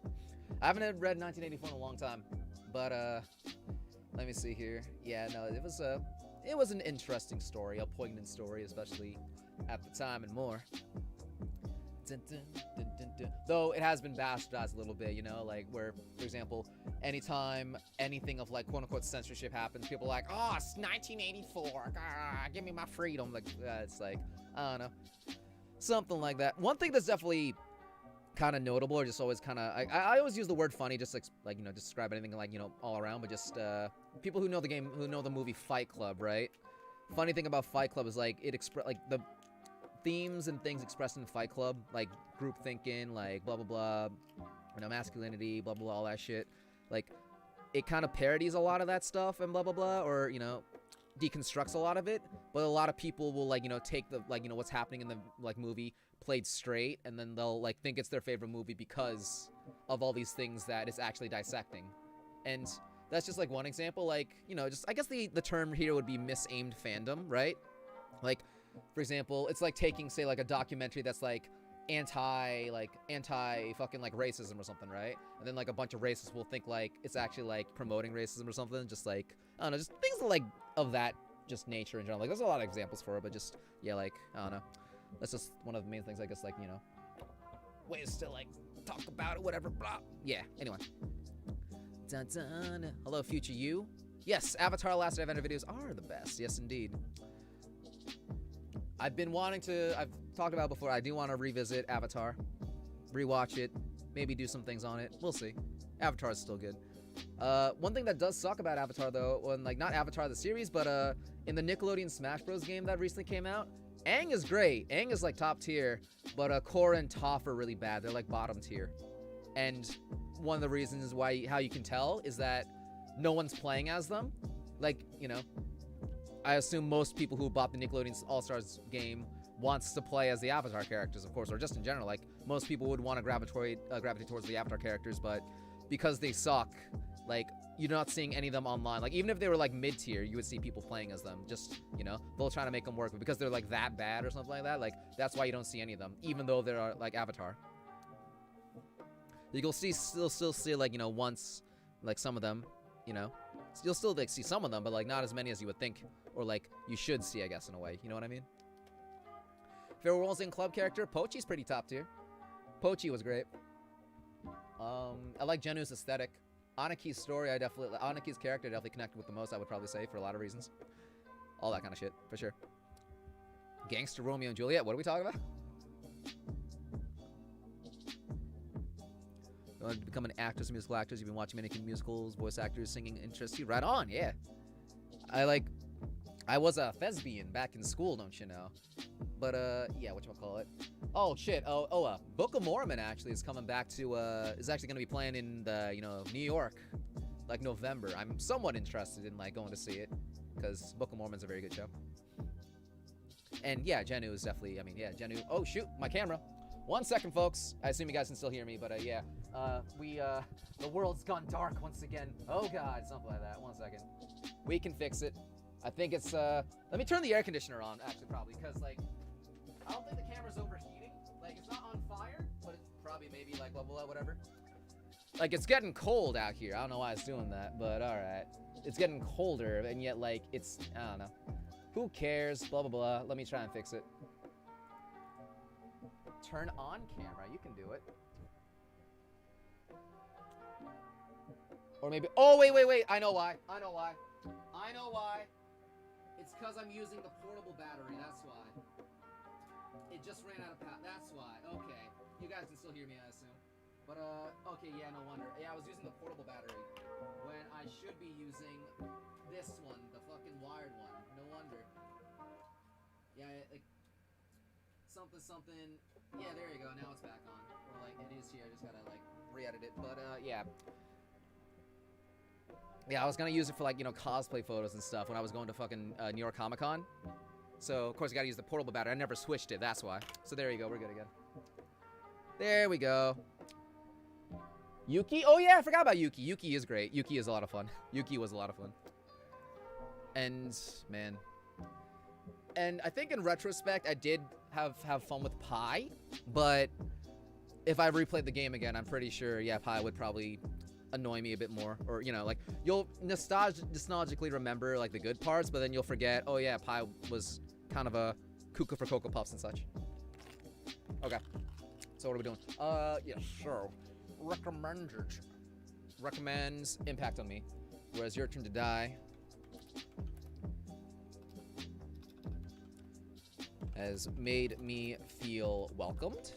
I haven't read 1984 in a long time, but let me see here. Yeah, no, it was an interesting story, a poignant story, especially at the time and more. Dun, dun, dun, dun, dun. Though it has been bastardized a little bit, you know, like where, for example, anytime anything of like quote-unquote censorship happens, people are like, oh, it's 1984, give me my freedom. Like it's like, I don't know, something like that. One thing that's definitely kind of notable, or just always kind of, I always use the word funny just like you know, describe anything like, you know, all around, but just people who know the game, who know the movie Fight Club, right? Funny thing about Fight Club is like like the themes and things expressed in Fight Club, like group thinking, like blah blah blah, you know, masculinity, blah blah blah, all that shit. Like it kind of parodies a lot of that stuff and blah blah blah, or you know, deconstructs a lot of it. But a lot of people will like, you know, take the like, you know, what's happening in the like movie played straight, and then they'll like think it's their favorite movie because of all these things that it's actually dissecting. And that's just like one example. Like, you know, just I guess the term here would be misaimed fandom, right? Like for example, it's like taking, say, like a documentary that's like anti fucking like racism or something, right? And then like a bunch of racists will think like it's actually like promoting racism or something. Just like, I don't know, just things like of that just nature in general. Like there's a lot of examples for it, but just yeah, like I don't know, that's just one of the main things, I guess, like, you know, ways to like talk about it, whatever, blah. Yeah, anyway. Dun, dun. Hello, future you. Yes, Avatar Last Airbender videos are the best. Yes, indeed. I've been wanting to, I've talked about before, I do want to revisit Avatar, rewatch it, maybe do some things on it. We'll see. Avatar is still good. One thing that does suck about Avatar, though, when like not Avatar the series, but in the Nickelodeon Smash Bros. Game that recently came out, Aang is great. Aang is like top tier, but Korra and Toph are really bad. They're like bottom tier. And one of the reasons why how you can tell is that no one's playing as them. Like, you know, I assume most people who bought the Nickelodeon All-Stars game wants to play as the Avatar characters, of course, or just in general. Like, most people would want to gravitate towards the Avatar characters, but because they suck, like, you're not seeing any of them online. Like, even if they were, like, mid-tier, you would see people playing as them. Just, you know, they'll try to make them work. But because they're, like, that bad or something like that, like, that's why you don't see any of them, even though they're, like, Avatar. You'll still see, like, you know, once, like, some of them, you know. You'll still, like, see some of them, but, like, not as many as you would think. Or, like, you should see, I guess, in a way. You know what I mean? Favorite Worlds in Club character? Pochi's pretty top tier. Pochi was great. I like Genu's aesthetic. Anaki's story, Anaki's character I definitely connected with the most, I would probably say, for a lot of reasons. All that kind of shit, for sure. Gangster Romeo and Juliet, what are we talking about? You want to become an actress, musical actress? You've been watching many musicals, voice actors, singing interests you? Right on, yeah. I was a thespian back in school, don't you know? But, yeah, whatchamacallit. Oh, shit. Book of Mormon, actually, is coming back to, is actually going to be playing in the, you know, New York, like, November. I'm somewhat interested in, like, going to see it, because Book of Mormon's a very good show. And, yeah, Genu is definitely, I mean, yeah, Genu. Oh, shoot, my camera. 1 second, folks. I assume you guys can still hear me, but, yeah. The world's gone dark once again. Oh, God, something like that. 1 second. We can fix it. I think it's, let me turn the air conditioner on, actually, probably, because, like, I don't think the camera's overheating. Like, it's not on fire, but it's probably maybe, like, blah, blah, blah, whatever. Like, it's getting cold out here. I don't know why it's doing that, but alright. It's getting colder, and yet, like, it's, I don't know. Who cares? Blah, blah, blah. Let me try and fix it. Turn on camera. You can do it. Or maybe, oh, wait. I know why. It's because I'm using the portable battery, that's why. It just ran out of power, that's why. Okay. You guys can still hear me, I assume. But, okay, yeah, no wonder. Yeah, I was using the portable battery when I should be using this one, the fucking wired one. No wonder. Yeah, like, something. Yeah, there you go, now it's back on. Or, like, it is here, I just gotta, like, re-edit it. But, yeah. Yeah, I was gonna use it for, like, you know, cosplay photos and stuff when I was going to fucking New York Comic Con. So, of course, you gotta use the portable battery. I never switched it, that's why. So, there you go, we're good again. There we go. Yuki? Oh, yeah, I forgot about Yuki. Yuki is great. Yuki is a lot of fun. Yuki was a lot of fun. And, man. And I think in retrospect, I did have fun with Pi. But if I replayed the game again, I'm pretty sure, yeah, Pi would probably annoy me a bit more, or, you know, like, you'll nostalgically remember, like, the good parts, but then you'll forget, oh yeah, Pi was kind of a cuckoo for Cocoa Puffs and such. Okay, so what are we doing? Yeah, sure. Recommends impact on me, whereas Your Turn to Die has made me feel welcomed.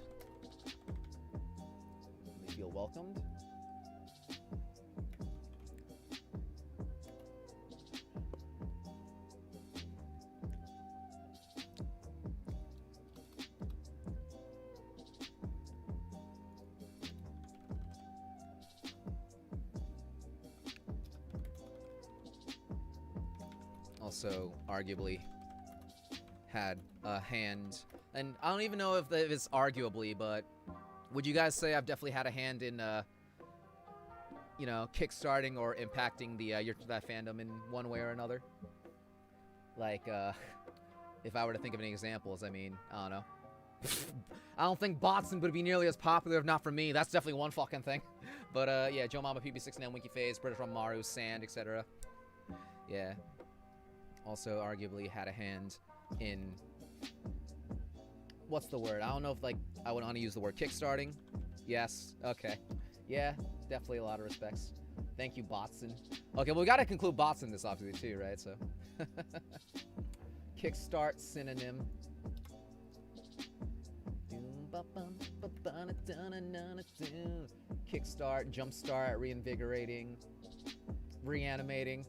Also, arguably, had a hand, and I don't even know if it's arguably, but would you guys say I've definitely had a hand in, you know, kickstarting or impacting the Your Turn to Die fandom in one way or another? Like, if I were to think of any examples, I mean, I don't know. I don't think Botson would be nearly as popular if not for me. That's definitely one fucking thing. But, yeah, Joe Mama, PB69, Winky Face, British Rum Maru, Sand, etc. Yeah. Also, arguably, had a hand in... What's the word? I don't know if, like, I would want to use the word kickstarting. Yes. Okay. Yeah, definitely a lot of respects. Thank you, Botson. Okay, well, we gotta conclude Botson this, obviously, too, right? So... Kickstart synonym. Kickstart, jumpstart, reinvigorating, reanimating.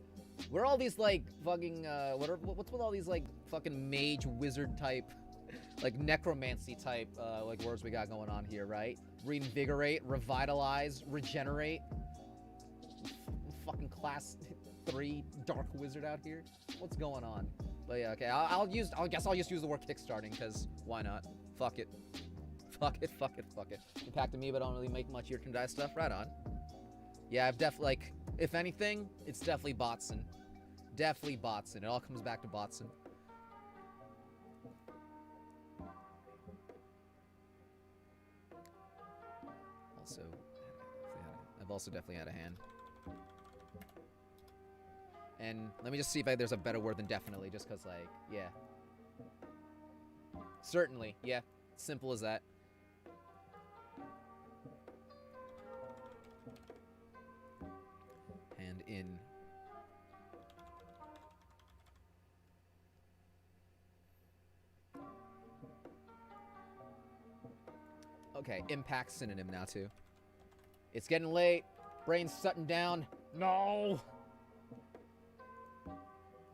Where are all these, like, fucking, what's with all these, like, fucking mage wizard type like necromancy type like words we got going on here, right? Reinvigorate, revitalize, regenerate. Fucking class 3 dark wizard out here. What's going on? But yeah, okay. I guess I'll just use the word kickstarting because why not? Fuck it. Fuck it. Fuck it. Fuck it. Impact Amoeba don't really make much Yurkendai stuff. Right on. Yeah, I've definitely like if anything, it's definitely Botson. Definitely Botson. It all comes back to Botson. Also, I've also definitely had a hand. And let me just see if there's a better word than definitely, just because, like, yeah. Certainly, yeah. Simple as that. Hand in. Okay, impact synonym now, too. It's getting late. Brain's shutting down. No!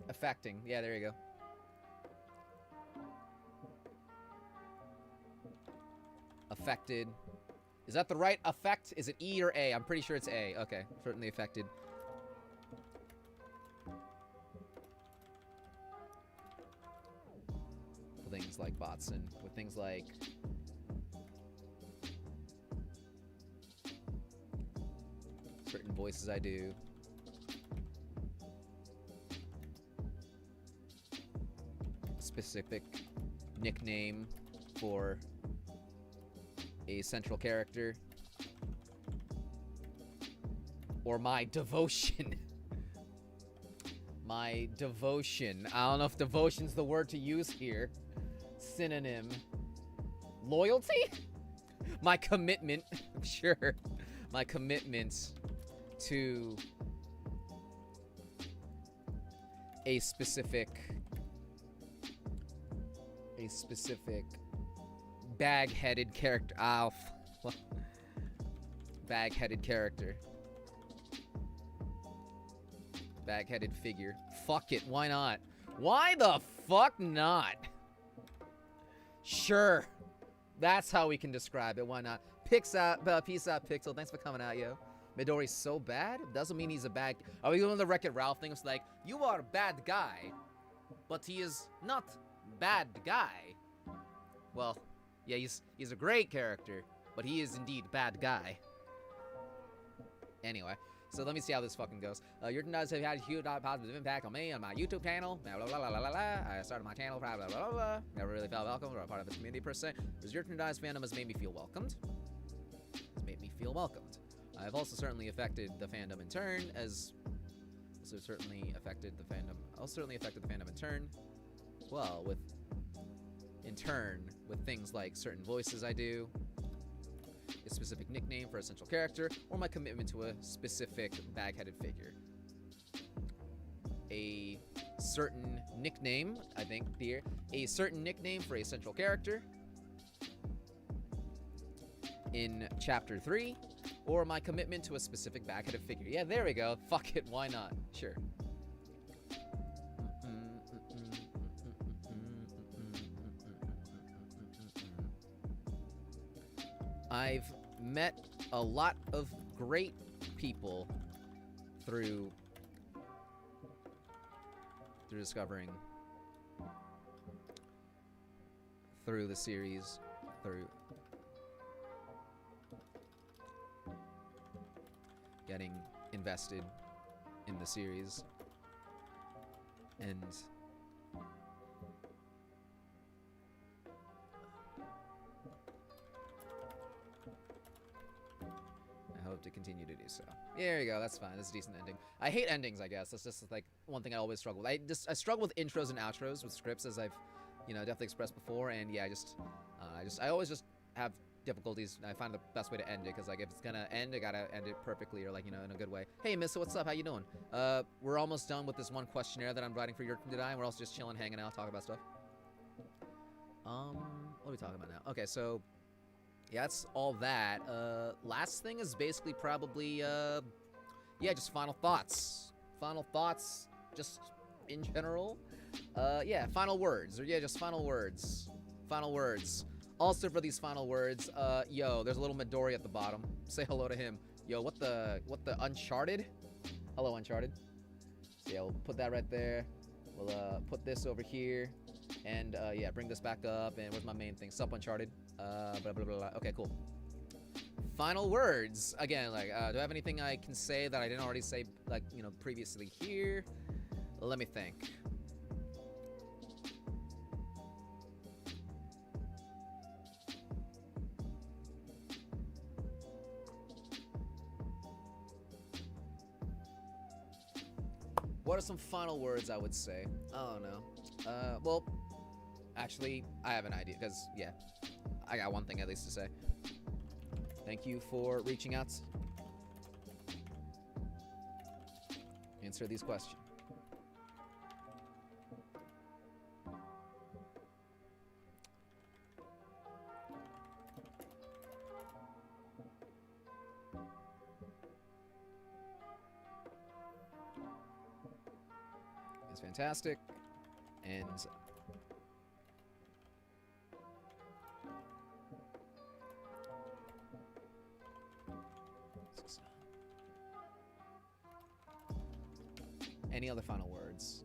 Affecting. Yeah, there you go. Affected. Is that the right effect? Is it E or A? I'm pretty sure it's A. Okay, certainly affected. With things like Botson. With things like... certain voices I do. Specific nickname for a central character. Or my devotion. My devotion. I don't know if devotion's the word to use here. Synonym. Loyalty? My commitment. Sure. My commitment to a specific bag-headed character. Ow. Bag-headed character. Bag-headed figure. Fuck it, why not? Why the fuck not? Sure. That's how we can describe it, why not? Peace out, Pixel. Thanks for coming out, yo. Midori's so bad? Doesn't mean he's a bad... Are we doing the Wreck-It Ralph thing? It's like, you are a bad guy, but he is not bad guy. Well, yeah, he's a great character, but he is indeed bad guy. Anyway, so let me see how this fucking goes. Yurkendai have had a huge positive impact on me and my YouTube channel. Blah, blah, blah, blah, blah, blah. I started my channel, blah, blah, blah, blah. Never really felt welcome or a part of this community per se. Because Yurkendai's fandom has made me feel welcomed. It's made me feel welcomed. I've also certainly affected the fandom in turn, also certainly affected the fandom in turn. Well, with things like certain voices I do, a specific nickname for a central character, or my commitment to a specific bag-headed figure. A certain nickname, I think, dear. A certain nickname for a central character in Chapter 3, or my commitment to a specific bag-headed figure. Yeah, there we go. Fuck it, why not? Sure. I've met a lot of great people through discovering through the series, through getting invested in the series, and I hope to continue to do so. There you go, that's fine. That's a decent ending. I hate endings, I guess. That's just like one thing I always struggle with. I struggle with intros and outros with scripts, as I've, definitely expressed before. And yeah, I always just have difficulties. I find the best way to end it, because like if it's gonna end, I gotta end it perfectly, or like in a good way. Hey, Miss, what's up? How you doing? We're almost done with this one questionnaire that I'm writing for YttD, and we're also just chilling, hanging out, talking about stuff. What are we talking about now? Okay, so. Yeah, that's all that. Last thing is basically probably, yeah, just final thoughts. Final thoughts, just in general. Yeah, final words. Or yeah, just final words. Final words. Also for these final words, yo, there's a little Midori at the bottom. Say hello to him. Yo, what the Uncharted? Hello, Uncharted. So yeah, we'll put that right there. We'll put this over here. And yeah, bring this back up. And where's my main thing? Sup, Uncharted. Blah, blah, blah, blah. Okay, cool. Final words. Again, like, do I have anything I can say that I didn't already say, like, you know, previously here? Let me think. What are some final words I would say? I don't know. Well, actually, I have an idea, because, yeah, I got one thing at least to say. Thank you for reaching out. Answer these questions. It's fantastic. And any other final words?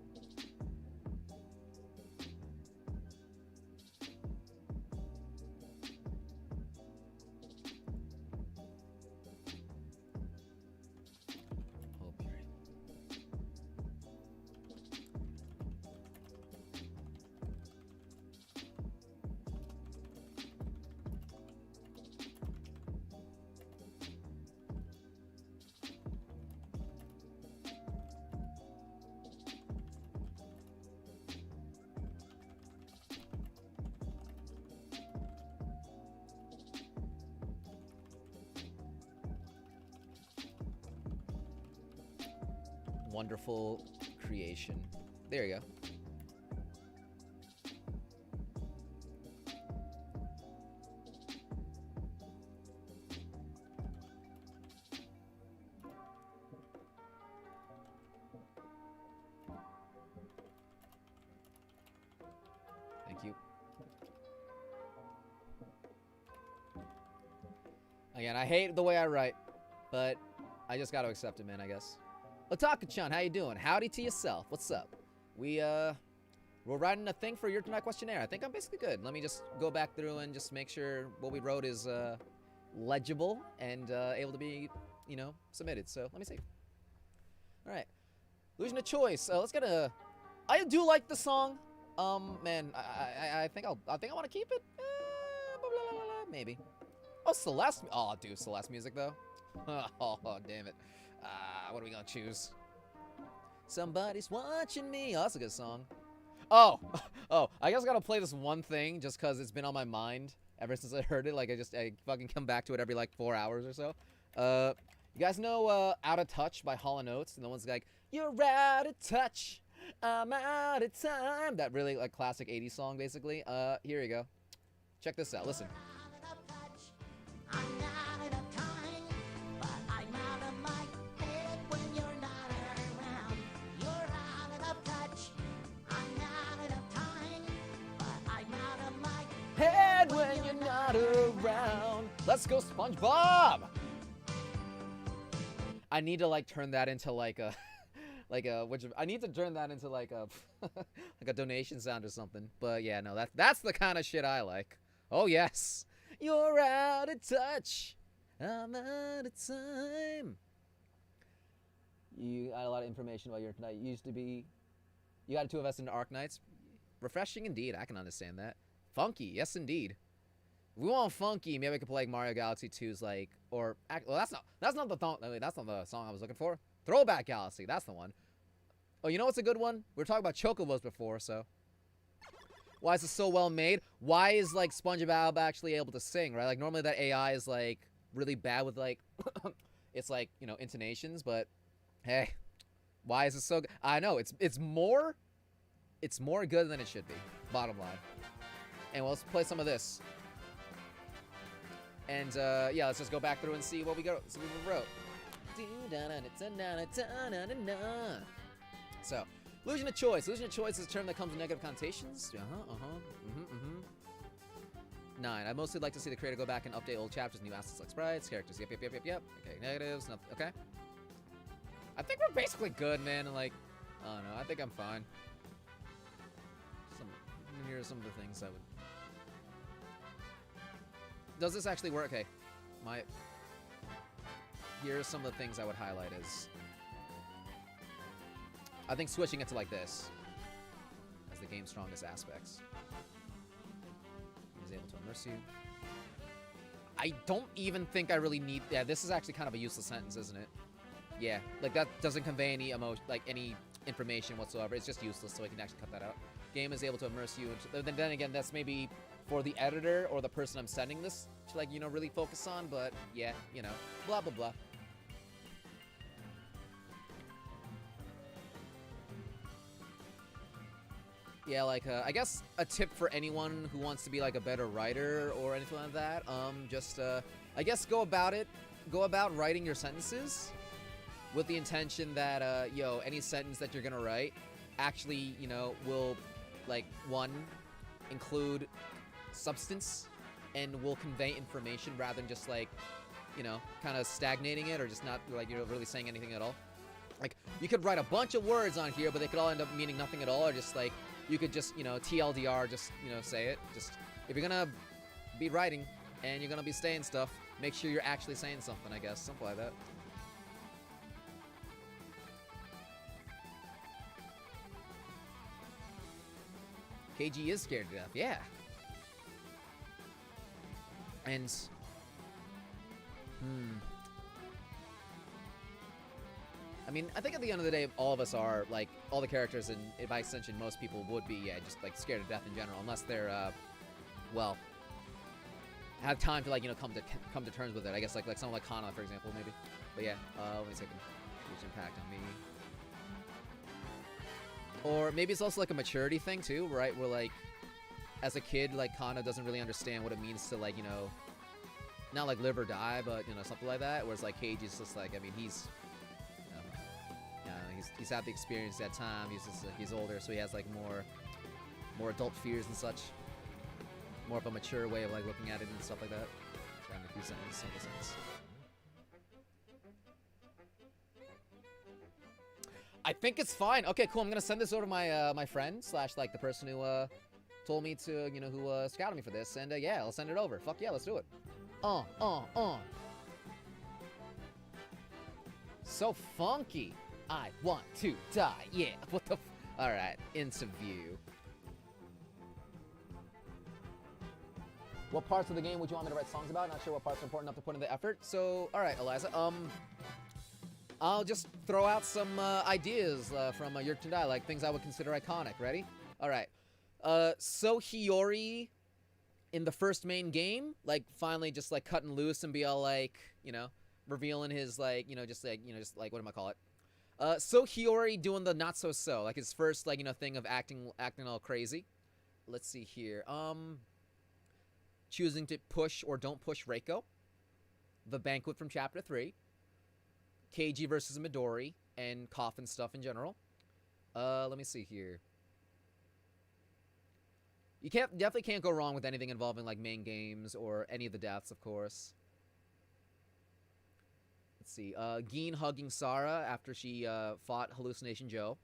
Hope you're wonderful creation. There you go. Thank you. Again, I hate the way I write, but I just gotta accept it, man, I guess. Otaku-chan, how you doing? Howdy to yourself. What's up? We're writing a thing for your tonight questionnaire. I think I'm basically good. Let me just go back through and just make sure what we wrote is legible and able to be, you know, submitted. So let me see. All right, Illusion of Choice. Let's get a. I do like the song. Man, I think I want to keep it. Blah, blah, blah, blah, maybe. Oh, Celeste. Oh, dude, Celeste music though. Oh, damn it. What are we gonna choose? Somebody's watching me. Oh, that's a good song. Oh, I guess I gotta play this one thing just cause it's been on my mind ever since I heard it. Like I fucking come back to it every like 4 hours or so. You guys know Out of Touch by Hall & Oates, and the one's like, you're out of touch, I'm out of time. That really like classic 80s song basically. Here you go. Check this out. Listen. Head when you're not around. Let's go, SpongeBob. I need to like turn that into like a I need to turn that into like a like a donation sound or something. But yeah, no, that's the kind of shit I like. Oh yes. You're out of touch. I'm out of time. You got a lot of information about your tonight. You used to be you got two of us into Arc Knights. Refreshing indeed. I can understand that. Funky, yes indeed. If we want funky, maybe I could play like Mario Galaxy 2's like, or well, that's not the that's not the song I was looking for. Throwback Galaxy, that's the one. Oh, you know what's a good one? We were talking about Chocobos before, so. Why is it so well made? Why is like SpongeBob actually able to sing, right? Like normally that AI is like really bad with like, it's like, you know, intonations, but hey, why is it so good? I know it's more good than it should be. Bottom line. And let's play some of this. And yeah, let's just go back through and see what we wrote. So, illusion of choice. Illusion of choice is a term that comes with negative connotations. 9. I mostly like to see the creator go back and update old chapters, new assets like sprites, characters. Yep. Okay, negatives, nothing. Okay. I think we're basically good, man. And like, I don't know. I think I'm fine. Here are some of the things I would. Does this actually work? Okay, here are some of the things I would highlight as. I think switching it to like this as the game's strongest aspects. He's able to immerse you. I don't even think I really need. Yeah, this is actually kind of a useless sentence, isn't it? Yeah, like that doesn't convey any emotion, like any information whatsoever. It's just useless, so I can actually cut that out. Game is able to immerse you into, then again, that's maybe for the editor or the person I'm sending this to, like, you know, really focus on, but yeah, you know, blah blah blah. Yeah, like I guess a tip for anyone who wants to be like a better writer or anything like that, just I guess go about writing your sentences with the intention that any sentence that you're gonna write actually, you know, will, like, one, include substance and will convey information rather than just, like, you know, kind of stagnating it or just not, like, you know, really saying anything at all. Like, you could write a bunch of words on here, but they could all end up meaning nothing at all, or just, like, you could just, you know, TLDR, just, you know, say it. Just, if you're gonna be writing and you're gonna be saying stuff, make sure you're actually saying something, I guess. Something like that. KG is scared to death, yeah. And, I mean, I think at the end of the day, all of us are, like, all the characters, and by extension, most people would be, yeah, just, like, scared to death in general, unless they're, well, have time to, like, you know, come to terms with it. I guess, like someone like Kana, for example, maybe. But yeah, let me take a huge impact on me. Or maybe it's also like a maturity thing too, right? Where, like, as a kid, like, Kana doesn't really understand what it means to, like, you know, not like live or die, but, you know, something like that. Whereas, like, Keiji's just like, I mean, he's had the experience that time. He's older, so he has, like, more adult fears and such. More of a mature way of, like, looking at it and stuff like that. Trying to do something simple sense. I think it's fine. Okay, cool. I'm gonna send this over to my my friend / like the person who told me to, you know, who scouted me for this, and yeah, I'll send it over. Fuck yeah, let's do it. So funky. I want to die. Yeah. What the? All right. Interview. What parts of the game would you want me to write songs about? Not sure what parts are important enough to put in the effort. So, all right, Eliza. I'll just throw out some ideas from YttD, like things I would consider iconic. Ready? All right. So Hiyori in the first main game, like, finally just, like, cutting loose and be all, like, you know, revealing his, like, you know, just like, what am I call it? So Hiyori doing the not so, like, his first, like, you know, thing of acting all crazy. Let's see here. Choosing to push or don't push Reiko. The banquet from chapter 3. KG versus Midori, and coffin stuff in general. Let me see here. You definitely can't go wrong with anything involving, like, main games or any of the deaths, of course. Let's see. Gin hugging Sarah after she fought Hallucination Joe.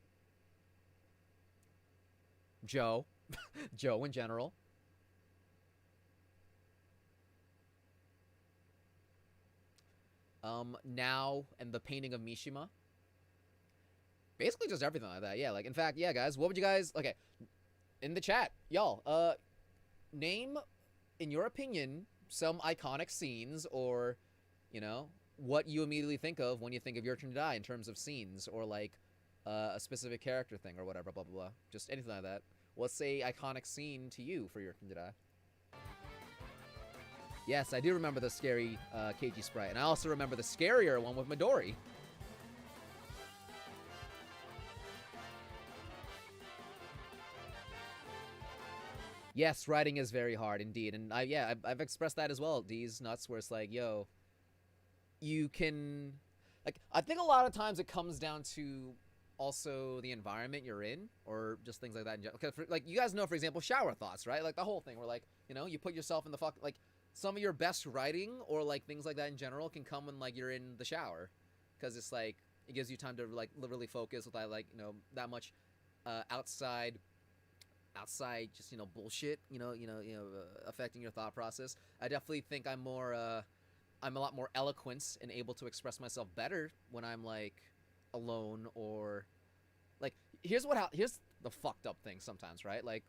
Joe in general. Now and the painting of Mishima. Basically just everything like that. Yeah, like, in fact, yeah, guys, what would you guys, okay, in the chat, y'all, name, in your opinion, some iconic scenes, or, you know, what you immediately think of when you think of Your Turn to Die in terms of scenes, or, like, a specific character thing, or whatever, blah, blah, blah. Just anything like that. What's a iconic scene to you for Your Turn to Die? Yes, I do remember the scary KG sprite, and I also remember the scarier one with Midori. Yes, writing is very hard indeed, and I've expressed that as well. D's nuts, where it's like, yo, you can, like, I think a lot of times it comes down to also the environment you're in, or just things like that in general. Because like you guys know, for example, shower thoughts, right? Like the whole thing where like, you know, you put yourself in the like some of your best writing or like things like that in general can come when like you're in the shower, because it's like it gives you time to like literally focus without like, you know, that much outside just, you know, bullshit, affecting your thought process. I definitely think I'm a lot more eloquent and able to express myself better when I'm like alone, or like here's the fucked up thing sometimes, right? Like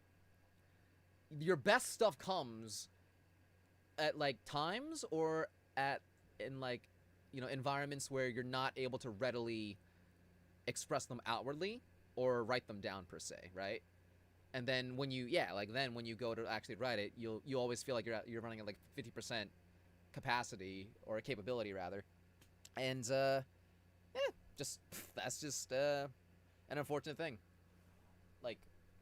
your best stuff comes at like times or in like, you know, environments where you're not able to readily express them outwardly or write them down per se, right? And then when you go to actually write it, you always feel like you're running at like 50% capacity or capability rather, and that's just an unfortunate thing. Like,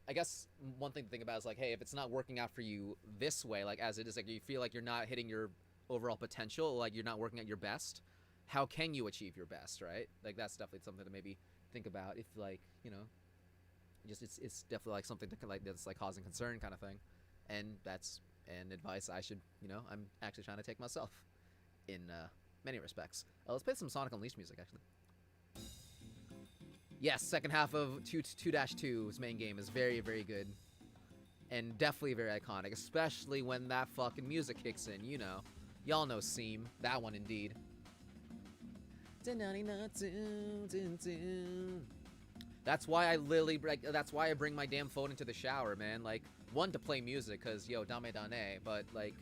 I guess one thing to think about is like, hey, if it's not working out for you this way, like as it is, like you feel like you're not hitting your overall potential, like you're not working at your best, how can you achieve your best, right? Like that's definitely something to maybe think about if like, you know, just it's definitely like something to like that's like causing concern kind of thing, and that's an advice I should, you know, I'm actually trying to take myself in many respects. Let's play some Sonic Unleashed music actually. Yes, second half of 2-2's main game is very, very good. And definitely very iconic, especially when that fucking music kicks in, you know. Y'all know Seam. That one indeed. That's why I literally, that's why I bring my damn phone into the shower, man. Like, one, to play music, because, yo, dame dane, but, like,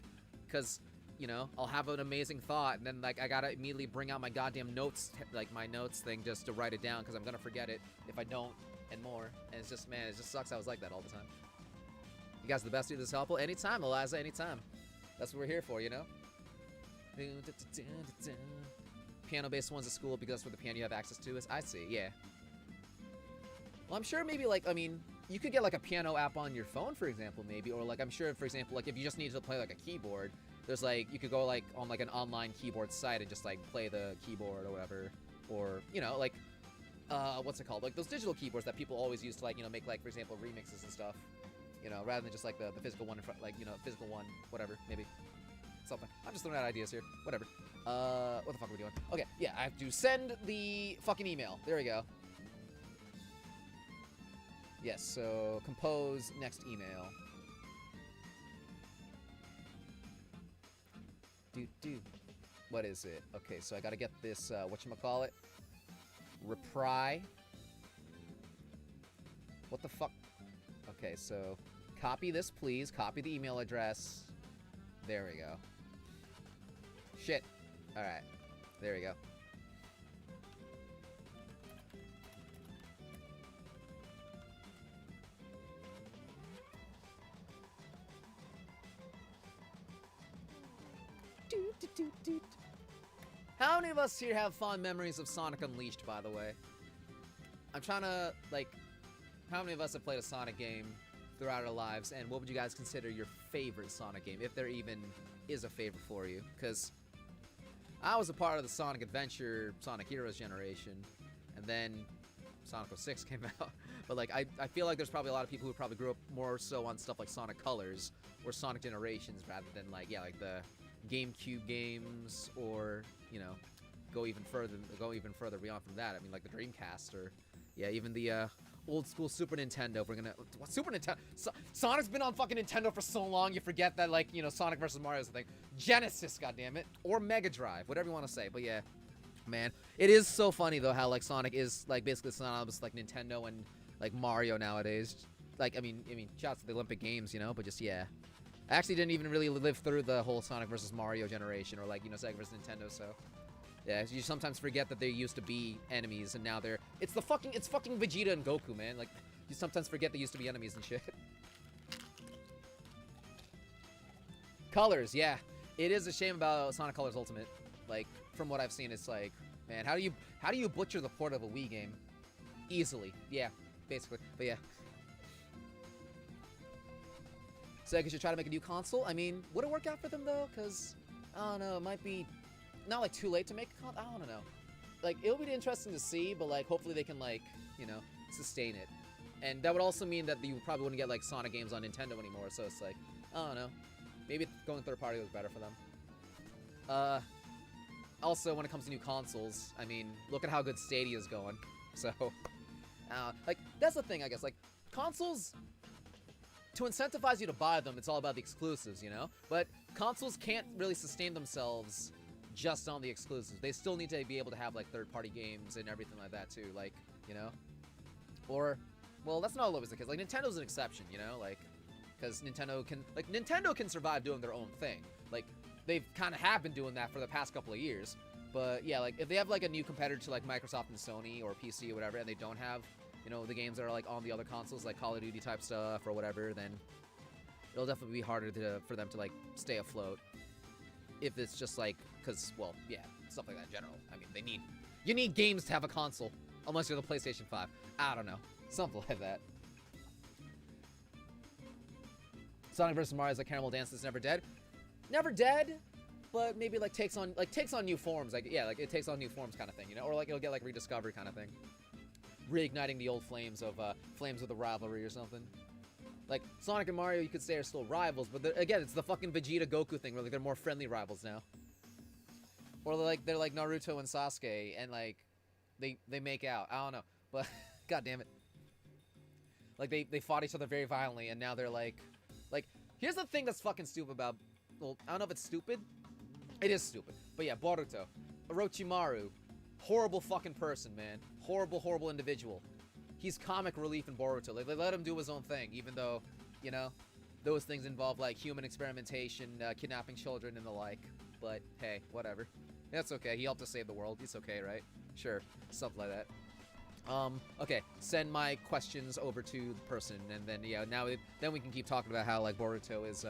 because, you know, I'll have an amazing thought, and then, like, I gotta immediately bring out my goddamn notes, like, my notes thing, just to write it down, because I'm gonna forget it if I don't, and more. And it's just, man, it just sucks I was like that all the time. You guys are the best, do this helpful? Anytime, Eliza, anytime. That's what we're here for, you know? Piano-based ones at school, because that's where the piano you have access to is. I see, yeah. Well, I'm sure maybe, like, I mean, you could get, like, a piano app on your phone, for example, maybe. Or, like, I'm sure, for example, like, if you just need to play, like, a keyboard, there's, like, you could go, like, on, like, an online keyboard site and just, like, play the keyboard or whatever. Or, you know, like, what's it called? Like, those digital keyboards that people always use to, like, you know, make, like, for example, remixes and stuff. You know, rather than just, like, the physical one in front, like, you know, physical one, whatever, maybe. Something. I'm just throwing out ideas here. Whatever. What the fuck are we doing? Okay, yeah, I have to send the fucking email. There we go. Yes, so compose next email. What is it? Okay, so I gotta get this, whatchamacallit? Reply. What the fuck? Okay, so copy this, please. Copy the email address. There we go. Shit. Alright. There we go. How many of us here have fond memories of Sonic Unleashed, by the way? I'm trying to, like, how many of us have played a Sonic game throughout our lives, and what would you guys consider your favorite Sonic game, if there even is a favorite for you? Because I was a part of the Sonic Adventure, Sonic Heroes generation, and then Sonic 06 came out. But, like, I feel like there's probably a lot of people who probably grew up more so on stuff like Sonic Colors or Sonic Generations rather than, like, yeah, like the GameCube games, or, you know, go even further beyond from that. I mean, like the Dreamcast, or yeah, even the old school Super Nintendo. We're gonna Super Nintendo. Sonic's been on fucking Nintendo for so long, you forget that, like, you know, Sonic versus Mario is the thing. Genesis, goddammit, or Mega Drive, whatever you want to say. But yeah, man, it is so funny though how, like, Sonic is, like, basically synonymous, like, Nintendo and, like, Mario nowadays. Like, I mean, shouts to the Olympic Games, you know, but just, yeah. I actually didn't even really live through the whole Sonic versus Mario generation, or, like, you know, Sega versus Nintendo, so yeah, you sometimes forget that they used to be enemies, and now they're it's fucking Vegeta and Goku, man. Like, you sometimes forget they used to be enemies and shit. Colors, yeah, it is a shame about Sonic Colors Ultimate. Like, from what I've seen, it's like, man, how do you butcher the port of a Wii game easily? Yeah, basically, but yeah. Sega should try to make a new console. I mean, would it work out for them, though? Because, I don't know, it might be not, like, too late to make a console. I don't know. Like, it'll be interesting to see, but, like, hopefully they can, like, you know, sustain it. And that would also mean that you probably wouldn't get like Sonic games on Nintendo anymore. So it's like, I don't know, maybe going third party was better for them. Also, when it comes to new consoles, I mean, look at how good Stadia's going. So, like, that's the thing, I guess. Like, consoles, to incentivize you to buy them, it's all about the exclusives, you know? But consoles can't really sustain themselves just on the exclusives. They still need to be able to have, like, third-party games and everything like that, too. Like, you know? Or, well, that's not always the case. Like, Nintendo's an exception, you know? Like, because Nintendo can survive doing their own thing. Like, they've kind of have been doing that for the past couple of years. But, yeah, like, if they have, like, a new competitor to, like, Microsoft and Sony or PC or whatever, and they don't have, you know, the games that are, like, on the other consoles, like Call of Duty type stuff or whatever, then it'll definitely be harder for them to, like, stay afloat. If it's just, like, because, well, yeah, stuff like that in general. I mean, you need games to have a console, unless you're the PlayStation 5. I don't know. Something like that. Sonic vs. Mario is like Caramel Dance that's never dead. Never dead, but maybe like takes on new forms. Like, yeah, like it takes on new forms kind of thing, you know? Or like it'll get like rediscovery kind of thing. Reigniting the old flames of the rivalry or something. Like Sonic and Mario, you could say are still rivals, but again, it's the fucking Vegeta Goku thing where like they're more friendly rivals now. Or they're like Naruto and Sasuke, and like they make out. I don't know, but god damn it. Like they fought each other very violently, and now they're like here's the thing that's fucking stupid about. Well, I don't know if it's stupid. It is stupid, but yeah, Boruto, Orochimaru, horrible fucking person, man. Horrible individual. He's comic relief in Boruto. Like, they let him do his own thing, even though, you know, those things involve, like, human experimentation, kidnapping children, and the like. But, hey, whatever. That's okay. He helped us save the world. He's okay, right? Sure. Something like that. Okay. Send my questions over to the person, and then, yeah, then we can keep talking about how, like, Boruto is,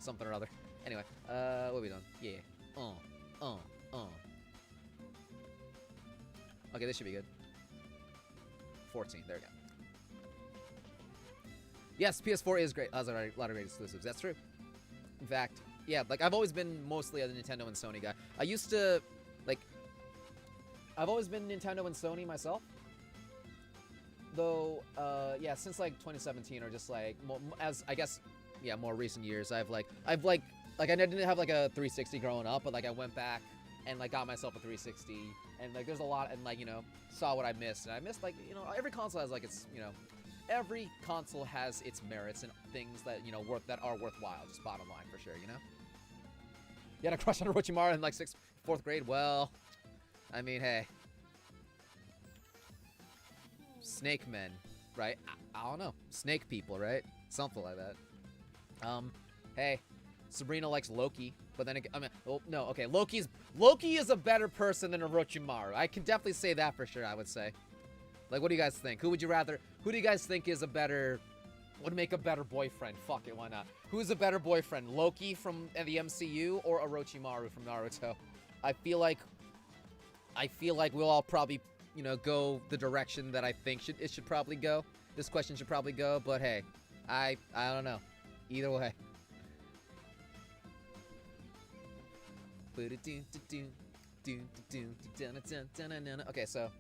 something or other. Anyway, what are we doing? Yeah. Okay, this should be good. 14, there we go. Yes, PS4 is great. There's a lot of great exclusives. That's true. In fact, yeah, like I've always been mostly a Nintendo and Sony guy. I used to, like, I've always been Nintendo and Sony myself. Though, yeah, since like 2017 or just like, as I guess, yeah, more recent years, I've like I didn't have like a 360 growing up, but like I went back and like got myself a 360, and like there's a lot, and like, you know, saw what I missed, and I missed, like, you know, every console has like its, you know, every console has its merits and things that, you know, that are worthwhile, just bottom line for sure, you know. You had a crush on Orochimaru in like 4th grade? Well, I mean, hey, snake men, right? I don't know, snake people, right? Something like that. Hey, Sabrina likes Loki, but then again, I mean, oh, no, okay, Loki is a better person than Orochimaru. I can definitely say that for sure, I would say. Like, what do you guys think? Who do you guys think would make a better boyfriend? Fuck it, why not? Who's a better boyfriend, Loki from the MCU or Orochimaru from Naruto? I feel like we'll all probably, you know, go the direction that I think it should probably go. This question should probably go, but hey, I don't know. Either way. Okay, so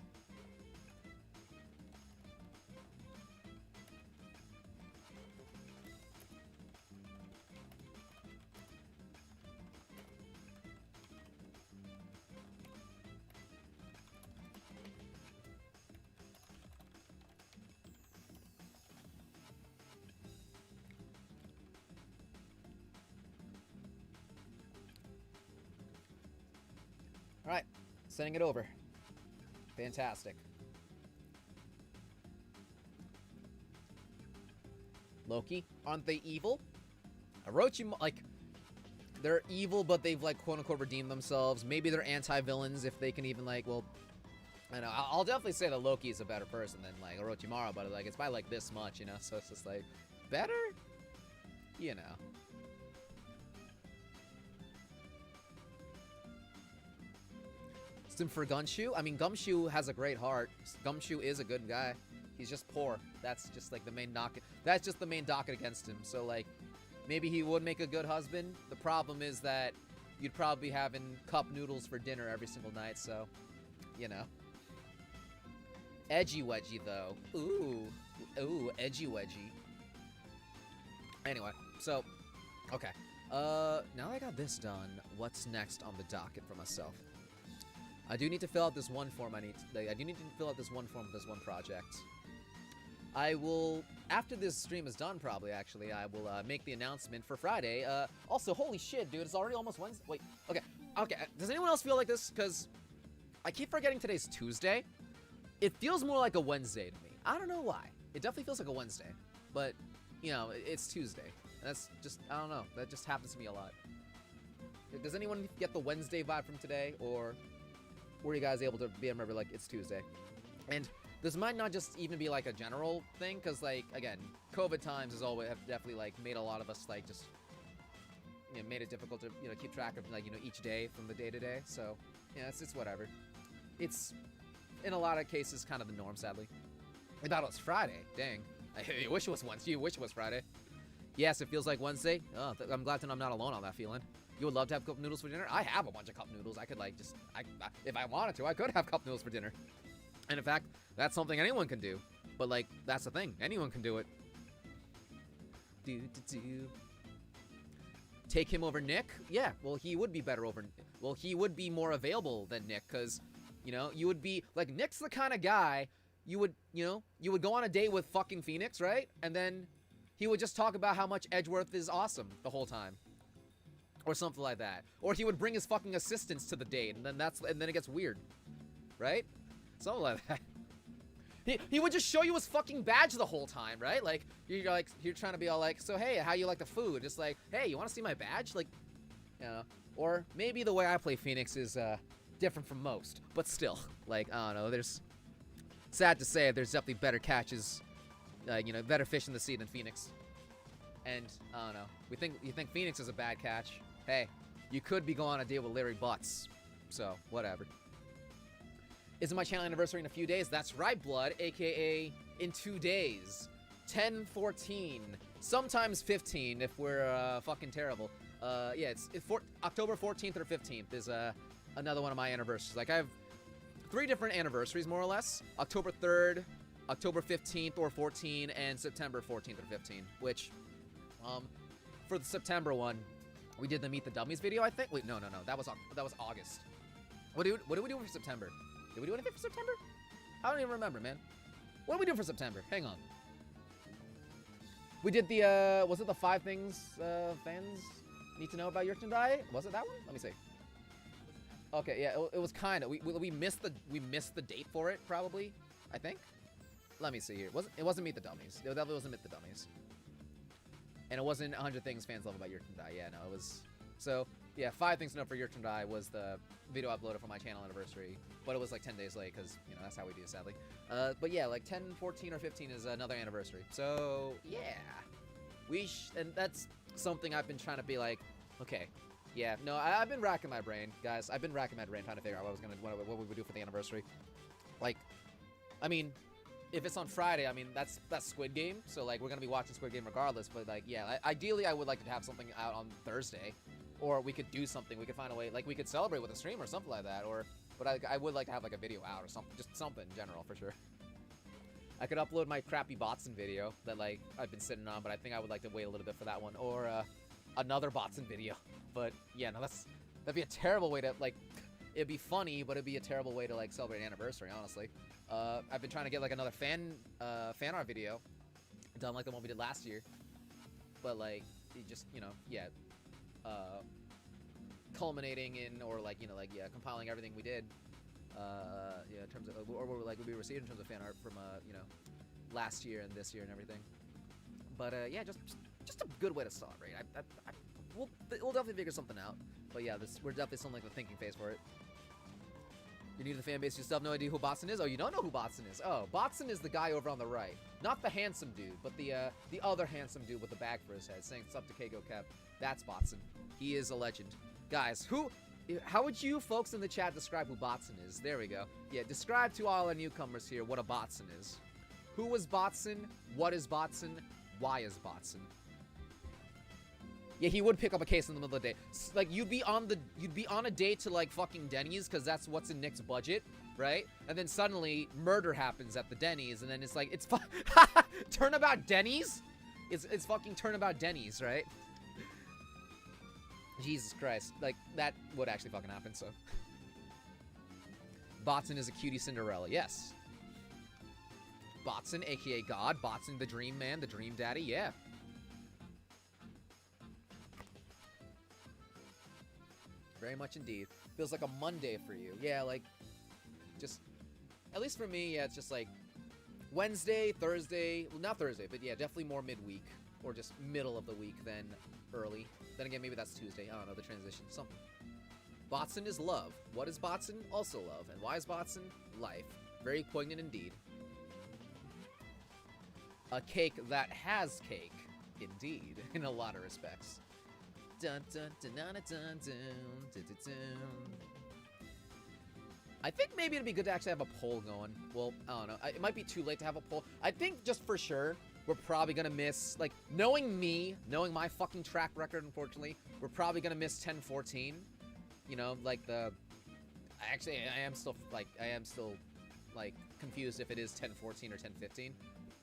all right, sending it over. Fantastic. Loki, aren't they evil? Orochimaru, like, they're evil, but they've, like, quote-unquote redeemed themselves. Maybe they're anti-villains if they can even, like, well, I don't know. I'll definitely say that Loki is a better person than, like, Orochimaru, but, like, it's by, like, this much, you know? So it's just, like, better? You know. For Gumshoe? I mean, Gumshoe has a great heart. Gumshoe is a good guy. He's just poor. That's just like the main docket. That's just the main docket against him. So like, maybe he would make a good husband. The problem is that you'd probably be having cup noodles for dinner every single night. So, you know. Edgy wedgy, though. Ooh. Ooh, edgy wedgy. Anyway, so, okay. Now that I got this done, what's next on the docket for myself? I do need to fill out this one form I do need to fill out this one form for this one project. I will, after this stream is done probably, actually, I will make the announcement for Friday. Also, holy shit, dude, it's already almost Wednesday. Wait, okay. Does anyone else feel like this? Because I keep forgetting today's Tuesday. It feels more like a Wednesday to me. I don't know why. It definitely feels like a Wednesday. But, you know, it's Tuesday. That's just, I don't know. That just happens to me a lot. Does anyone get the Wednesday vibe from today? Or were you guys able to remember, like, it's Tuesday? And this might not just even be, like, a general thing. Because, like, again, COVID times has always have definitely, like, made a lot of us, like, just, you know, made it difficult to, you know, keep track of, like, you know, each day from the day to day. So, yeah, it's whatever. It's, in a lot of cases, kind of the norm, sadly. I thought it was Friday. Dang. I wish it was Wednesday. You wish it was Friday. Yes, it feels like Wednesday. Oh, I'm glad to know I'm not alone on that feeling. You would love to have cup noodles for dinner? I have a bunch of cup noodles. I could, like, just... if I wanted to, I could have cup noodles for dinner. And in fact, that's something anyone can do. But, like, that's the thing. Anyone can do it. Take him over Nick? Yeah, well, he would be better over... Well, he would be more available than Nick, because, you know, you would be... Like, Nick's the kind of guy you would, you know, you would go on a date with fucking Phoenix, right? And then he would just talk about how much Edgeworth is awesome the whole time. Or something like that. Or he would bring his fucking assistants to the date, and then it gets weird. Right? Something like that. He would just show you his fucking badge the whole time, right? Like, you're trying to be all like, so hey, how you like the food? Just like, hey, you want to see my badge? Like, you know. Or maybe the way I play Phoenix is different from most, but still, like, I don't know. There's, sad to say, there's definitely better catches, you know, better fish in the sea than Phoenix. And I don't know. You think Phoenix is a bad catch? Hey, you could be going on a date with Larry Butts, so whatever. Isn't my channel anniversary in a few days? That's right, Blood, aka in 2 days. 10/14, sometimes 15 if we're fucking terrible. Yeah, it's October 14th or 15th is another one of my anniversaries. Like, I have 3 different anniversaries, more or less. October 3rd, October 15th or 14, and September 14th or 15. Which, for the September one, we did the Meet the Dummies video, I think. Wait, no, that was August. What did we do for September? Did we do anything for September? I don't even remember, man. What did we do for September? Hang on. We did the, was it the 5 things fans need to know about YttD? Was it that one? Let me see. Okay, yeah, it was kind of. We missed the date for it, probably, I think. Let me see here. It wasn't Meet the Dummies. It definitely wasn't Meet the Dummies. And it wasn't 100 things fans love about YttD. Yeah, no, it was. So, yeah, 5 things to know for YttD was the video uploaded for my channel anniversary. But it was like 10 days late because, you know, that's how we do it, sadly. But yeah, like 10, 14, or 15 is another anniversary. So, yeah. And that's something I've been trying to be like, okay. Yeah, no, I've been racking my brain, guys. I've been racking my brain trying to figure out what we would do for the anniversary. Like, I mean, if it's on Friday, I mean, that's Squid Game. So, like, we're going to be watching Squid Game regardless. But, like, yeah, ideally, I would like to have something out on Thursday. Or we could do something. We could find a way. Like, we could celebrate with a stream or something like that. But I would like to have, like, a video out or something. Just something in general, for sure. I could upload my crappy Botson video that, like, I've been sitting on. But I think I would like to wait a little bit for that one. Or another Botson video. But, yeah, no, that'd be a terrible way to, like... It'd be funny, but it'd be a terrible way to, like, celebrate an anniversary, honestly. I've been trying to get, like, another fan art video done like the one we did last year. But, like, it just, you know, yeah. Culminating in, or, like, you know, like, yeah, compiling everything we did. Yeah, in terms of, or like, we received in terms of fan art from, you know, last year and this year and everything. But, yeah, just a good way to celebrate. We'll definitely figure something out. But, yeah, we're definitely still in, like, the thinking phase for it. You're new to the fan base, you still have no idea who Botson is? Oh, you don't know who Botson is? Oh, Botson is the guy over on the right. Not the handsome dude, but the other handsome dude with the bag for his head, saying it's up to KGOKev. That's Botson. He is a legend. Guys, how would you folks in the chat describe who Botson is? There we go. Yeah, describe to all our newcomers here what a Botson is. Who is Botson? What is Botson? Why is Botson? Yeah, he would pick up a case in the middle of the day. Like, you'd be on a date to, like, fucking Denny's, because that's what's in Nick's budget. right? And then suddenly murder happens at the Denny's, and then it's like, it's Turnabout Denny's? It's fucking Turnabout Denny's, right? Jesus Christ. Like, that would actually fucking happen, so. Botson is a cutie Cinderella, yes. Botson, aka God. Botson, the dream man, the dream daddy, yeah. Very much indeed. Feels like a Monday for you. Yeah, like, just, at least for me, yeah, it's just like Wednesday, Thursday, well, not Thursday, but yeah, definitely more midweek, or just middle of the week than early. Then again, maybe that's Tuesday. I don't know, the transition, something. Botson is love. What is Botson? Also love. And why is Botson? Life. Very poignant indeed. A cake that has cake, indeed, in a lot of respects. Dun dun dun dun dun dun dun dun dun. I think maybe it'd be good to actually have a poll going. Well, I don't know. It might be too late to have a poll. I think just for sure, we're probably gonna miss, like, knowing me, knowing my fucking track record, unfortunately, we're probably gonna miss 10-14. You know, like the... Actually, I am still, like, confused if it is 10-14 or 10-15.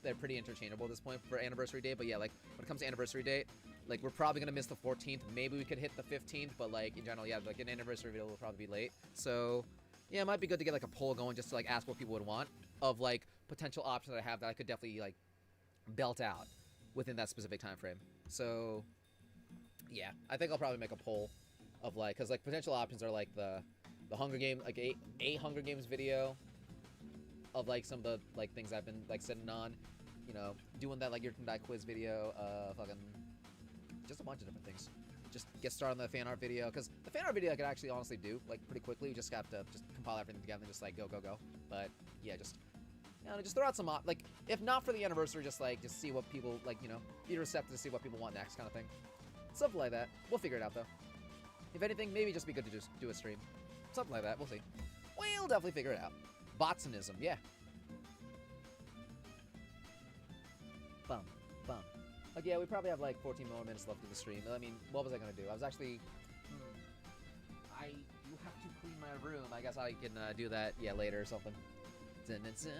They're pretty interchangeable at this point for anniversary date, but yeah, like, when it comes to anniversary date, like, we're probably gonna miss the 14th. Maybe we could hit the 15th, but, like, in general, yeah, like, an anniversary video will probably be late. So, yeah, it might be good to get, like, a poll going just to, like, ask what people would want of, like, potential options that I have that I could definitely, like, belt out within that specific time frame. So, yeah, I think I'll probably make a poll of, like, because, like, potential options are, like, the Hunger Games, like, a Hunger Games video of, like, some of the, like, things I've been, like, sitting on, you know, doing that, like, YttD quiz video, fucking, just a bunch of different things. Just get started on the fan art video, because the fan art video I could actually honestly do, like, pretty quickly. We just have to just compile everything together and just, like, go. But, yeah, just, you know, just throw out some, like, if not for the anniversary, just, like, just see what people, like, you know, be receptive to see what people want next kind of thing. Something like that. We'll figure it out, though. If anything, maybe just be good to just do a stream. Something like that. We'll see. We'll definitely figure it out. Botsonism, yeah. Bum. Okay, yeah, we probably have like 14 more minutes left of the stream. I mean, what was I gonna do? I was actually... I do have to clean my room. I guess I can do that, yeah, later or something. Dun, dun, dun.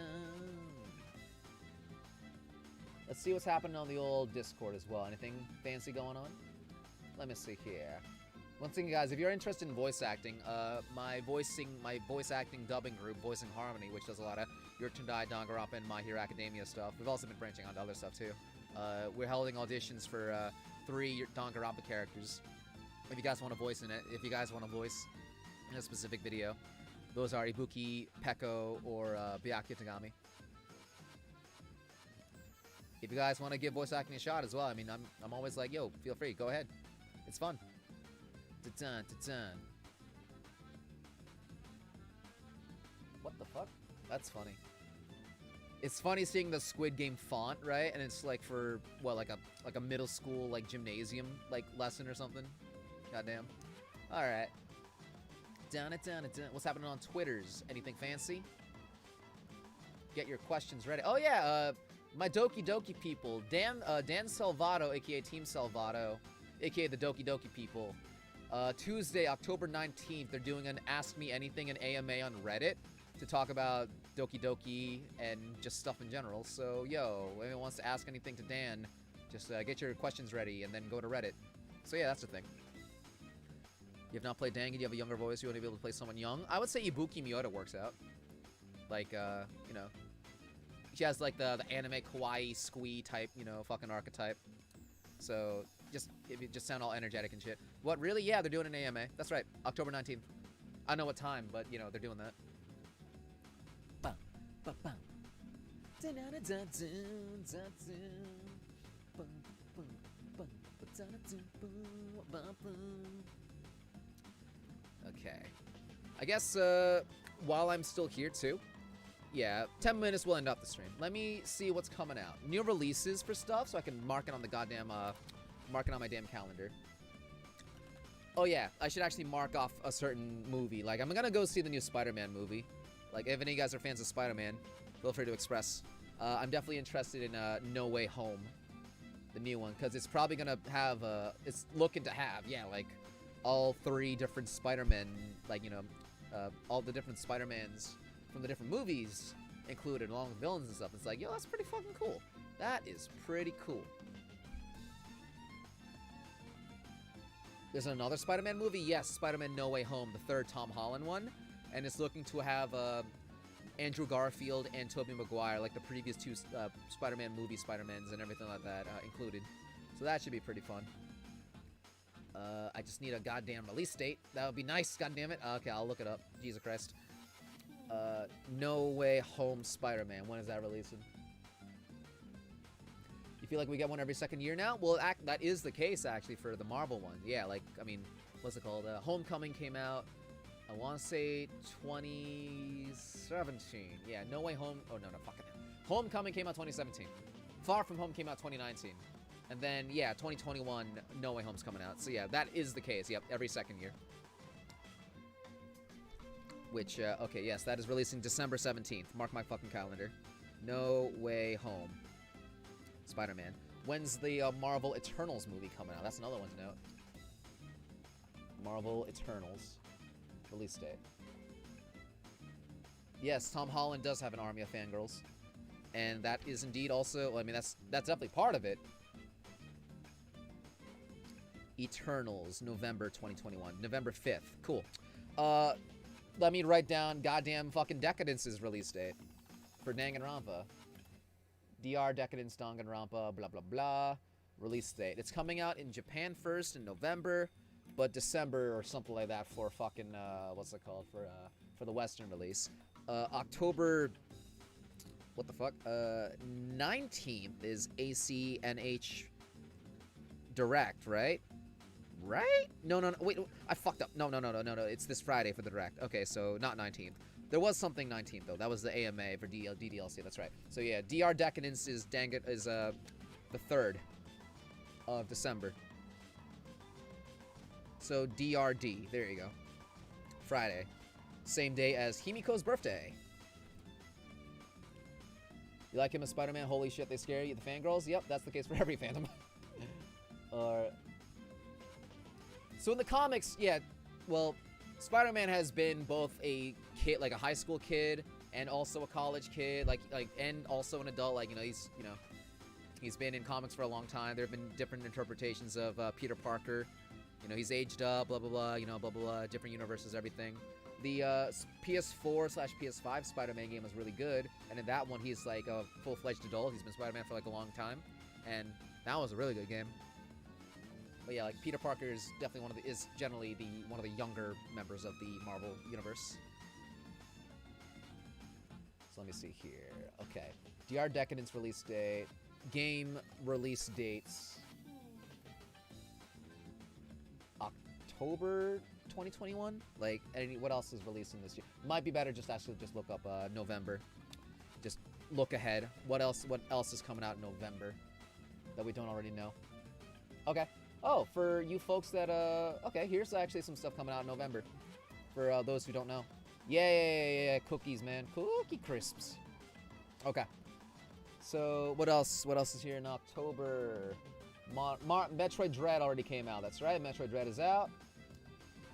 Let's see what's happening on the old Discord as well. Anything fancy going on? Let me see here. Once again, guys, if you're interested in voice acting, my voice acting dubbing group, Voicing Harmony, which does a lot of YttD, Danganronpa, and My Hero Academia stuff. We've also been branching on to other stuff too. We're holding auditions for 3 Danganronpa characters. If you guys want to voice in it, if you guys want to voice in a specific video, those are Ibuki, Peko, or Byakuya Tagami. If you guys want to give voice acting a shot as well, I mean, I'm always like, yo, feel free, go ahead. It's fun. Da-dun, da-dun. What the fuck? That's funny. It's funny seeing the Squid Game font, right? And it's like for what, like a middle school like gymnasium like lesson or something. Goddamn. All right. Dun it, dun it, dun. What's happening on Twitters? Anything fancy? Get your questions ready. Oh yeah, my Doki Doki people, Dan Salvato, aka Team Salvato, aka the Doki Doki people. Tuesday, October 19th, they're doing an Ask Me Anything and AMA on Reddit to talk about Doki Doki and just stuff in general. So, yo, if anyone wants to ask anything to Dan, just get your questions ready and then go to Reddit. So, yeah, that's the thing. You have not played Dangan, you have a younger voice, you want to be able to play someone young? I would say Ibuki Miyoda works out. Like, you know, she has, like, the anime kawaii squee type, you know, fucking archetype. So, if you just sound all energetic and shit. What, really? Yeah, they're doing an AMA. That's right, October 19th. I don't know what time, but, you know, they're doing that. Okay. I guess, while I'm still here, too. Yeah, 10 minutes will end up the stream. Let me see what's coming out. New releases for stuff, so I can mark it on the goddamn, mark it on my damn calendar. Oh yeah, I should actually mark off a certain movie. Like, I'm gonna go see the new Spider-Man movie. Like, if any of you guys are fans of Spider-Man, feel free to express. I'm definitely interested in No Way Home, the new one, because it's probably gonna have, it's looking to have, yeah, like, all 3 different Spider-Men, like, you know, all the different Spider-Mans from the different movies included along with villains and stuff. It's like, yo, that's pretty fucking cool. That is pretty cool. There's another Spider-Man movie. Yes, Spider-Man No Way Home, the third Tom Holland one. And it's looking to have Andrew Garfield and Tobey Maguire, like the previous two Spider-Man movie Spider-Mans and everything like that included. So that should be pretty fun. I just need a goddamn release date. That would be nice, goddammit. Okay, I'll look it up. Jesus Christ. No Way Home Spider-Man. When is that releasing? You feel like we get one every second year now? Well, that is the case, actually, for the Marvel one. Yeah, like, I mean, what's it called? Homecoming came out, I want to say 2017. Yeah, No Way Home. Oh, no, fucking hell. Homecoming came out 2017. Far From Home came out 2019. And then, yeah, 2021, No Way Home's coming out. So, yeah, that is the case. Yep, every second year. Which, okay, yes, that is releasing December 17th. Mark my fucking calendar. No Way Home. Spider-Man. When's the Marvel Eternals movie coming out? That's another one to note. Marvel Eternals. Release date. Yes, Tom Holland does have an army of fangirls. And that is indeed also, well, I mean, that's definitely part of it. Eternals, November 2021. November 5th. Cool. Let me write down goddamn fucking Decadence's release date for Danganronpa. DR Decadence Danganronpa, blah, blah, blah. Release date. It's coming out in Japan first in November, but December or something like that for fucking, what's it called? For the Western release. October, what the fuck? 19th is ACNH Direct, right? Right? No, wait, I fucked up. No, it's this Friday for the Direct. Okay, so not 19th. There was something 19th, though. That was the AMA for DDLC, that's right. So yeah, DR Decadence is the 3rd of December. So DRD, there you go. Friday. Same day as Himiko's birthday. You like him as Spider-Man? Holy shit, they scare you, the fangirls? Yep, that's the case for every fandom. So in the comics, yeah, well, Spider-Man has been both a kid, like a high school kid, and also a college kid, and also an adult. Like, he's been in comics for a long time. There have been different interpretations of Peter Parker. He's aged up, blah blah blah. Blah blah blah. Different universes, everything. The PS4/PS5 Spider-Man game was really good, and in that one, he's like a full-fledged adult. He's been Spider-Man for like a long time, and that was a really good game. But yeah, like Peter Parker is definitely generally one of the younger members of the Marvel universe. So let me see here. Okay, DR Decadence release date, game release dates. October 2021. Like, what else is releasing this year? Might be better just look up November. Just look ahead. What else is coming out in November that we don't already know? Okay. Oh, for you folks that, okay, here's actually some stuff coming out in November. For those who don't know. Yeah, cookies, man. Cookie crisps. Okay. So, what else? What else is here in October? Metroid Dread already came out. That's right, Metroid Dread is out.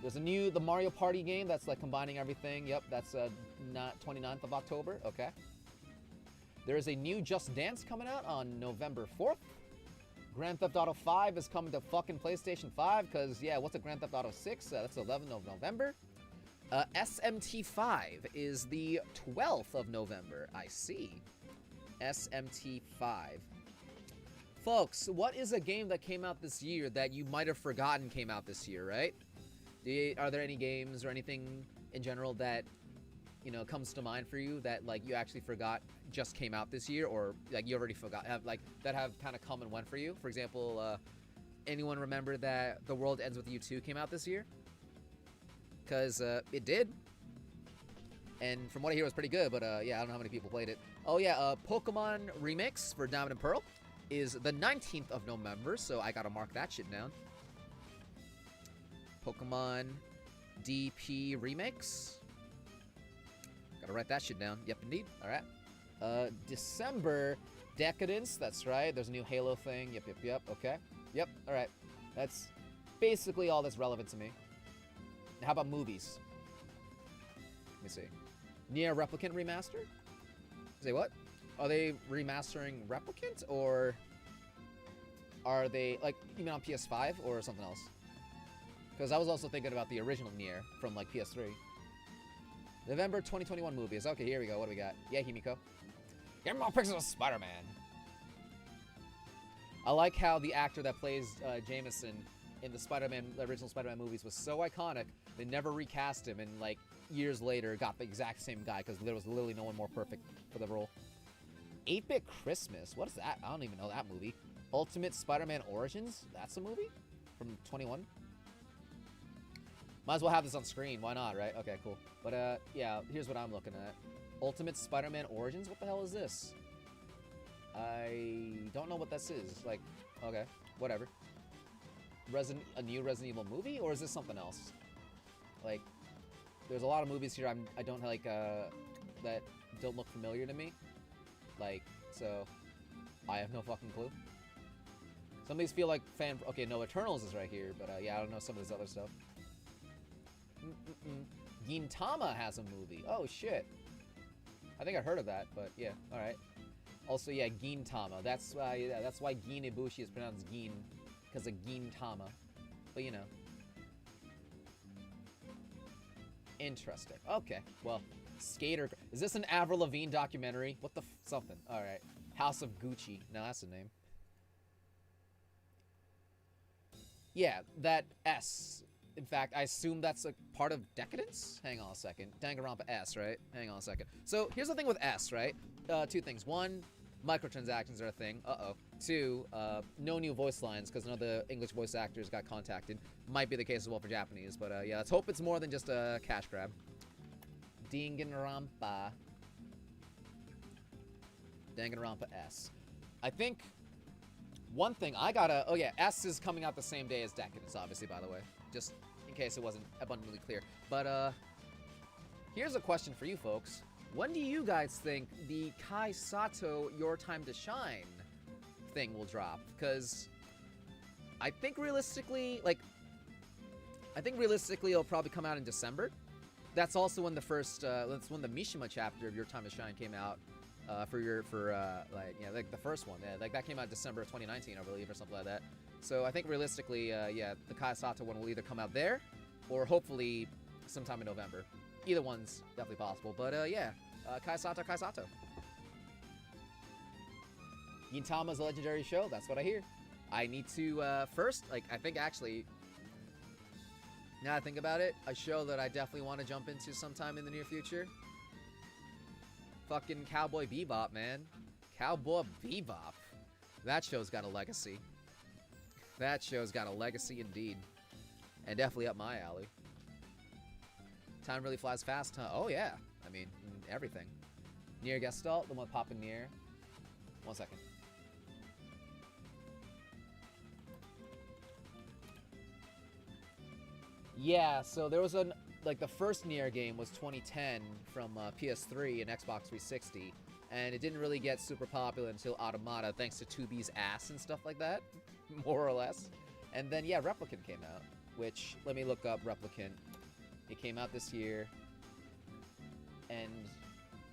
There's the Mario Party game that's like combining everything. Yep, that's 29th of October. Okay. There is a new Just Dance coming out on November 4th. Grand Theft Auto 5 is coming to fucking PlayStation 5 because, yeah, what's a Grand Theft Auto 6? That's 11th of November. SMT 5 is the 12th of November. I see. SMT 5. Folks, what is a game that came out this year that you might have forgotten came out this year, right? Are there any games or anything in general that, comes to mind for you that, like, you actually forgot just came out this year, or, like, you already forgot, that have kind of come and went for you? For example, anyone remember that The World Ends With You 2 came out this year? Because, it did. And from what I hear, it was pretty good, but, yeah, I don't know how many people played it. Oh, yeah, Pokemon Remix for Diamond and Pearl is the 19th of November, so I gotta mark that shit down. Pokemon DP Remix. Gotta write that shit down. Yep, indeed. Alright. December Decadence. That's right. There's a new Halo thing. Yep. Okay. Yep. Alright. That's basically all that's relevant to me. Now, how about movies? Let me see. Nier Replicant remaster? Say what? Are they remastering Replicant, or are they, like, you mean on PS5 or something else? Because I was also thinking about the original Nier from, like, PS3. November 2021 movies. Okay, here we go. What do we got? Yeah, Himiko. Get more pictures of Spider-Man. I like how the actor that plays Jameson in the original Spider-Man movies was so iconic, they never recast him, and, like, years later got the exact same guy, because there was literally no one more perfect for the role. 8-Bit Christmas. What is that? I don't even know that movie. Ultimate Spider-Man Origins? That's a movie? From 21? Might as well have this on screen. Why not, right? Okay, cool. But, yeah, here's what I'm looking at. Ultimate Spider-Man Origins? What the hell is this? I don't know what this is. Like, okay, whatever. A new Resident Evil movie? Or is this something else? Like, there's a lot of movies here I don't like, that don't look familiar to me. Like, so, I have no fucking clue. Some of these feel like okay, no, Eternals is right here, but, yeah, I don't know some of this other stuff. Gintama has a movie. Oh, shit. I think I heard of that, but, yeah, alright. Also, yeah, Gintama. That's why Gin Ibushi is pronounced Gin, because of Gintama. But, you know. Interesting. Okay, well, Skater. Is this an Avril Lavigne documentary? What the something? Alright. House of Gucci. No, that's the name. Yeah, that S. In fact, I assume that's a part of Decadence? Hang on a second. Danganronpa S, right? Hang on a second. So, here's the thing with S, right? Two things. One, microtransactions are a thing. Uh-oh. Two, no new voice lines, because none of the English voice actors got contacted. Might be the case as well for Japanese, but, yeah, let's hope it's more than just a cash grab. Danganronpa. Danganronpa S. I think one thing I gotta... Oh, yeah, S is coming out the same day as Decadence, obviously, by the way. Just in case it wasn't abundantly clear. But, here's a question for you folks. When do you guys think the Kai Sato Your Time to Shine thing will drop? Because I think realistically, it'll probably come out in December. That's also when the first, that's when the Mishima chapter of Your Time to Shine came out. Like the first one. Yeah, like that came out December of 2019, I believe, or something like that. So I think realistically, yeah, the Kai Sato one will either come out there, or hopefully sometime in November. Either one's definitely possible. But yeah, Kai Sato, Kai Sato. Gintama's a legendary show. That's what I hear. I need to first, like, I think actually, now I think about it, a show that I definitely want to jump into sometime in the near future. Fucking Cowboy Bebop, man. Cowboy Bebop. That show's got a legacy. That show's got a legacy indeed. And definitely up my alley. Time really flies fast, huh? Oh, yeah. I mean, everything. Nier Gestalt, the one popping near. 1 second. Yeah, so there was like the first Nier game was 2010 from PS3 and Xbox 360, and it didn't really get super popular until Automata, thanks to 2B's ass and stuff like that, more or less. And then, yeah, Replicant came out, which, let me look up Replicant. It came out this year, and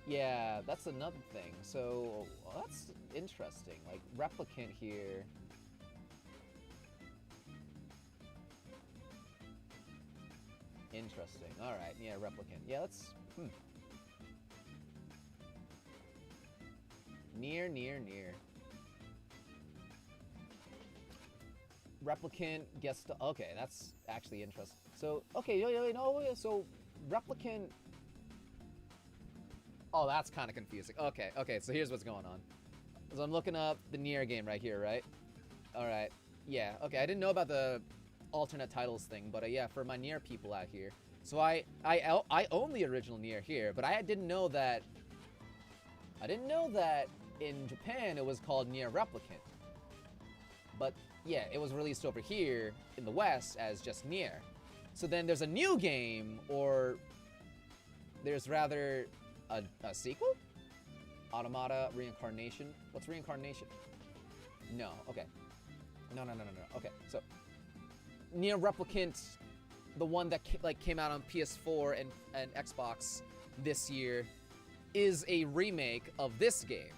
yeah, that's another thing. So, that's interesting, like, Replicant here. Interesting. Alright, yeah, Replicant. Yeah, let's... Near. Replicant gets to... Okay, that's actually interesting. So, okay, so Replicant... Oh, that's kind of confusing. Okay, so here's what's going on. So I'm looking up the Nier game right here, right? Alright, yeah, okay, I didn't know about the alternate titles thing, but yeah, for my Nier people out here. So I own the original Nier here, but I didn't know that in Japan it was called Nier Replicant. But yeah, it was released over here in the West as just Nier. So then there's a new game, or there's rather a sequel? Automata, Reincarnation. What's Reincarnation? No, okay. No. Okay, so Nier Replicant, the one that came out on PS4 and Xbox this year is a remake of this game.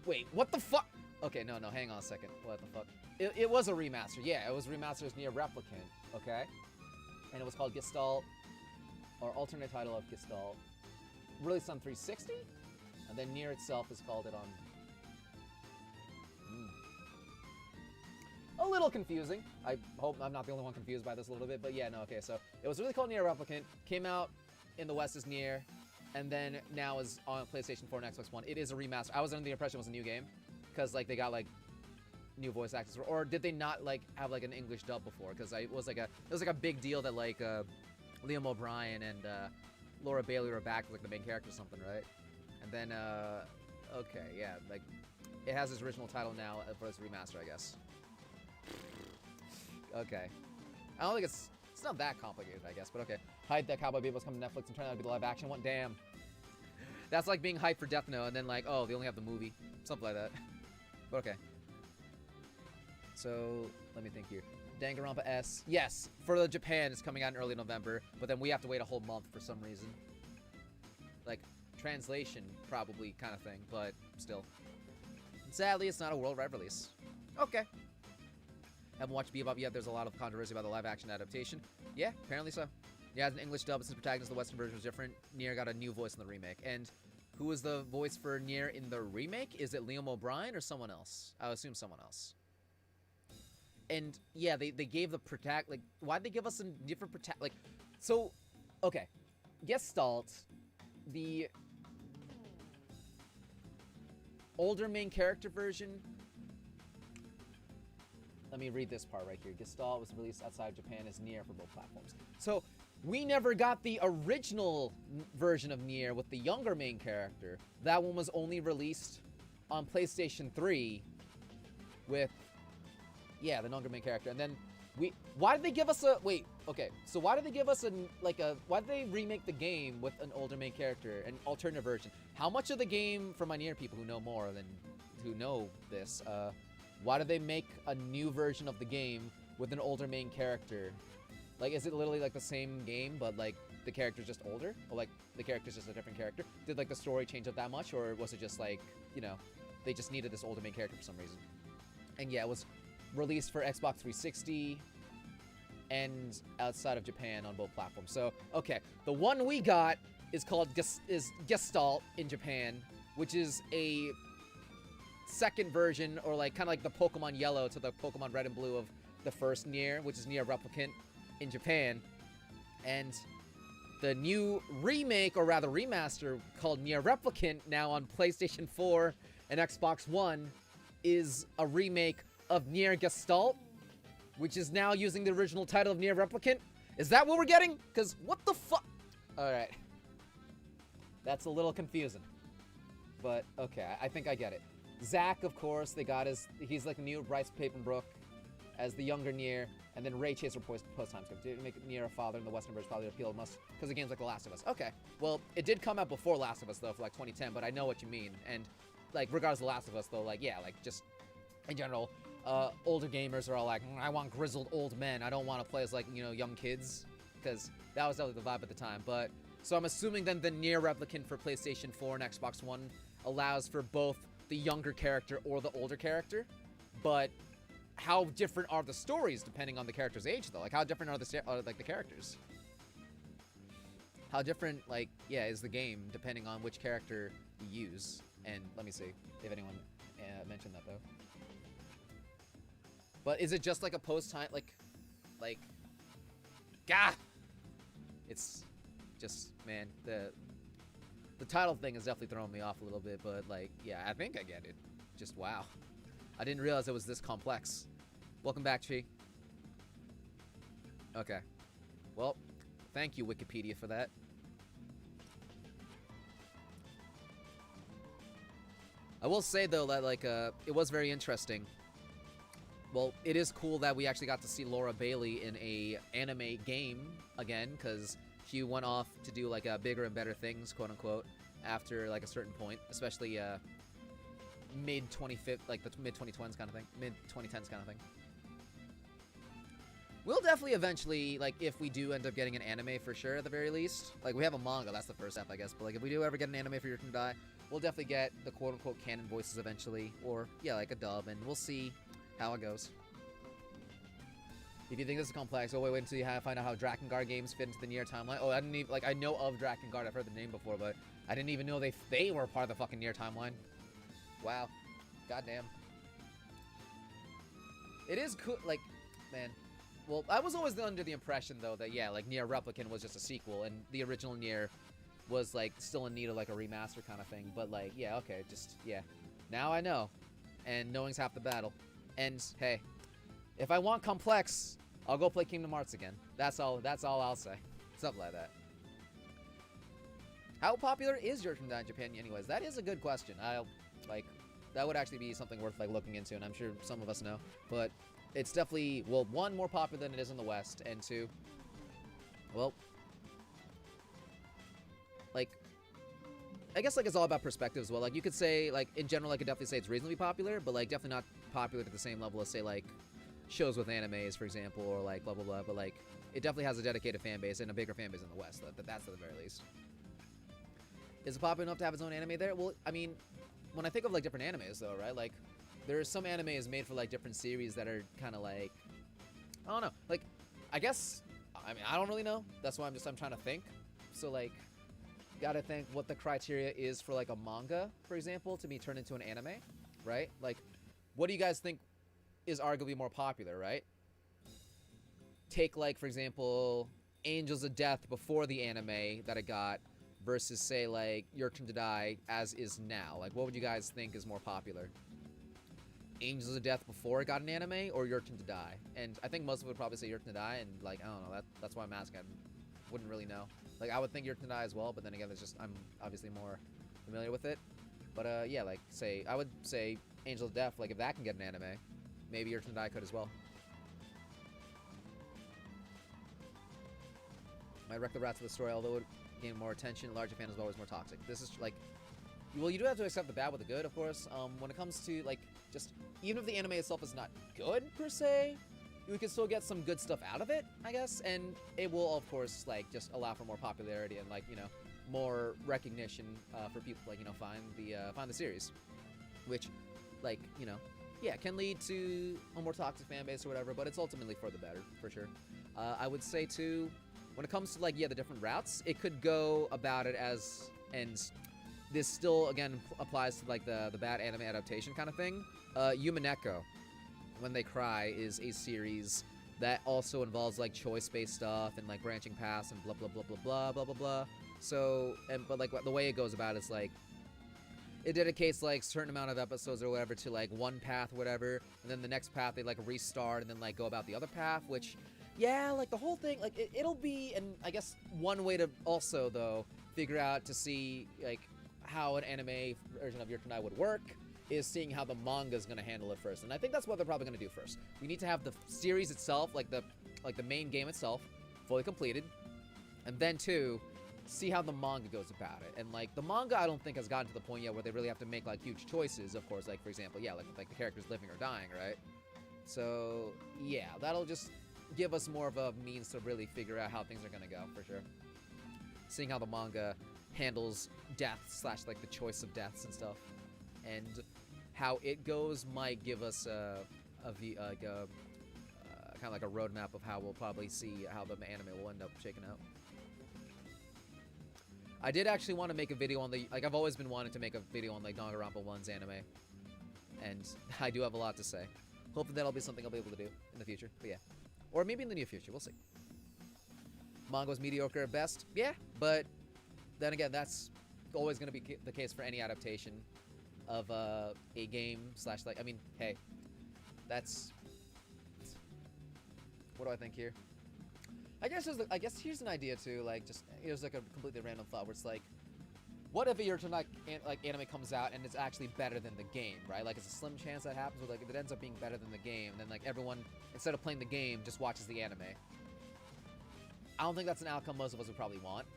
Wait, what the fuck? Okay, no, hang on a second. What the fuck? It was a remaster. Yeah, it was remastered as Nier Replicant, okay? And it was called Gestalt, or alternate title of Gestalt. Released on 360? And then Nier itself is called it on... A little confusing. I hope I'm not the only one confused by this a little bit, but yeah, no, okay, so it was really called Nier Replicant, came out in the West as Nier, and then now is on PlayStation 4 and Xbox One. It is a remaster. I was under the impression it was a new game, because, like, they got, like, new voice actors, or did they not, like, have, like, an English dub before? Because it was like a big deal that, like, Liam O'Brien and Laura Bailey were back as, like, the main character or something, right? And then, okay, yeah, like, it has its original title now for its remaster, I guess. Okay. I don't think it's not that complicated, I guess, but okay. Hype that Cowboy Bebop's coming to Netflix and turn out to be the live action one. Damn. That's like being hyped for Death Note and then like, oh, they only have the movie. Something like that. But okay. So, let me think here. Danganronpa S. Yes, for the Japan, it's coming out in early November, but then we have to wait a whole month for some reason. Like, translation probably kind of thing, but still. Sadly, it's not a worldwide release. Okay. Haven't watched Bebop yet. There's a lot of controversy about the live-action adaptation. Yeah, apparently so. Yeah, as an English dub, since the protagonist of the Western version was different, Nier got a new voice in the remake. And who is the voice for Nier in the remake? Is it Liam O'Brien or someone else? I would assume someone else. And yeah, they gave the like, why'd they give us a different like, so, okay. Gestalt, the older main character version. Let me read this part right here. Gestalt was released outside of Japan as Nier for both platforms. So, we never got the original version of Nier with the younger main character. That one was only released on PlayStation 3 with, yeah, the younger main character. And then why did they give us a, wait, okay. So why did they give us why did they remake the game with an older main character, an alternate version? How much of the game, for my Nier people who know more than, who know this, why did they make a new version of the game with an older main character? Like, is it literally like the same game, but like the character's just older? Or like the character's just a different character? Did like the story change up that much? Or was it just like, you know, they just needed this older main character for some reason? And yeah, it was released for Xbox 360 and outside of Japan on both platforms. So, okay, the one we got is called Gestalt in Japan, which is a second version, or like kind of like the Pokemon Yellow to the Pokemon Red and Blue of the first Nier, which is Nier Replicant in Japan. And the new remake, or rather remaster, called Nier Replicant, now on PlayStation 4 and Xbox One, is a remake of Nier Gestalt, which is now using the original title of Nier Replicant. Is that what we're getting? Because what the fuck? Alright. That's a little confusing. But, okay, I think I get it. Zack, of course, they got he's like the new Bryce Papenbrook as the younger Nier, and then Ray Chaser post-time skip. Did make Nier a father in the Western version probably appeal most, because the game's like The Last of Us. Okay, well, it did come out before Last of Us, though, for like 2010, but I know what you mean. And, like, regardless of The Last of Us, though, like, yeah, like, just in general, older gamers are all like, I want grizzled old men. I don't want to play as, like, you know, young kids, because that was definitely the vibe at the time. But, so I'm assuming then the Nier Replicant for PlayStation 4 and Xbox One allows for both the younger character or the older character, but how different are the stories depending on the character's age, though? Like, how different are the characters? How different, like, yeah, is the game depending on which character you use? And let me see if anyone mentioned that, though. But is it just like a post-time, like, gah! It's just, man, the title thing is definitely throwing me off a little bit, but, like, yeah, I think I get it. Just, wow. I didn't realize it was this complex. Welcome back, Chi. Okay. Well, thank you, Wikipedia, for that. I will say, though, that, like, it was very interesting. Well, it is cool that we actually got to see Laura Bailey in a anime game again, because she went off to do, like, bigger and better things, quote-unquote, after, like, a certain point, especially, mid-2010s kind of thing. We'll definitely eventually, like, if we do end up getting an anime for sure, at the very least. Like, we have a manga, that's the first step, I guess. But, like, if we do ever get an anime for Your Turn to Die, we'll definitely get the quote-unquote canon voices eventually. Or, yeah, like a dub, and we'll see how it goes. If you think this is complex, wait until you find out how Drakengard games fit into the Nier timeline. Oh, I didn't even, like, I know of Drakengard, I've heard the name before, but I didn't even know they were part of the fucking Nier timeline. Wow. Goddamn. It is cool, like, man. Well, I was always under the impression, though, that, yeah, like, Nier Replicant was just a sequel, and the original Nier was, like, still in need of, like, a remaster kind of thing. But, like, yeah, okay, just, yeah. Now I know. And knowing's half the battle. And, hey, if I want complex, I'll go play Kingdom Hearts again. That's all I'll say. Something like that. How popular is Your Turn to Die in Japan anyways? That is a good question. That would actually be something worth, like, looking into, and I'm sure some of us know. But it's definitely, well, one, more popular than it is in the West, and two, well, like, I guess, like, it's all about perspective as well. Like, you could say, like, in general, I could definitely say it's reasonably popular, but, like, definitely not popular to the same level as, say, like, shows with animes, for example, or, like, blah, blah, blah. But, like, it definitely has a dedicated fan base and a bigger fan base in the West. That's at the very least. Is it popular enough to have its own anime there? Well, I mean, when I think of, like, different animes, though, right? Like, there's some animes made for, like, different series that are kind of, like, I don't know. Like, I guess, I mean, I don't really know. That's why I'm trying to think. So, like, gotta think what the criteria is for, like, a manga, for example, to be turned into an anime, right? Like, what do you guys think is arguably more popular, right? Take, like, for example, Angels of Death before the anime that I got versus, say, like, Your Turn to Die as is now. Like, what would you guys think is more popular? Angels of Death before it got an anime, or Your Turn to Die? And I think most of it would probably say Your Turn to Die, and, like, I don't know, that's why I'm asking. I wouldn't really know. Like, I would think Your Turn to Die as well, but then again, it's just, I'm obviously more familiar with it. But, yeah, like, say, I would say Angels of Death, like, if that can get an anime, maybe Your Turn to Die could as well. Might wreck the rats of the story, although it would gain more attention. Larger fan is always more toxic. This is, like, well, you do have to accept the bad with the good, of course. When it comes to, like, just, even if the anime itself is not good, per se, you can still get some good stuff out of it, I guess, and it will, of course, like, just allow for more popularity and, like, you know, more recognition for people, like, you know, find the series, which, like, you know, yeah, can lead to a more toxic fan base or whatever, but it's ultimately for the better, for sure. I would say, too, when it comes to, like, yeah, the different routes, it could go about it as, and this still, again, applies to, like, the bad anime adaptation kind of thing. Yumineko, When They Cry, is a series that also involves, like, choice-based stuff and, like, branching paths and blah, blah, blah, blah, blah, blah, blah, blah. So, but, like, the way it goes about is, like, it dedicates, like, certain amount of episodes or whatever to, like, one path or whatever, and then the next path they, like, restart and then, like, go about the other path, which, yeah, like, the whole thing, like, it'll be, and I guess one way to also, though, figure out to see, like, how an anime version of Your Turn to Die would work is seeing how the manga is going to handle it first. And I think that's what they're probably going to do first. We need to have the series itself, like the main game itself, fully completed. And then, too, see how the manga goes about it. And, like, the manga, I don't think has gotten to the point yet where they really have to make, like, huge choices, of course. Like, for example, yeah, like the characters living or dying, right? So, yeah, that'll just give us more of a means to really figure out how things are going to go, for sure. Seeing how the manga handles death / like the choice of deaths and stuff, and how it goes might give us kind of like a roadmap of how we'll probably see how the anime will end up shaking out. I did actually want to make a video on the, like, I've always been wanting to make a video on, like, Danganronpa 1's anime, and I do have a lot to say. Hopefully that'll be something I'll be able to do in the future, but yeah. Or maybe in the near future, we'll see. Manga's mediocre at best, yeah, but then again, that's always going to be the case for any adaptation of a game / like, I mean, hey, that's, what do I think here? I guess here's an idea too, like, just, here's like a completely random thought where it's like, what if a Your Turn to Die, like, anime comes out and it's actually better than the game, right? Like, it's a slim chance that happens, but, like, if it ends up being better than the game, then, like, everyone, instead of playing the game, just watches the anime. I don't think that's an outcome most of us would probably want.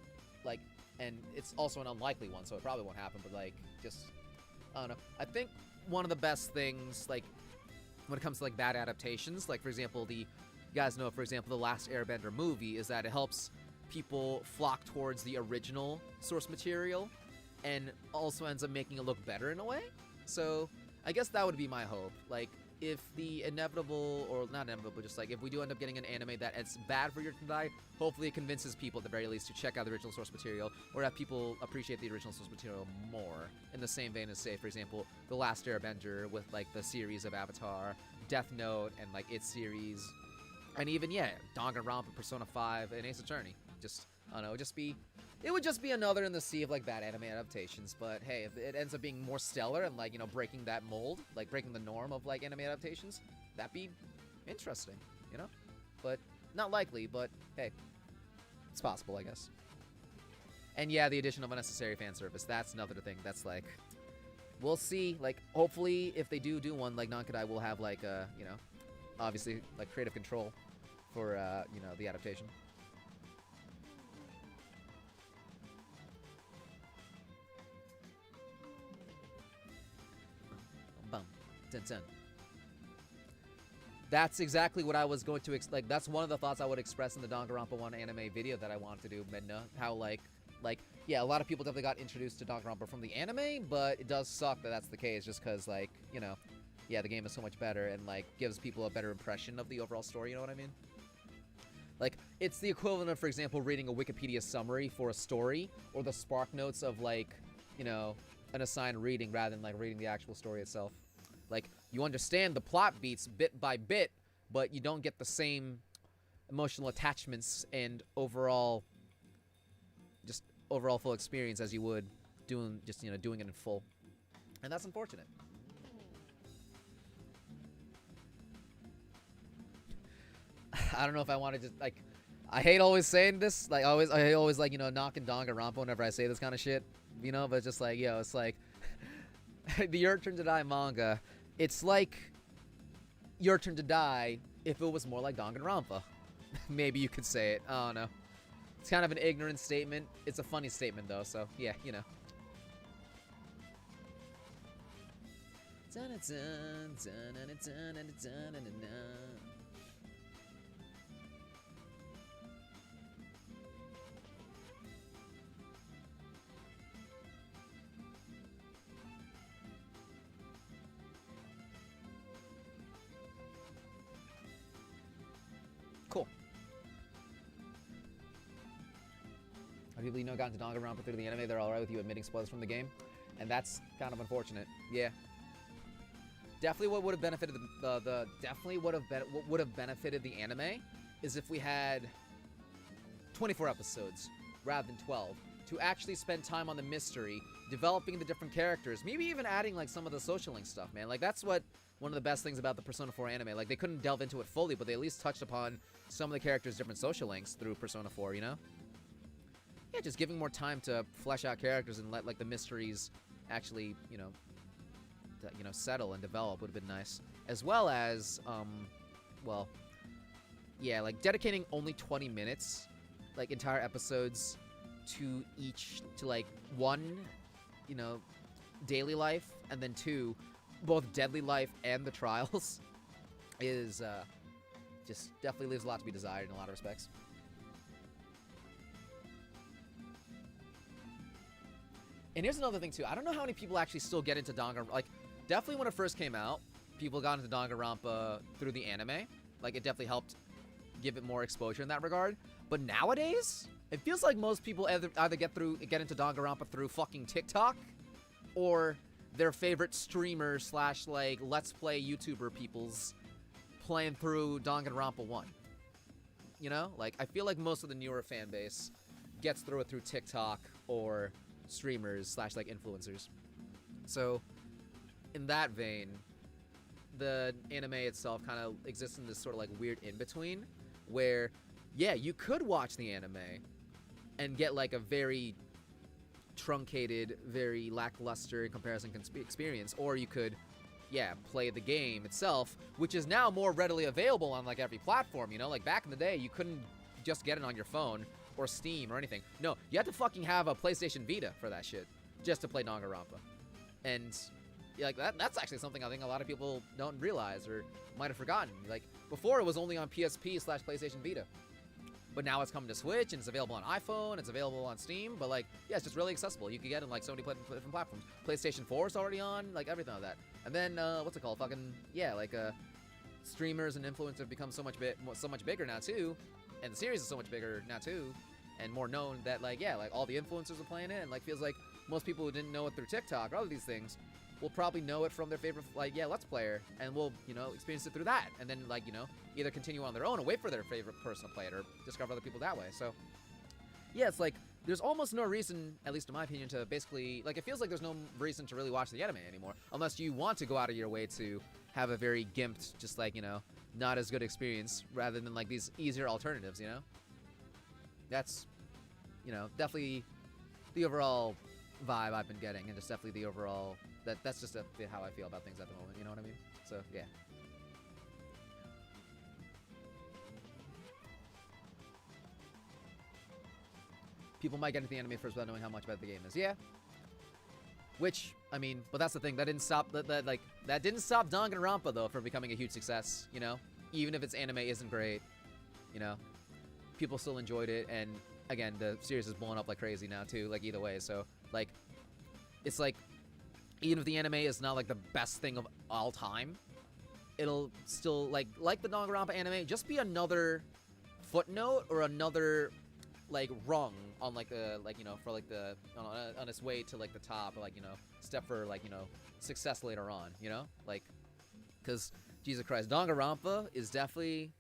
Like, and it's also an unlikely one, so it probably won't happen, but, like, just, I don't know. I think one of the best things, like, when it comes to, like, bad adaptations, like, for example, the guys know, for example, the Last Airbender movie, is that it helps people flock towards the original source material and also ends up making it look better in a way. So I guess that would be my hope. Like, if the inevitable, or not inevitable, but just like if we do end up getting an anime that it's bad for YttD, hopefully it convinces people at the very least to check out the original source material, or have people appreciate the original source material more. In the same vein as, say, for example, The Last Airbender with like the series of Avatar, Death Note, and like its series, and even Danganronpa, Persona 5, and Ace Attorney. Just, I don't know, it would just be another in the sea of like bad anime adaptations. But hey, if it ends up being more stellar and like, you know, breaking that mold, like breaking the norm of like anime adaptations, that'd be interesting, you know? But not likely, but hey, it's possible, I guess. And yeah, the addition of unnecessary fan service, that's another thing that's like, we'll see. Like, hopefully if they do one, like Nankadai will have like you know, obviously like creative control for you know, the adaptation. Dun. That's exactly what I was going to like. That's one of the thoughts I would express in the Danganronpa 1 anime video that I wanted to do, Midna. How like yeah, a lot of people definitely got introduced to Danganronpa from the anime, but it does suck that that's the case, just because like, you know, yeah, the game is so much better and like gives people a better impression of the overall story. You know what I mean? Like, it's the equivalent of, for example, reading a Wikipedia summary for a story, or the spark notes of like, you know, an assigned reading rather than like reading the actual story itself. Like, you understand the plot beats bit by bit, but you don't get the same emotional attachments and overall full experience as you would doing it in full. And that's unfortunate. I don't know if I want to just, like, I hate always saying this, like, I always like, you know, knocking Danganronpa whenever I say this kind of shit, you know, but it's just like, yo, it's like, the Your Turn to Die manga, it's like Your Turn to Die if it was more like Danganronpa. Maybe you could say it. I don't know. It's kind of an ignorant statement. It's a funny statement, though, so, yeah, you know. Cool. Are people you know got into Danganronpa through the anime? They're alright with you admitting spoilers from the game, and that's kind of unfortunate. Yeah. Definitely, what would have benefited what would have benefited the anime is if we had 24 episodes rather than 12 to actually spend time on the mystery, developing the different characters, maybe even adding like some of the social link stuff, man. Like, that's what one of the best things about the Persona 4 anime. Like, they couldn't delve into it fully, but they at least touched upon some of the characters' different social links through Persona 4, you know? Yeah, just giving more time to flesh out characters and let like the mysteries actually, you know, settle and develop would have been nice. As well as, well, yeah, like dedicating only 20 minutes, like entire episodes to like one, you know, daily life, and then two, both Deadly Life and the Trials, is just definitely leaves a lot to be desired in a lot of respects. And here's another thing too. I don't know how many people actually still get into Danganronpa. Like, definitely when it first came out, people got into Danganronpa through the anime. Like, it definitely helped give it more exposure in that regard. But nowadays, it feels like most people either get into Danganronpa through fucking TikTok, or their favorite streamer / like Let's Play YouTuber people's playing through Danganronpa 1. You know? Like, I feel like most of the newer fan base gets through it through TikTok or streamers / like influencers. So, in that vein, the anime itself kind of exists in this sort of like weird in-between where, yeah, you could watch the anime and get like a very truncated, very lackluster in comparison experience, or you could, yeah, play the game itself, which is now more readily available on like every platform, you know? Like, back in the day, you couldn't just get it on your phone or Steam or anything. No, you had to fucking have a PlayStation Vita for that shit just to play Danganronpa. And like that's actually something I think a lot of people don't realize or might have forgotten. Like before, it was only on PSP/PlayStation Vita, but now it's coming to Switch and it's available on iPhone. It's available on Steam. But like, yeah, it's just really accessible. You can get it in like so many different platforms. PlayStation 4 is already on, like everything like that. And then what's it called? Fucking yeah, like streamers and influencers have become so much bigger now too, and the series is so much bigger now too, and more known that like yeah, like all the influencers are playing it, and like feels like most people who didn't know it through TikTok or all of these things will probably know it from their favorite like yeah Let's Player, and will experience it through that, and then like either continue on their own or wait for their favorite person to play it or discover other people that way. So yeah, it's like there's almost no reason, at least in my opinion, to basically like it feels like there's no reason to really watch the anime anymore unless you want to go out of your way to have a very gimped, just like not as good experience rather than like these easier alternatives. That's definitely the overall vibe I've been getting, and just definitely the overall that's just how I feel about things at the moment. You know what I mean? So yeah. People might get into the anime first without knowing how much better the game is. Yeah. Which, I mean, but that's the thing. That didn't stop that didn't stop Danganronpa though from becoming a huge success. Even if its anime isn't great, people still enjoyed it, and again, the series is blowing up like crazy now too. Like either way, so like, it's like, even if the anime is not like the best thing of all time, it'll still like the Danganronpa anime just be another footnote or another like rung on like the for like the on its way to like the top, or like step for like success later on, like, because Jesus Christ, Danganronpa is definitely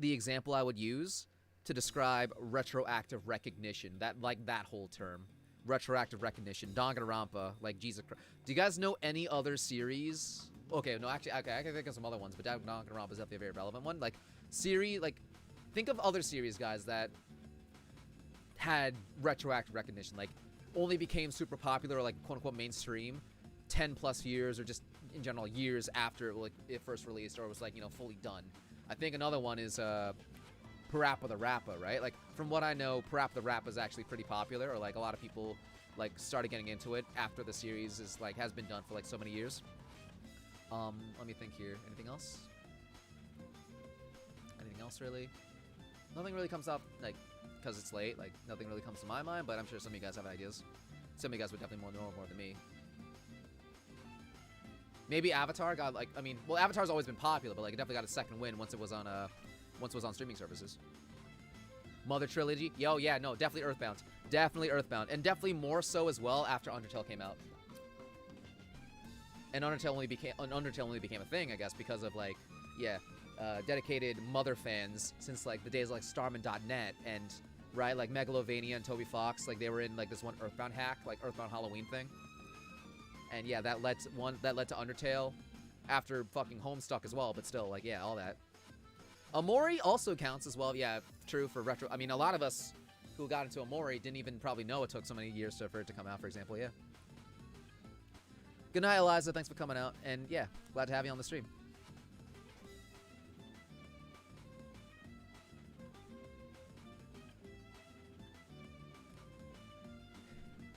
the example I would use to describe retroactive recognition. That whole term, retroactive recognition, Danganronpa, like Jesus Christ. Do you guys know any other series? Okay, no, actually, okay, I can think of some other ones, but Danganronpa is definitely a very relevant one. Like think of other series, guys, that had retroactive recognition, like only became super popular or like quote unquote mainstream 10 plus years, or just in general years after it first released, or was like fully done. I think another one is Parappa the Rappa, right? Like from what I know, Parappa the Rappa is actually pretty popular, or like a lot of people like started getting into it after the series has been done for like so many years. Let me think here. Anything else? Anything else really? Nothing really comes up, like, because it's late. Like nothing really comes to my mind, but I'm sure some of you guys have ideas. Some of you guys would definitely know more than me. Maybe Avatar got Avatar's always been popular, but like it definitely got a second win once it was on streaming services. Mother Trilogy, yo, yeah, no, definitely Earthbound, and definitely more so as well after Undertale came out. And Undertale only became a thing, I guess, because of like, yeah, dedicated Mother fans since like the days of like Starman.net and right, like Megalovania and Toby Fox, like they were in like this one Earthbound hack, like Earthbound Halloween thing. And yeah, that led to Undertale after fucking Homestuck as well, but still, like, yeah, all that. Amori also counts as well, yeah, true for retro. I mean, a lot of us who got into Amori didn't even probably know it took so many years for it to come out, for example, yeah. Good night, Eliza, thanks for coming out, and yeah, glad to have you on the stream.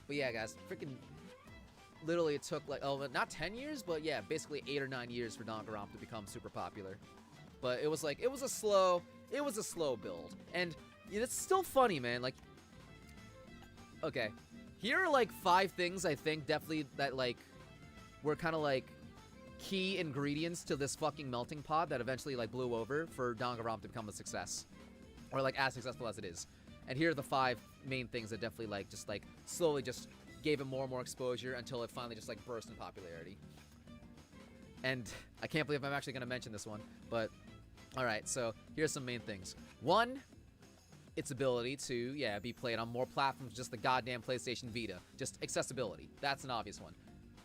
But yeah, guys, freaking... Literally, it took like, not 10 years, but yeah, basically 8 or 9 years for Danganronpa to become super popular. But it was a slow build. And it's still funny, man. Like, okay, here are like 5 things I think definitely that like were kind of like key ingredients to this fucking melting pot that eventually like blew over for Danganronpa to become a success, or like as successful as it is. And here are the 5 main things that definitely like just like slowly just gave it more and more exposure until it finally just like burst in popularity. And I can't believe I'm actually going to mention this one, but alright, so here's some main things. 1, its ability to, yeah, be played on more platforms, just the goddamn PlayStation Vita. Just accessibility. That's an obvious one.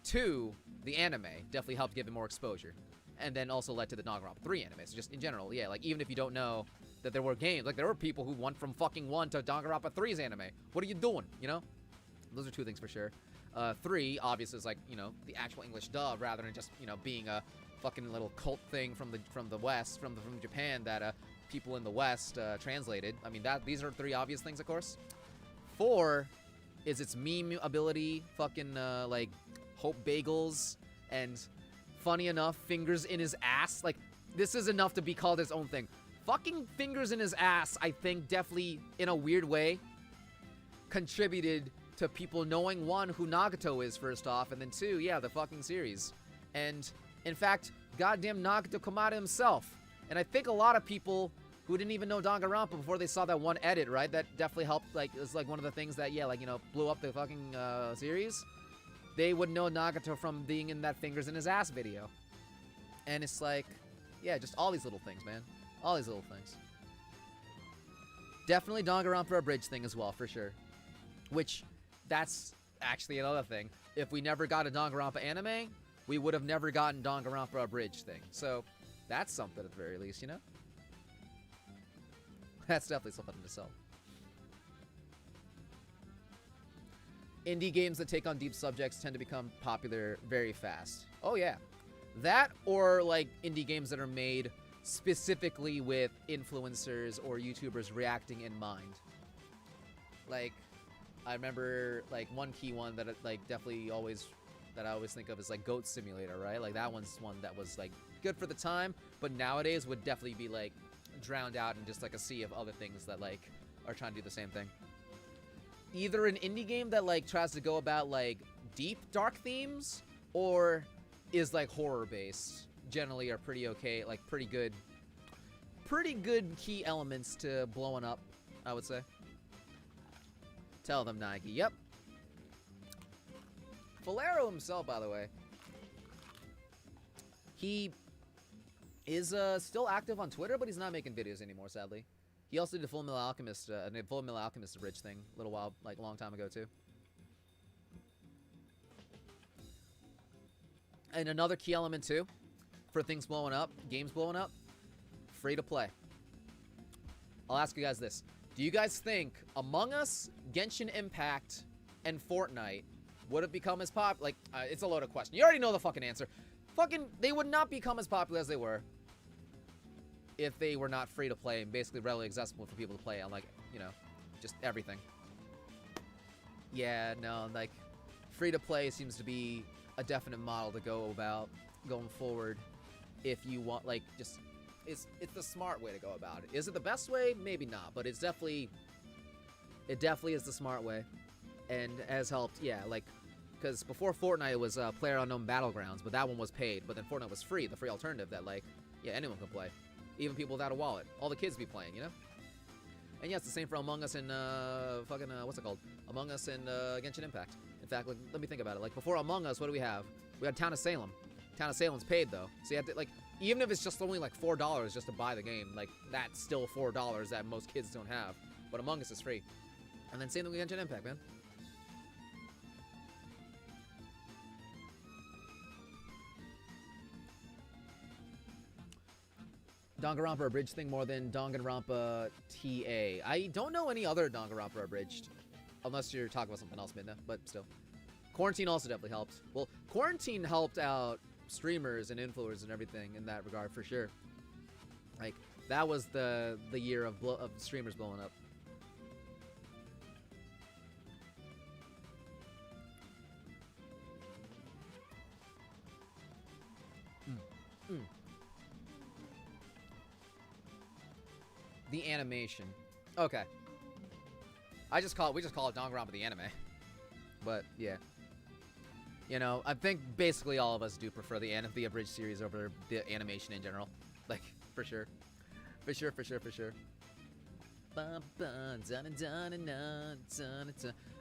2, the anime definitely helped give it more exposure. And then also led to the Danganronpa 3 anime. So just in general, yeah, like even if you don't know that there were games, like there were people who went from fucking 1 to Danganronpa 3's anime. What are you doing, Those are 2 things for sure. 3, obviously, is like, the actual English dub rather than just, being a fucking little cult thing from the West, from Japan that people in the West translated. I mean, these are 3 obvious things, of course. 4 is its meme ability, fucking like Hope Bagels, and funny enough, fingers in his ass. Like, this is enough to be called his own thing. Fucking fingers in his ass, I think, definitely, in a weird way, contributed to people knowing, one, who Nagato is, first off, and then two, yeah, the fucking series. And, in fact, goddamn Nagato Kamada himself. And I think a lot of people who didn't even know Danganronpa before they saw that one edit, right? That definitely helped, like, it's like one of the things that, yeah, like, you know, blew up the fucking series. They would know Nagato from being in that fingers in his ass video. And it's like, yeah, just all these little things, man. All these little things. Definitely Danganronpa Abridged thing as well, for sure. Which, that's actually another thing. If we never got a Danganronpa anime, we would have never gotten Danganronpa Abridged thing. So, that's something at the very least, you know? That's definitely something to sell. Indie games that take on deep subjects tend to become popular very fast. Oh yeah. That or like indie games that are made specifically with influencers or YouTubers reacting in mind. Like, I remember like one key one that like definitely always that I always think of is like Goat Simulator, right? Like that one's one that was like good for the time, but nowadays would definitely be like drowned out in just like a sea of other things that like are trying to do the same thing. Either an indie game that like tries to go about like deep dark themes or is like horror based generally are pretty okay, like pretty good key elements to blowing up, I would say. Tell them, Nike. Yep. Valero himself, by the way, he is still active on Twitter, but he's not making videos anymore, sadly. He also did a Full Metal Alchemist Abridged thing a little while, like a long time ago too. And another key element too, for things blowing up, games blowing up, free to play. I'll ask you guys this: do you guys think Among Us, Genshin Impact, and Fortnite would have become as popular? Like, it's a loaded question. You already know the fucking answer. They would not become as popular as they were if they were not free to play and basically readily accessible for people to play on, like, you know, just everything. Yeah, no, like, free to play seems to be a definite model to go about going forward if you want, like, just, it's the smart way to go about it. Is it the best way? Maybe not, but it definitely is the smart way and has helped, yeah, like, because before Fortnite it was PlayerUnknown Battlegrounds, but that one was paid, but then Fortnite was free, the free alternative that, like, yeah, anyone can play. Even people without a wallet. All the kids be playing, you know? And yeah, it's the same for Among Us and, what's it called? Among Us and, Genshin Impact. In fact, like, let me think about it. Like, before Among Us, what do we have? We had Town of Salem. Town of Salem's paid, though. So you have to, like, even if it's just only, like, $4 just to buy the game, like, that's still $4 that most kids don't have. But Among Us is free. And then same thing with Genshin Impact, man. Danganronpa Abridged thing more than Danganronpa TA. I don't know any other Danganronpa Abridged. Unless you're talking about something else, Midna, but still. Quarantine also definitely helped. Well, quarantine helped out streamers and influencers and everything in that regard, for sure. Like, that was the year of streamers blowing up. The animation. Okay. We just call it Danganronpa the anime. But, yeah. You know, I think basically all of us do prefer the Abridged series over the animation in general. Like, for sure. For sure.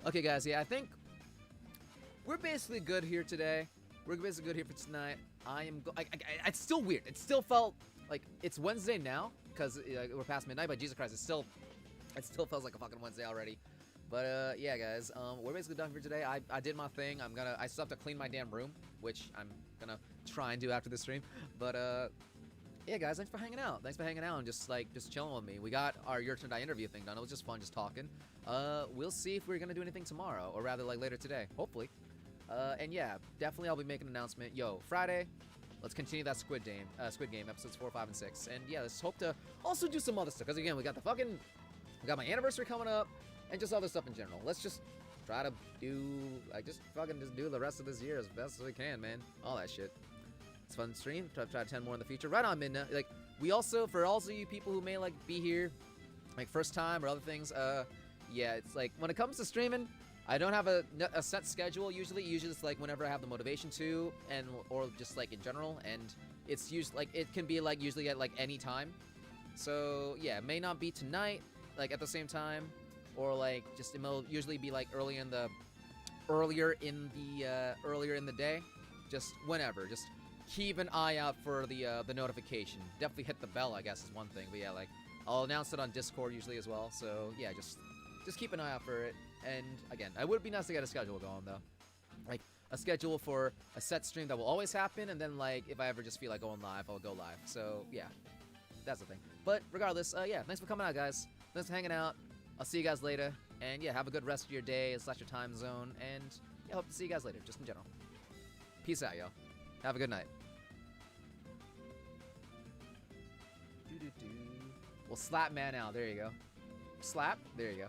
Okay, guys, yeah, I think we're basically good here today. We're basically good here for tonight. It's still weird. It still felt like it's Wednesday now, because we're past midnight, but Jesus Christ, it still feels like a fucking Wednesday already. But yeah, guys, we're basically done for today. I did my thing. I still have to clean my damn room, which I'm gonna try and do after the stream. But yeah, guys, thanks for hanging out. Thanks for hanging out and just chilling with me. We got our Your Turn to Die interview thing done. It was just fun, just talking. We'll see if we're gonna do anything tomorrow, or rather, like, later today, hopefully. And yeah, definitely I'll be making an announcement. Yo, Friday, let's continue that Squid Game episodes 4, 5, and 6. And yeah, let's hope to also do some other stuff. Because again, we got my anniversary coming up, and just other stuff in general. Let's just try to do, like, just fucking just do the rest of this year as best as we can, man. All that shit. It's a fun stream. Try to attend more in the future. Right on, Midna. Like, we also, for all of you people who may, like, be here, like, first time or other things, yeah, it's like, when it comes to streaming, I don't have a set schedule usually. Usually it's like whenever I have the motivation to, and or just like in general, and it's usually like it can be like usually at like any time. So yeah, it may not be tonight, like at the same time, or like just it will usually be like earlier in the day, just whenever. Just keep an eye out for the notification. Definitely hit the bell, I guess, is one thing. But yeah, like I'll announce it on Discord usually as well. So yeah, just keep an eye out for it. And again, it would be nice to get a schedule going though, like a schedule for a set stream that will always happen, and then like if I ever just feel like going live, I'll go live. So yeah, that's the thing. But regardless, yeah, thanks for coming out, guys. Thanks for hanging out. I'll see you guys later, and yeah, have a good rest of your day / your time zone, and yeah, hope to see you guys later, just in general. Peace out, yo. Have a good night. We'll slap man out. There you go. Slap. There you go.